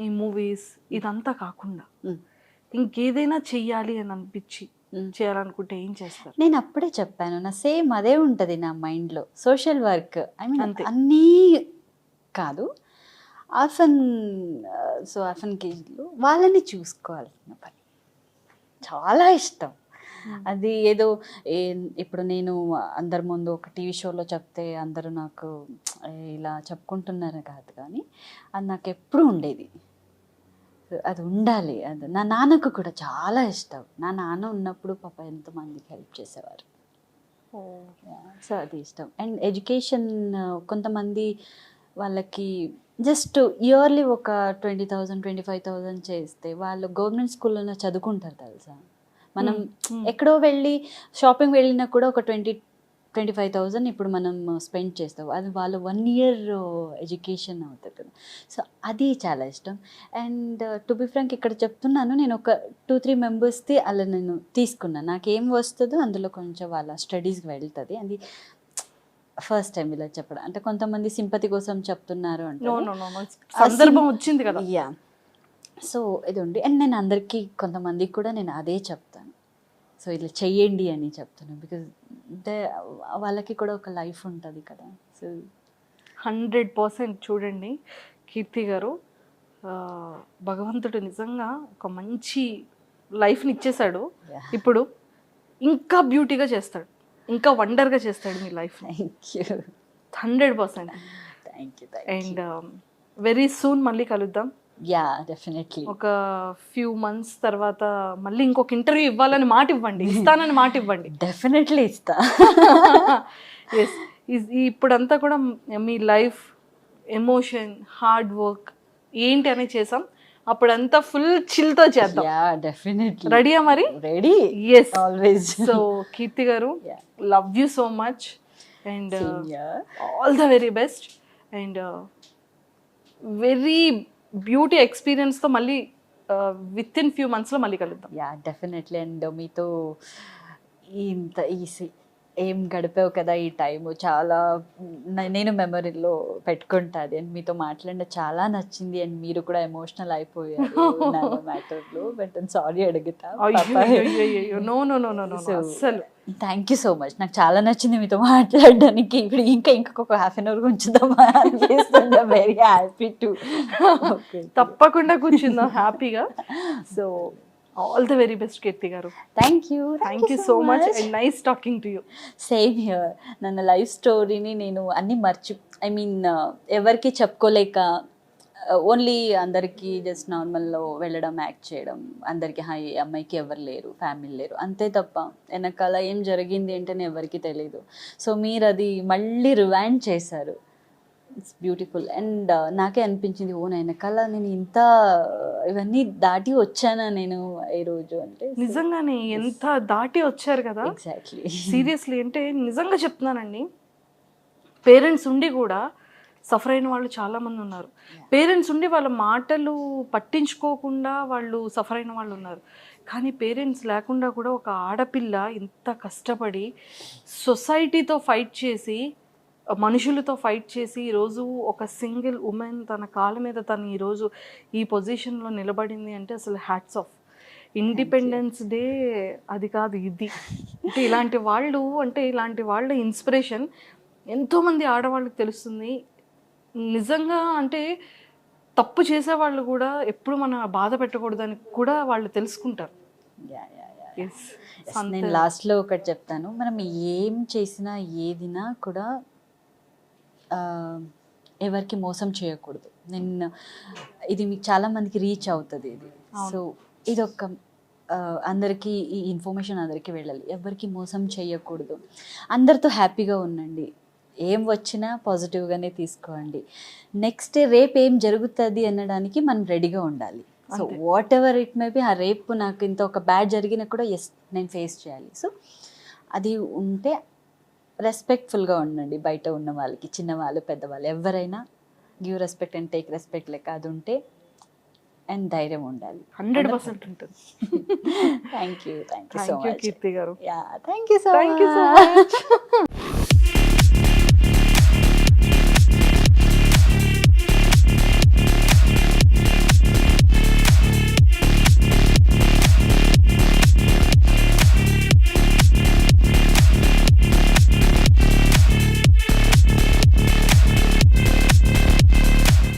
Speaker 2: ఈ మూవీస్ ఇదంతా కాకుండా ఇంకేదైనా చెయ్యాలి అని అనిపించి చేయాలనుకుంటే ఏం చేస్తారు?
Speaker 3: నేను అప్పుడే చెప్పాను, నా సేమ్ అదే ఉంటుంది నా మైండ్లో. సోషల్ వర్క్, ఐ మీన్ అన్నీ కాదు, ఆఫన్ కేజ్లో వాళ్ళని చూసుకోవాల్సిన పని చాలా ఇష్టం. అది ఏదో ఇప్పుడు నేను అందరి ముందు ఒక టీవీ షోలో చెప్తే అందరూ నాకు ఇలా చెప్పుకుంటున్నారు కాదు, కానీ అది నాకు ఎప్పుడు ఉండేది. అది ఉండాలి. అది నా నాన్నకు కూడా చాలా ఇష్టం. నా నాన్న ఉన్నప్పుడు పాప ఎంతమందికి హెల్ప్ చేసేవారు. సో అది ఇష్టం. అండ్ ఎడ్యుకేషన్, కొంతమంది వాళ్ళకి జస్ట్ ఇయర్లీ ఒక 20,000 25,000 చేస్తే వాళ్ళు గవర్నమెంట్ స్కూల్లో చదువుకుంటారు తెలుసా. మనం ఎక్కడో వెళ్ళి షాపింగ్ వెళ్ళినా కూడా ఒక 20-25,000 ఇప్పుడు మనం స్పెండ్ చేస్తాం. అది వాళ్ళు 1 year ఎడ్యుకేషన్ అవుతుంది కదా. సో అది చాలా ఇష్టం. అండ్ టు బి ఫ్రాంక్ ఇక్కడ చెప్తున్నాను, నేను ఒక 2-3 మెంబర్స్ది అలా నేను తీసుకున్నాను. నాకేం వస్తుందో అందులో కొంచెం వాళ్ళ స్టడీస్కి వెళ్తుంది. అది ఫస్ట్ టైం ఇలా చెప్పడం. అంటే కొంతమంది సింపతి కోసం చెప్తున్నారు అంటే
Speaker 2: సందర్భం వచ్చింది కదా.
Speaker 3: యా, సో ఇది ఉండి అండ్ నేను అందరికీ కొంతమందికి కూడా నేను అదే చెప్తాను, సో ఇట్లా చెయ్యండి అని చెప్తాను, బికాజ్ వాళ్ళకి కూడా ఒక లైఫ్ ఉంటుంది కదా. సో
Speaker 2: 100% చూడండి కీర్తి గారు, భగవంతుడు నిజంగా ఒక మంచి లైఫ్ని ఇచ్చేశాడు. ఇప్పుడు ఇంకా బ్యూటీగా చేస్తాడు, ఇంకా వండర్గా చేస్తాడు మీ life.
Speaker 3: Thank you
Speaker 2: 100%.
Speaker 3: Thank you.
Speaker 2: And very soon మళ్ళీ కలుద్దాం.
Speaker 3: Yeah definitely.
Speaker 2: ఒక ఫ్యూ మంత్స్ తర్వాత మళ్ళీ ఇంకొక ఇంటర్వ్యూ ఇవ్వాలని మాట ఇవ్వండి, ఇస్తానని మాట ఇవ్వండి.
Speaker 3: డెఫినెట్లీ ఇస్తా.
Speaker 2: ఎస్, ఇప్పుడంతా కూడా మీ లైఫ్, ఎమోషన్, హార్డ్ వర్క్ ఏంటి అని చేసాం, అప్పుడంతా ఫుల్ చిల్తో చేద్దాం.
Speaker 3: Yeah definitely.
Speaker 2: రెడీయా మరి?
Speaker 3: Ready.
Speaker 2: Yes
Speaker 3: always.
Speaker 2: So Keerthi garu, love you so much and
Speaker 3: Yeah.
Speaker 2: All the very best and very beauty ఎక్స్పీరియన్స్తో మళ్ళీ విత్ ఇన్ ఫ్యూ మంత్స్లో మళ్ళీ కలుద్దాం.
Speaker 3: Yeah definitely. అండ్ మీతో ఇంత ఏం గడిపావు కదా ఈ టైము, చాలా నేను మెమరీలో పెట్టుకుంటాది. అండ్ మీతో మాట్లాడిన చాలా నచ్చింది. అండ్ మీరు కూడా ఎమోషనల్ అయిపోయారు మ్యాటర్లో, బట్ నేను సారీ అడుగుతా.
Speaker 2: No no no no no అసలు
Speaker 3: థ్యాంక్ యూ సో మచ్. నాకు చాలా నచ్చింది మీతో మాట్లాడడానికి. ఇప్పుడు ఇంకొక హాఫ్ అన్ అవర్ ఉంచుదామా అనిపిస్తుంది. Very happy to.
Speaker 2: తప్పకుండా కూర్చుందాం హ్యాపీగా. So all the very best Keerthi garu.
Speaker 3: Thank you.
Speaker 2: Thank you so much and nice talking to you.
Speaker 3: Same here. నన్ను లైఫ్ స్టోరీని నేను అన్నీ ఎవరికి చెప్పుకోలేక ఓన్లీ అందరికీ జస్ట్ నార్మల్లో వెళ్ళడం, యాక్ట్ చేయడం, అందరికీ హాయ్ అమ్మాయికి ఎవరు లేరు, ఫ్యామిలీ లేరు, అంతే తప్ప వెనకాల ఏం జరిగింది అంటే ఎవరికి తెలీదు. సో మీరు అది మళ్ళీ రివైండ్ చేశారు. It's beautiful. అండ్ నాకే అనిపించింది, ఓ వెనకాల నేను ఇంత ఇవన్నీ దాటి వచ్చానా నేను ఈ రోజు అంటే.
Speaker 2: నిజంగానే ఎంత దాటి వచ్చారు కదా.
Speaker 3: ఎగ్జాక్ట్లీ.
Speaker 2: సీరియస్లీ అంటే నిజంగా చెప్తున్నానండి, పేరెంట్స్ ఉండి కూడా సఫర్ అయిన వాళ్ళు చాలామంది ఉన్నారు. పేరెంట్స్ ఉండి వాళ్ళ మాటలు పట్టించుకోకుండా వాళ్ళు సఫర్ అయిన వాళ్ళు ఉన్నారు. కానీ పేరెంట్స్ లేకుండా కూడా ఒక ఆడపిల్ల ఇంత కష్టపడి సొసైటీతో ఫైట్ చేసి, మనుషులతో ఫైట్ చేసి ఈరోజు ఒక సింగిల్ ఉమెన్ తన కాళ్ళ మీద తను ఈరోజు ఈ పొజిషన్లో నిలబడింది అంటే అసలు హ్యాట్స్ ఆఫ్. ఇండిపెండెన్స్ డే అది కాదు ఇది. అంటే ఇలాంటి వాళ్ళ ఇన్స్పిరేషన్ ఎంతోమంది ఆడవాళ్ళకి తెలుస్తుంది. నిజంగా అంటే తప్పు చేసేవాళ్ళు కూడా ఎప్పుడు మన బాధ పెట్టకూడదని కూడా వాళ్ళు తెలుసుకుంటారు.
Speaker 3: నేను లాస్ట్లో ఒకటి చెప్తాను, మనం ఏం చేసినా ఏదినా కూడా ఎవరికి మోసం చేయకూడదు. ఇది మీకు చాలామందికి రీచ్ అవుతుంది ఇది. సో ఇది ఒక అందరికీ ఈ ఇన్ఫర్మేషన్ అందరికీ వెళ్ళాలి. ఎవరికి మోసం చేయకూడదు. అందరితో హ్యాపీగా ఉండండి. ఏం వచ్చినా పాజిటివ్గానే తీసుకోండి. నెక్స్ట్ రేపు ఏం జరుగుతుంది అనడానికి మనం రెడీగా ఉండాలి. So what ever it may be, ఆ రేపు నాకు ఇంత ఒక బ్యాడ్ జరిగినా కూడా ఎస్ నేను ఫేస్ చేయాలి. సో అది ఉంటే రెస్పెక్ట్ఫుల్గా ఉండండి. బయట ఉన్న వాళ్ళకి, చిన్నవాళ్ళు పెద్దవాళ్ళు ఎవరైనా give respect and take respect లెక్క అది ఉంటే అండ్ ధైర్యం ఉండాలి.
Speaker 2: 100% ఉంటుంది.
Speaker 3: Thank you. Thank you
Speaker 2: so much Keerthi garu.
Speaker 3: Yeah thank you so much.